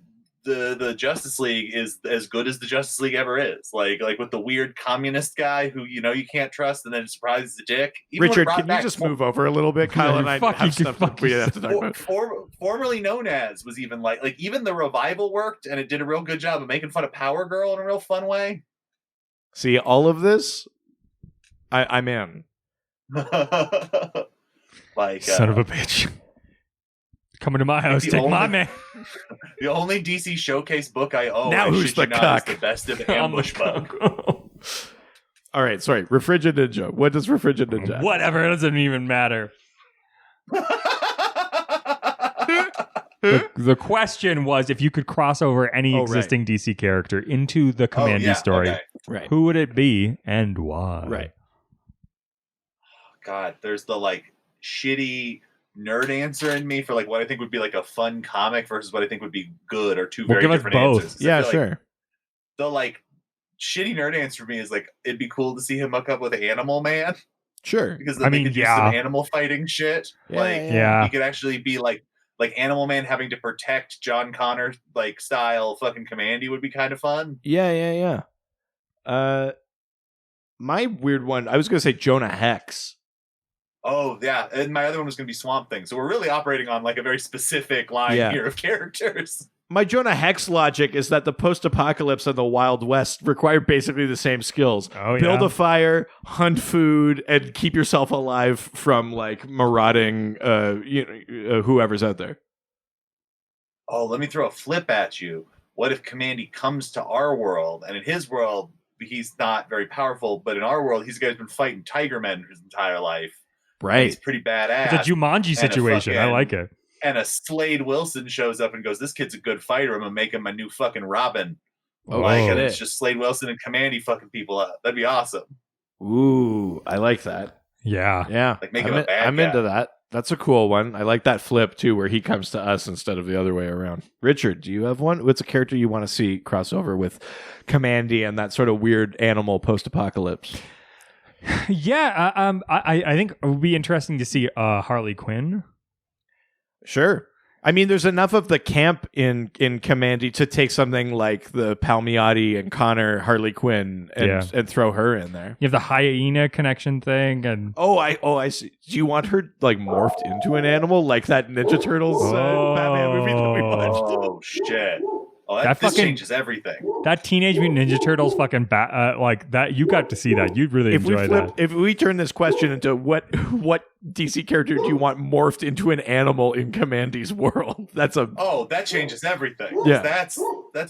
the Justice League is as good as the Justice League ever is. Like with the weird communist guy who you can't trust and then surprises the dick. Even Richard, can you just move over a little bit? Kyle and I have stuff that we have to talk about. Formerly known as was even like even the revival worked and it did a real good job of making fun of Power Girl in a real fun way. See, all of this, I'm in. Son of a bitch. Coming to my house, take my man. The only DC Showcase book I own. Now who's the cuck? Is the best of Ambush Bug. All right, sorry. Refrigerator Ninja. What does Refrigerator Ninja? Whatever, it doesn't even matter. The question was if you could cross over any existing DC character into the Kamandi story, who would it be and why? Right. God, there's the shitty nerd answer in me for what I think would be a fun comic versus what I think would be good, or two very different answers. Yeah, sure. The shitty nerd answer for me is it'd be cool to see him hook up with Animal Man. Sure. Because then they could do some animal fighting shit. He could actually be like Animal Man having to protect John Connor style fucking Kamandi would be kind of fun. Yeah. My weird one, I was gonna say Jonah Hex. Oh, yeah. And my other one was going to be Swamp Thing. So we're really operating on a very specific line here of characters. My Jonah Hex logic is that the post-apocalypse and the Wild West require basically the same skills. Build a fire, hunt food, and keep yourself alive from marauding whoever's out there. Oh, let me throw a flip at you. What if Kamandi comes to our world, and in his world, he's not very powerful, but in our world, he's been fighting Tiger Men his entire life. Right. He's pretty badass. It's a Jumanji situation. I like it. And a Slade Wilson shows up and goes, this kid's a good fighter. I'm going to make him my new fucking Robin. And it's just Slade Wilson and Kamandi fucking people up. That'd be awesome. Ooh, I like that. Yeah. Make him a bad guy. I'm into that. That's a cool one. I like that flip, too, where he comes to us instead of the other way around. Richard, do you have one? What's a character you want to see crossover with Kamandi and that sort of weird animal post-apocalypse? Yeah, I think it would be interesting to see Harley Quinn. Sure. I mean, there's enough of the camp in Kamandi to take something like the Palmiotti and Connor Harley Quinn and throw her in there. You have the hyena connection thing, and I see. Do you want her morphed into an animal like that Ninja Turtles Batman movie that we watched? Oh shit! Oh, that changes everything. That Teenage Mutant Ninja Turtles fucking that you got to see that. You'd really enjoy that. If we turn this question into what DC character do you want morphed into an animal in Kamandi's world? That changes everything. Yeah, that's a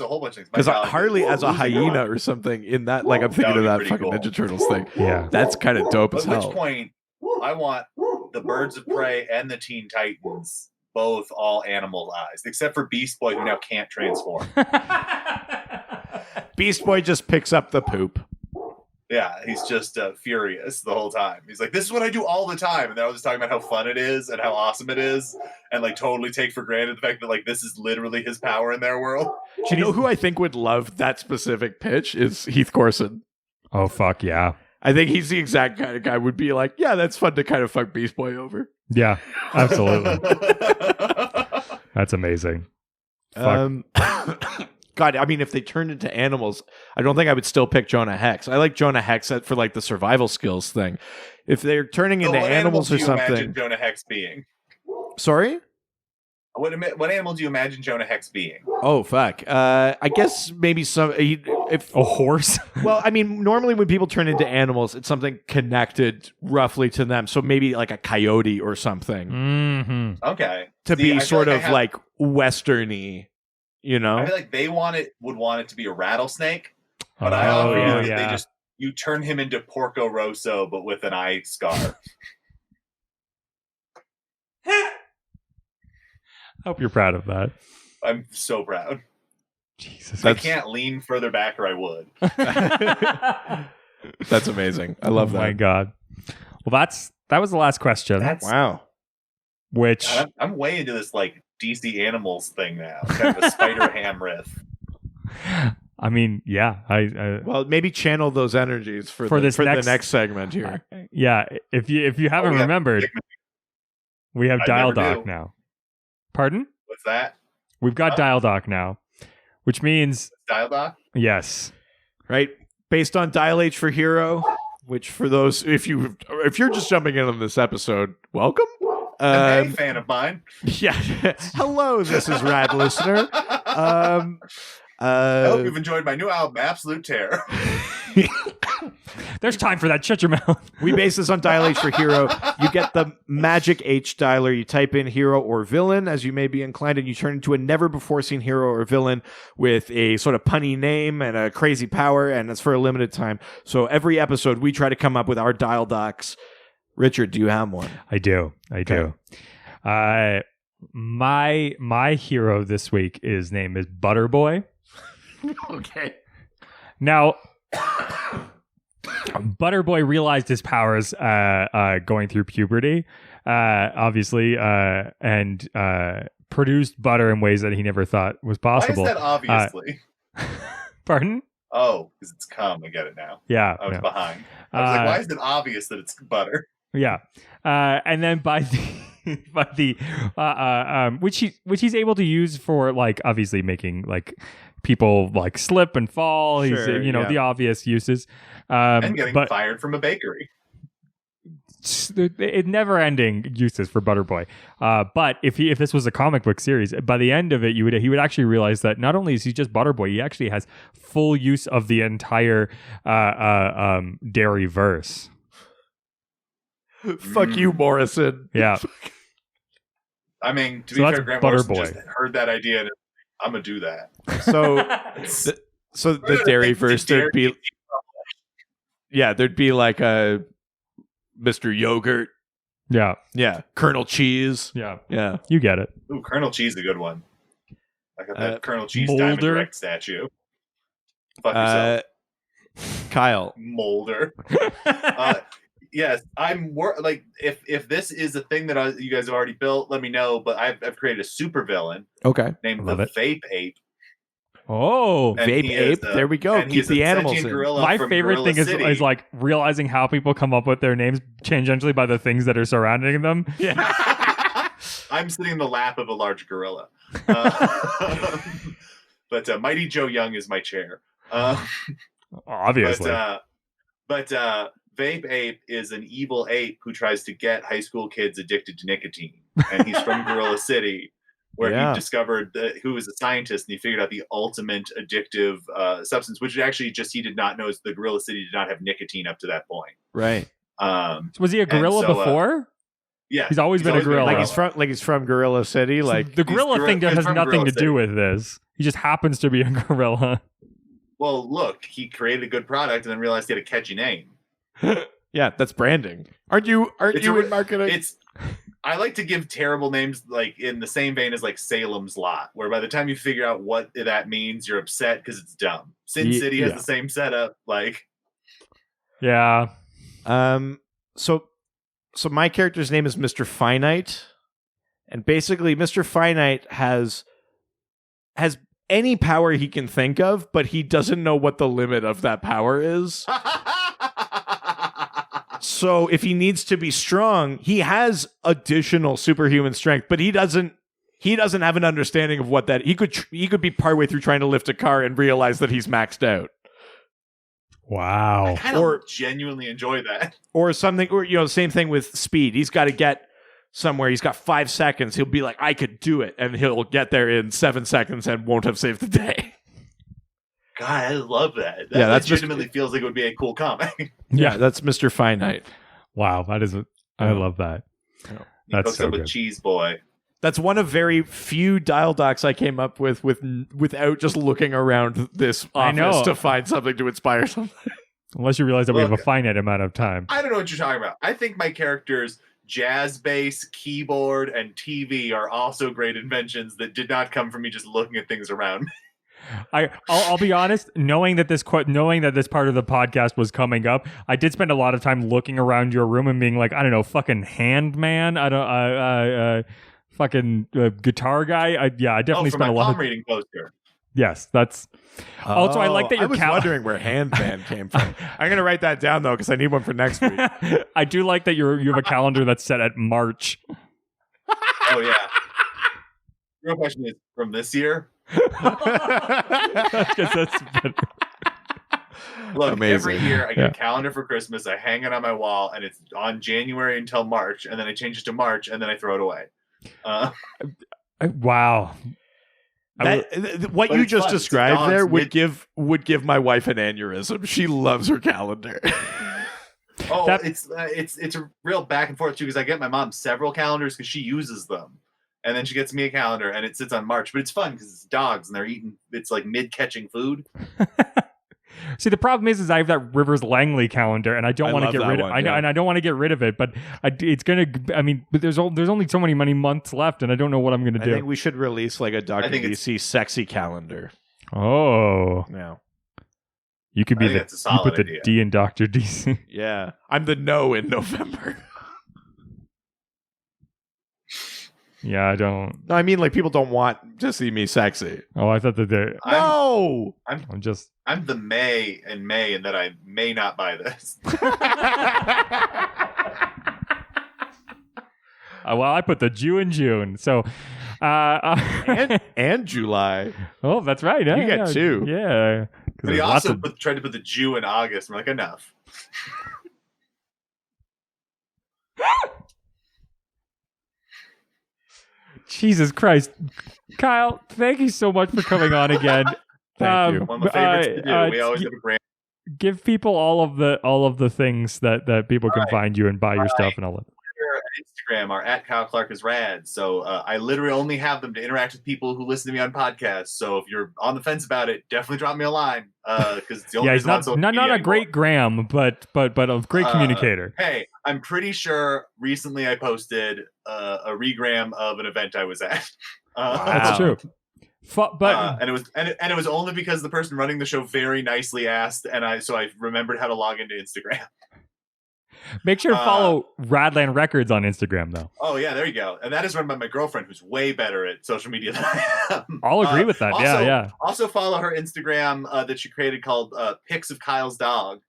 whole bunch of things. Because Harley as a hyena or something in that, I'm thinking of that fucking cool Ninja Turtles thing. Yeah, that's kind of dope as hell. At which point, I want the Birds of Prey and the Teen Titans both all animal eyes, except for Beast Boy, who now can't transform. Beast Boy just picks up the poop. Yeah, he's just furious the whole time. He's like, this is what I do all the time. And then I was just talking about how fun it is and how awesome it is, and like totally take for granted the fact that like this is literally his power in their world. Do you know who I think would love that specific pitch is Heath Corson. Oh, fuck yeah. I think he's the exact kind of guy would be like, yeah, that's fun to kind of fuck Beast Boy over. Yeah, absolutely. That's amazing. God, I mean, if they turned into animals, I don't think I would still pick Jonah Hex. I like Jonah Hex for like the survival skills thing. If they're turning into animals or something, imagine Jonah Hex being? Sorry, what animal do you imagine Jonah Hex being? Oh fuck! I guess maybe if a horse. Well, I mean, normally when people turn into animals, it's something connected roughly to them. So maybe like a coyote or something. Mm-hmm. Okay, be sort of like westerny. You know, I feel like they would want it to be a rattlesnake, but I offer you that you turn him into Porco Rosso, but with an eye scar. I hope you're proud of that. I'm so proud. Jesus, I can't lean further back, or I would. That's amazing. I love that. Oh my god. Well, that was the last question. Wow. Which I'm way into this like DC Animals thing now, kind of a Spider Ham riff. I mean, yeah. Well, maybe channel those energies for the next segment here. Yeah, if you haven't remembered, we have Dial Doc now. Pardon? What's that? We've got Dial Doc now, which means Dial Doc. Yes, right. Based on Dial H for Hero, which for those if you're just jumping in on this episode, welcome. Hey, fan of mine. Yeah. Hello, this is Rad Listener. I hope you've enjoyed my new album, Absolute Terror. There's time for that. Shut your mouth. We base this on Dial H for Hero. You get the magic H dialer. You type in hero or villain, as you may be inclined, and you turn into a never-before-seen hero or villain with a sort of punny name and a crazy power, and it's for a limited time. So every episode, we try to come up with our Dial Docs. Richard, do you have one? I do. My hero this week is name is Butterboy. Okay. Now, Butterboy realized his powers going through puberty, obviously, and produced butter in ways that he never thought was possible. Why is that obviously? Pardon? Oh, because it's cum. I get it now. Yeah. I was behind. I was like, why is it obvious that it's butter? Yeah. And then by the which he's able to use for like obviously making like people like slip and fall. He's the obvious uses. And getting fired from a bakery. It never ending uses for Butterboy. But if this was a comic book series, by the end of it, he would actually realize that not only is he just Butterboy, he actually has full use of the entire dairy verse. Fuck you, Morrison. Yeah. I mean, to be fair, Grant Morrison just heard that idea and I'm gonna do that. So the dairy verse, there'd be like a Mr. Yogurt. Yeah. Yeah. Colonel Cheese. Yeah. Yeah. You get it. Ooh, Colonel Cheese is a good one. I got that Colonel Cheese Mulder. Diamond Direct statue. Fuck yourself. Kyle. Mulder. Yes, I'm like if this is a thing that you guys have already built, let me know. But I've created a super villain. Okay. Named the Vape Ape. Oh, and Vape Ape. There we go. Keep the animals in. My favorite thing is like realizing how people come up with their names tangentially by the things that are surrounding them. Yeah. I'm sitting in the lap of a large gorilla. But Mighty Joe Young is my chair. Obviously. But Vape Ape is an evil ape who tries to get high school kids addicted to nicotine. And he's from Gorilla City, where he discovered who was a scientist, and he figured out the ultimate addictive substance, which actually he did not know is the Gorilla City did not have nicotine up to that point. Right. Was he a gorilla before? Yeah. He's always been a gorilla. Like he's from Gorilla City. Like the gorilla thing has nothing to do with this. He just happens to be a gorilla. Well, look, he created a good product and then realized he had a catchy name. Yeah, that's branding. Aren't you in marketing? I like to give terrible names like in the same vein as like Salem's Lot, where by the time you figure out what that means, you're upset because it's dumb. Sin City has the same setup. Like, Yeah. So my character's name is Mr. Finite, and basically Mr. Finite has any power he can think of, but he doesn't know what the limit of that power is. So if he needs to be strong, he has additional superhuman strength, but he doesn't have an understanding of what that he could be partway through trying to lift a car and realize that he's maxed out. Wow. I kind of genuinely enjoy that. Or something, or same thing with speed. He's got to get somewhere. He's got 5 seconds. He'll be like, I could do it, and he'll get there in 7 seconds and won't have saved the day. God, I love that. That legitimately feels like it would be a cool comic. Yeah, that's Mr. Finite. Wow, that is. I love that. That's so good. With Cheese Boy. That's one of very few dial docs I came up with without just looking around this office to find something to inspire something. Unless you realize that we have a finite amount of time. I don't know what you're talking about. I think my character's jazz bass, keyboard, and TV are also great inventions that did not come from me just looking at things around me. I'll be honest. Knowing that this part of the podcast was coming up, I did spend a lot of time looking around your room and being like, I don't know, fucking hand man. I don't. Fucking guitar guy. I definitely spent a lot of reading poster. Yes, that's. Also, I like that you're. I was wondering where handband came from. I'm gonna write that down though because I need one for next week. I do like that you have a calendar that's set at March. Oh yeah. Real question is from this year. That's better. Look, amazing. Every year I get a calendar for Christmas. I hang it on my wall, and it's on January until March, and then I change it to March, and then I throw it away. Wow. What you just described there would give my wife an aneurysm. She loves her calendar. It's a real back and forth too, because I get my mom several calendars because she uses them, and then she gets me a calendar and it sits on March. But it's fun because it's dogs and they're eating. It's like mid-catching food. See, the problem is I have that Rivers Langley calendar, and I don't want to get rid of. I know, and I don't want to get rid of it, but it's gonna. I mean, but there's only so many months left, and I don't know what I'm gonna do. I think we should release like a Dr. DC sexy calendar. Oh, yeah. You could be you put the idea. D in Dr. DC. Yeah, I'm the no in November. Yeah, I don't. No, I mean, like, people don't want to see me sexy. Oh, I thought that they. No, I'm the May, and that I may not buy this. Well, I put the Jew in June, so and July. Oh, that's right. You get 2. Yeah, but he also tried to put the Jew in August. I'm like, enough. Jesus Christ. Kyle, thank you so much for coming on again. Thank you. One of my favorites to do. We always have a grand. Give people all of the things that people can find you and buy your stuff and all that. Twitter and Instagram are at Kyle Clark is rad. So I literally only have them to interact with people who listen to me on podcasts. So if you're on the fence about it, definitely drop me a line. Because it's the only reason he's not a great Graham, but a great communicator. Hey, I'm pretty sure recently I posted a regram of an event I was at. That's true. But and it was only because the person running the show very nicely asked, and I remembered how to log into Instagram. Make sure to follow Radland Records on Instagram, though. Oh yeah, there you go. And that is run by my girlfriend, who's way better at social media than I am. I'll agree with that. Yeah. Also follow her Instagram that she created called Pics of Kyle's Dog.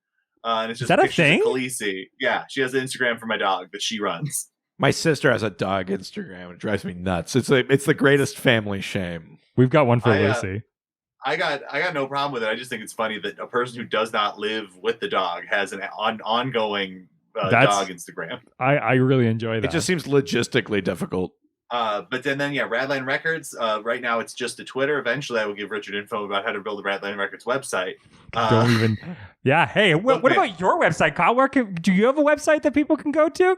And it's just is that a pictures thing? of Khaleesi. Yeah, she has an Instagram for my dog that she runs. My sister has a dog Instagram. It drives me nuts. It's the greatest family shame. We've got one for Lucy. I got no problem with it. I just think it's funny that a person who does not live with the dog has an ongoing dog Instagram. I really enjoy that. It just seems logistically difficult. But then Radland Records. Right now it's just a Twitter. Eventually I will give Richard info about how to build the Radland Records website. Don't even. Yeah. Hey, what about your website, Kyle? Do you have a website that people can go to?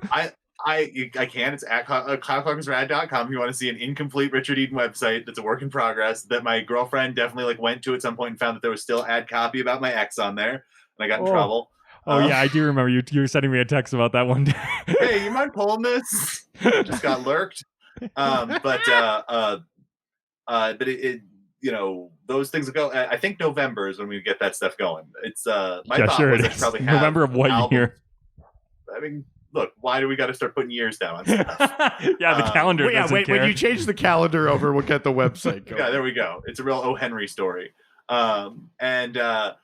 I can. It's at KyleClarkIsRad.com if you want to see an incomplete Richard Eden website that's a work in progress that my girlfriend definitely went to at some point and found that there was still ad copy about my ex on there, and I got in trouble. Oh yeah, I do remember you were sending me a text about that one day. Hey, you mind pulling this? Just got lurked. But those things will go. I think November is when we get that stuff going. It's my thought sure was it I'd is. probably have November of what year? I mean, look, why do we got to start putting years down on stuff? Yeah, the calendar. Wait, when you change the calendar over, we'll get the website going. Yeah, there we go. It's a real O. Henry story. And I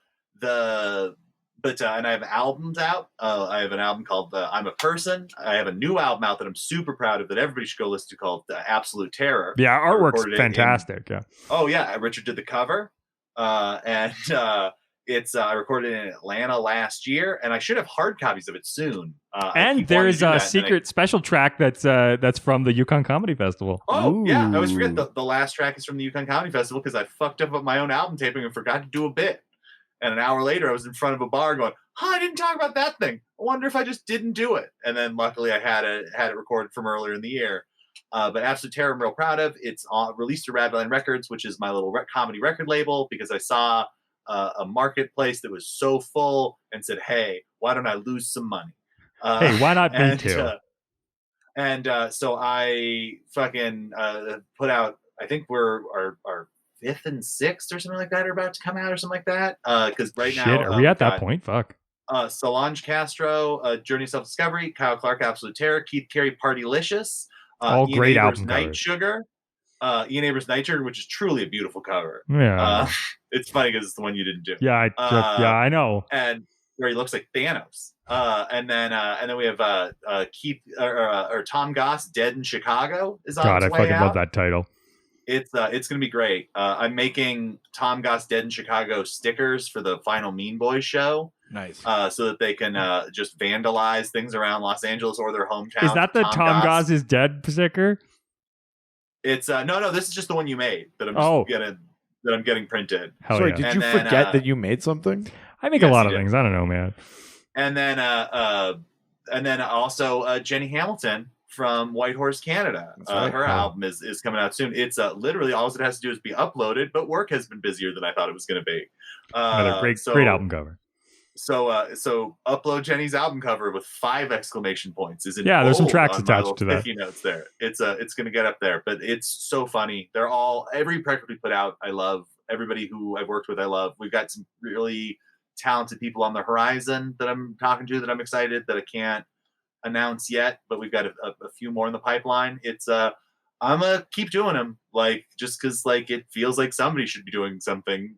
have albums out. I have an album called I'm a Person. I have a new album out that I'm super proud of that everybody should go listen to called Absolute Terror. Yeah, artwork's fantastic. Yeah. Richard did the cover. It's I recorded it in Atlanta last year, and I should have hard copies of it soon. And there's a secret special track that's from the Yukon Comedy Festival. Oh, Ooh. yeah. I always forget the last track is from the Yukon Comedy Festival because I fucked up my own album taping and forgot to do a bit. And an hour later, I was in front of a bar going, I didn't talk about that thing. I wonder if I just didn't do it. And then luckily I had it recorded from earlier in the year. But Absolute Terror, I'm real proud of. It's released to Radline Records, which is my little comedy record label, because I saw a marketplace that was so full and said, hey, why don't I lose some money? Hey, why not me too? So I fucking put out, I think our 5th and 6th or something like that are about to come out or something like that. Because now... are we at that point? Fuck. Solange Castro, Journey of Self-Discovery, Kyle Clark, Absolute Terror, Keith Carey, Partylicious, all Ian great Abers, album Night covers. Sugar, Ian Abers, Night Sugar, which is truly a beautiful cover. Yeah. It's funny because it's the one you didn't do. Yeah, I know. And where he looks like Thanos. And then we have Keith or Tom Goss, Dead in Chicago is on God, its I way fucking out. love that title. It's gonna be great. I'm making Tom Goss Dead in Chicago stickers for the final Mean Boys show. Nice. So that they can just vandalize things around Los Angeles or their hometown. Is that the Tom Goss is dead sticker? It's no. This is just the one you made that I'm getting printed. Hell Sorry, yeah. did you forget that you made something? I make a lot of things. I don't know, man. And then also Jenny Hamilton from White Horse Canada. Right. Her album is coming out soon. It's literally all it has to do is be uploaded, but work has been busier than I thought it was going to be. Another great album cover. So upload Jenny's album cover with 5 exclamation points. There's some tracks attached to that. Sticky notes there. It's going to get up there, but it's so funny. Every record we put out, I love. Everybody who I've worked with, I love. We've got some really talented people on the horizon that I'm talking to that I'm excited that I can't announce yet, but we've got a few more in the pipeline. It's I'm gonna keep doing them, just because it feels like somebody should be doing something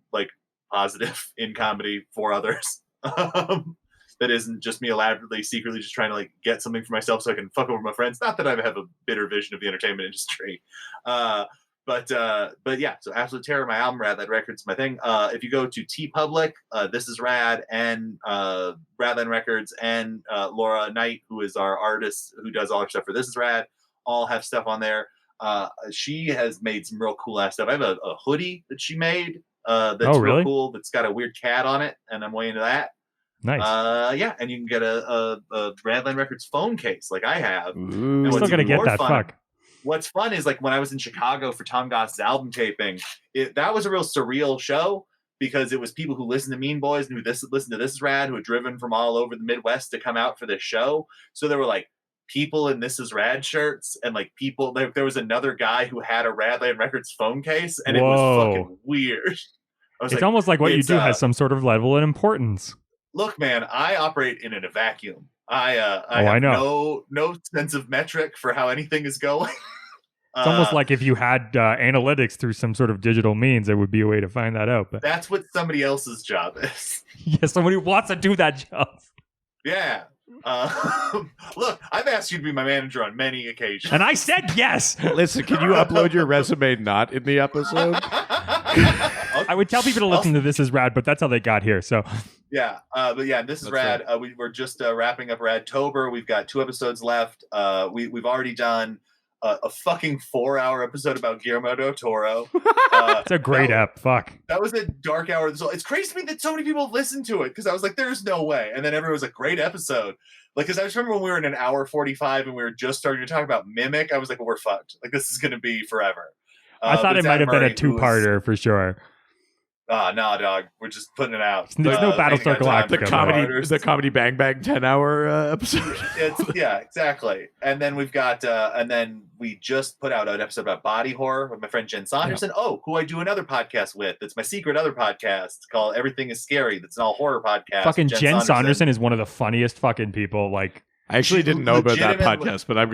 positive in comedy for others. That isn't just me elaborately secretly just trying to get something for myself so I can fuck over my friends. Not that I have a bitter vision of the entertainment industry. But yeah, so Absolute Terror, my album, Radland Records, my thing. If you go to TeePublic, This Is Rad, and Radland Records, and Laura Knight, who is our artist who does all our stuff for This Is Rad, all have stuff on there. She has made some real cool ass stuff. I have a hoodie that she made that's real cool. That's got a weird cat on it, and I'm way into that. Nice. Yeah, and you can get a Radland Records phone case like I have. Ooh. I'm still gonna get that. Fuck. What's fun is when I was in Chicago for Tom Goss's album taping, that was a real surreal show because it was people who listened to Mean Boys and who listened to This Is Rad, who had driven from all over the Midwest to come out for this show. So there were people in This Is Rad shirts and people. There was another guy who had a Radland Records phone case, and it was fucking weird. It's almost like what you do has some sort of level of importance. Look, man, I operate in a vacuum. I have no sense of metric for how anything is going. It's almost like if you had analytics through some sort of digital means, there would be a way to find that out. But that's what somebody else's job is. Yeah, somebody who wants to do that job. Yeah. Look, I've asked you to be my manager on many occasions. And I said yes. Listen, can you upload your resume not in the episode? I would tell people to listen to This Is Rad, but that's how they got here. So yeah, but yeah, This Is Rad. We're just wrapping up Radtober. We've got 2 episodes left. We've already done a fucking 4-hour episode about Guillermo del Toro. It's a great ep. Fuck. That was a dark hour. It's crazy to me that so many people listened to it because I was like, there's no way. And then everyone was like, great episode. Because I just remember when we were in an hour 45 and we were just starting to talk about Mimic, I was like, well, we're fucked. This is going to be forever. I thought it might have been a 2-parter for sure. No, dog. We're just putting it out. There's no Battlestar Galactica. The comedy Bang Bang 10-hour episode. Yeah, exactly. And then we've got, and then we just put out an episode about body horror with my friend Jen Saunderson. Yeah. Who I do another podcast with. It's my secret other podcast called Everything is Scary. That's an all horror podcast. Fucking Jen Saunderson is one of the funniest fucking people. Like, I actually didn't know about that podcast, but I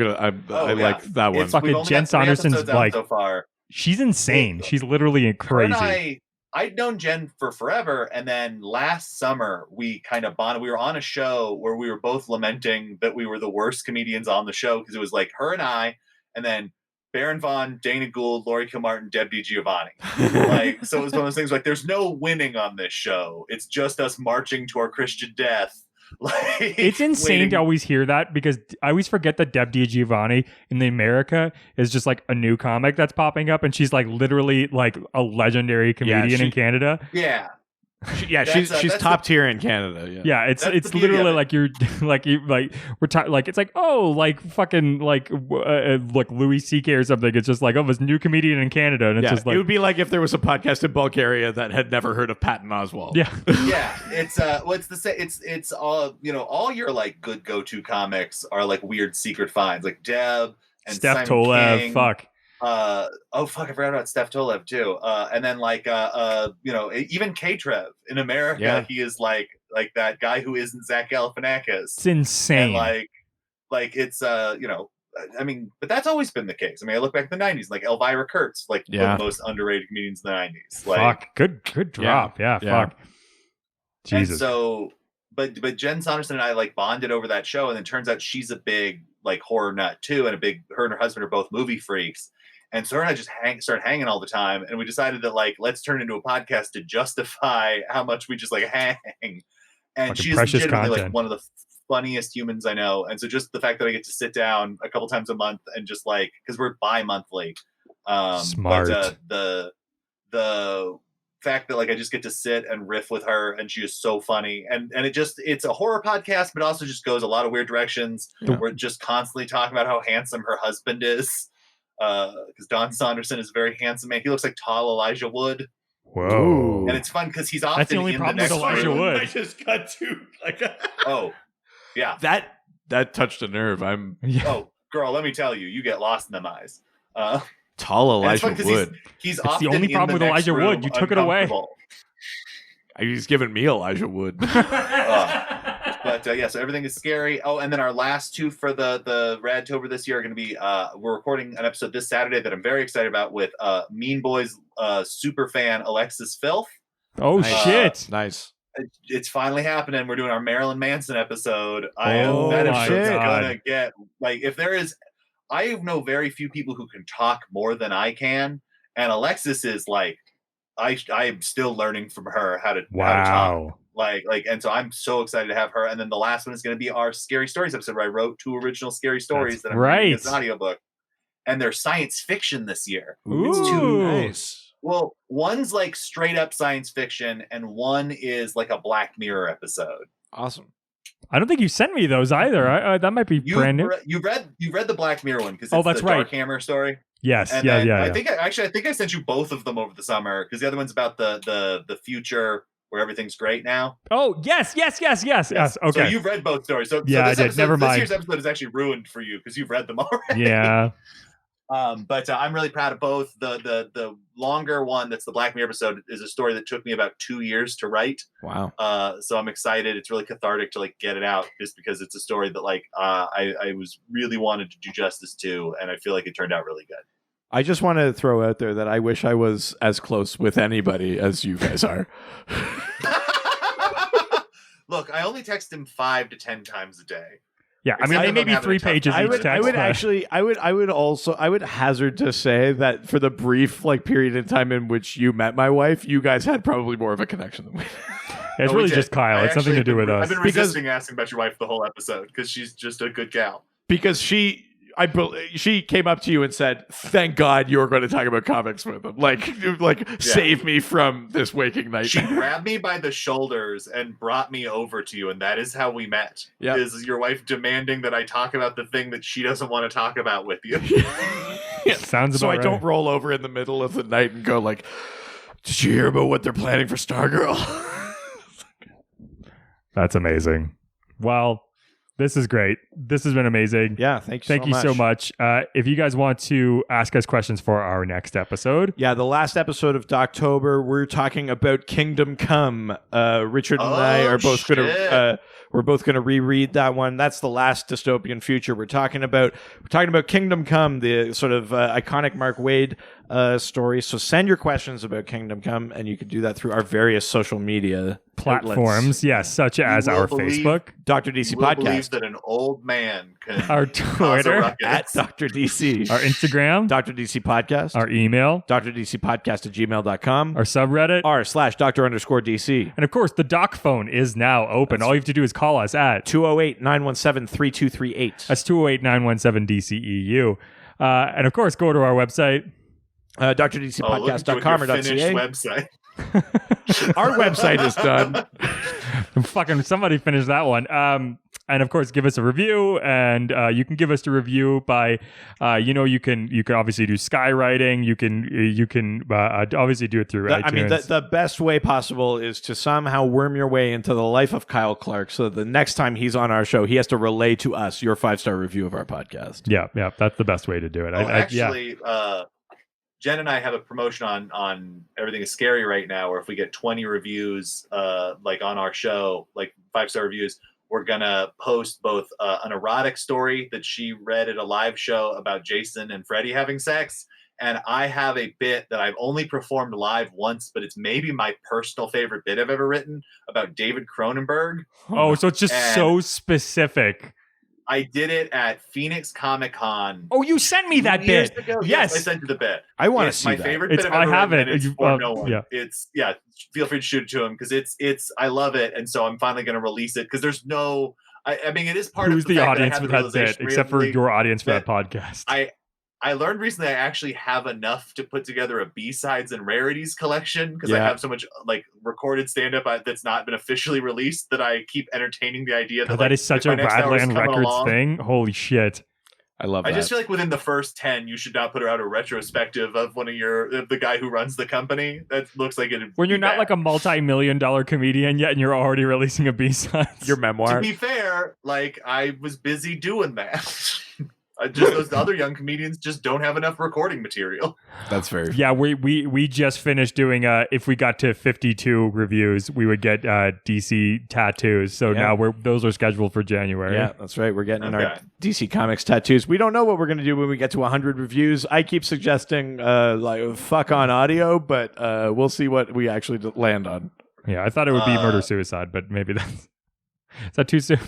like that one. Fucking Jen Saunderson's like, so far. She's insane. She's literally crazy. I'd known Jen for forever, and then last summer we kind of bonded. We were on a show where we were both lamenting that we were the worst comedians on the show because it was like her and I, and then Baron Vaughn, Dana Gould, Laurie Kilmartin, Deb DiGiovanni. Like, so it was one of those things like there's no winning on this show. It's just us marching to our Christian death. Like, it's insane to always hear that because I always forget that Deb DiGiovanni in the America is just like a new comic that's popping up, and she's like literally like a legendary comedian in Canada. Yeah. She's top tier in Canada. Yeah, it's literally like you're like it's like like fucking like Louis C.K. or something. It's just like this new comedian in Canada, and it's just like it would be like if there was a podcast in Bulgaria that had never heard of Patton Oswalt. Yeah, yeah. It's it's all all your like good go-to comics are like weird secret finds like Deb and Steph Simon Tolev. King. Fuck. I forgot about Steph Tolev too. And then like even K-Trev in America, he is like that guy who isn't Zach Galifianakis. It's insane. And like it's I mean, but that's always been the case. I mean, I look back in the 90s, like Elvira Kurtz, like the most underrated comedians in the 90s. Like, fuck, good drop. Yeah, fuck. Jesus. And so, but Jen Saunderson and I like bonded over that show, and it turns out she's a big like horror nut too, and her and her husband are both movie freaks. And so her and I just started hanging all the time, and we decided that like let's turn into a podcast to justify how much we just like hang. And fucking she's legitimately like one of the funniest humans I know. And so just the fact that I get to sit down a couple times a month and just like because we're bi-monthly, smart. But the fact that like I just get to sit and riff with her, and she is so funny, and it's a horror podcast, but also just goes a lot of weird directions. We're just constantly talking about how handsome her husband is. Because Don Saunderson is a very handsome man. He looks like tall Elijah Wood. Whoa! And it's fun because he's often that's the only problem with Elijah Wood. I just got to like. Yeah. That touched a nerve. Oh, girl, let me tell you, you get lost in them eyes. Tall Elijah Wood. He's that's often the only problem with Elijah Wood. You took it away. He's giving me Elijah Wood. But so everything is scary. Oh, and then our last two for the Radtober this year are going to be we're recording an episode this Saturday that I'm very excited about with Mean Boys super fan Alexis Filth. Oh shit! Nice. It's finally happening. We're doing our Marilyn Manson episode. That episode's gonna get like if there is. I know very few people who can talk more than I can, and Alexis is like I am still learning from her how to talk. Like, and so I'm so excited to have her. And then the last one is going to be our Scary Stories episode where I wrote 2 original scary stories that I'm reading as an audiobook. And they're science fiction this year. Ooh, it's 2. Nice. Well, one's like straight up science fiction, and one is like a Black Mirror episode. Awesome. I don't think you sent me those either. That might be brand new. You read the Black Mirror one because it's that's the right. Dark Hammer story. Yes, and yeah. I think I sent you both of them over the summer because the other one's about the future where everything's great now. Oh, yes. Okay. So you've read both stories. So I did. Never mind. This year's episode is actually ruined for you because you've read them already. Yeah. But I'm really proud of both. The longer one that's the Black Mirror episode is a story that took me about 2 years to write. Wow. So I'm excited. It's really cathartic to like get it out just because it's a story that like I was really wanted to do justice to, and I feel like it turned out really good. I just want to throw out there that I wish I was as close with anybody as you guys are. Look, I only text him 5 to 10 times a day. Yeah, I mean, they may be 3 pages each text. I would hazard to say that for the brief like period in time in which you met my wife, you guys had probably more of a connection than we. It's really just Kyle. It's nothing to do with us. I've been resisting asking about your wife the whole episode because she's just a good gal. Because she came up to you and said, "Thank God you're going to talk about comics with him. Save me from this waking nightmare." She grabbed me by the shoulders and brought me over to you, and that is how we met. Yep. Is your wife demanding that I talk about the thing that she doesn't want to talk about with you? Sounds about so I right. don't roll over in the middle of the night and go like, Did you hear about what they're planning for Stargirl? That's amazing. Well, this is great. This has been amazing. Yeah, thank you so much. If you guys want to ask us questions for our next episode. Yeah, the last episode of October, we're talking about Kingdom Come. Richard and I are both going to we're both going to reread that one. That's the last dystopian future we're talking about. We're talking about Kingdom Come, the sort of iconic Mark Waid story. So send your questions about Kingdom Come, and you can do that through our various social media platforms. Yes, such as our Facebook, Dr. DC Podcast. Podcast. That an old man can our Twitter at Dr. DC, our Instagram, Dr. DC Podcast, our email, drdcpodcast@gmail.com, our subreddit, r/Dr_DC, and of course the doc phone is now open. All you have to do is call us at 208-917-3238. That's 208-917-DCEU. And of course, go to our website, drdcpodcast.com or .ca. Website. Our website is done. Fucking somebody finish that one. And of course, give us a review, and you can give us a review by, you can obviously do skywriting. You can obviously do it through iTunes. I mean, the best way possible is to somehow worm your way into the life of Kyle Clark, so that the next time he's on our show, he has to relay to us your 5-star review of our podcast. Yeah, that's the best way to do it. Jen and I have a promotion on Everything is Scary right now, where if we get 20 reviews, like on our show, like 5-star reviews, we're gonna post both an erotic story that she read at a live show about Jason and Freddie having sex, and I have a bit that I've only performed live once, but it's maybe my personal favorite bit I've ever written about David Cronenberg. Oh, so it's just so specific. I did it at Phoenix Comic Con. Oh, you sent me that bit. Ago. Yes, I sent you the bit. I want to see my that. favorite bit. I have it. It's for no one. Yeah. It's feel free to shoot it to him, because it's I love it, and so I'm finally going to release it, because there's no. I mean, it is part Who's of the audience for that bit, except for your audience for that podcast. I learned recently I actually have enough to put together a B-sides and rarities collection, because I have so much like recorded stand-up that's not been officially released, that I keep entertaining the idea that that is such a Radland Records thing. Holy shit. I love that. I just feel like within the first 10, you should not put out a retrospective of the guy who runs the company. That looks like it. When you're not like a multi-million-dollar comedian yet, and you're already releasing a B-side. Your memoir. To be fair, like I was busy doing that. Those other young comedians just don't have enough recording material. That's fair. Yeah, we just finished doing if we got to 52 reviews, we would get DC tattoos. So now those are scheduled for January. Yeah, that's right. We're getting our DC Comics tattoos. We don't know what we're going to do when we get to 100 reviews. I keep suggesting like fuck on audio, but we'll see what we actually land on. Yeah, I thought it would be murder suicide, but maybe is that too soon?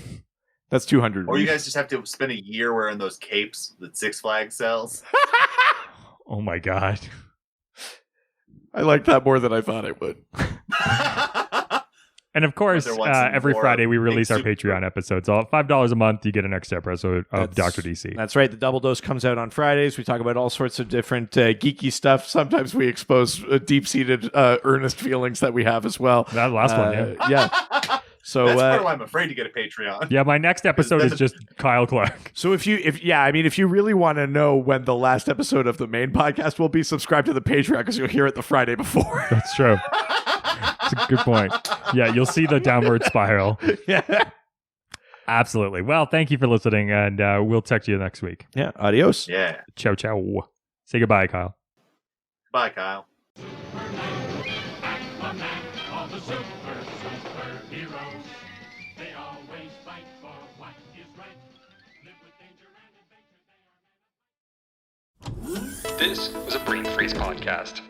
That's 200. Or you guys just have to spend a year wearing those capes that Six Flags sells. Oh my god. I like that more than I thought I would. And of course, every Friday we release our Patreon episodes. So $5 a month, you get an extra episode of Dr. DC. That's right. The Double Dose comes out on Fridays. We talk about all sorts of different geeky stuff. Sometimes we expose deep-seated, earnest feelings that we have as well. That last one, yeah. So that's part of why I'm afraid to get a Patreon. Yeah, my next episode is just Kyle Clark. So if you really want to know when the last episode of the main podcast will be, subscribe to the Patreon, because you'll hear it the Friday before. That's true. That's a good point. Yeah, you'll see the downward spiral. Yeah. Absolutely. Well, thank you for listening, and we'll text you next week. Yeah. Adios. Yeah. Ciao, ciao. Say goodbye, Kyle. Bye, Kyle. This was a Brain Freeze podcast.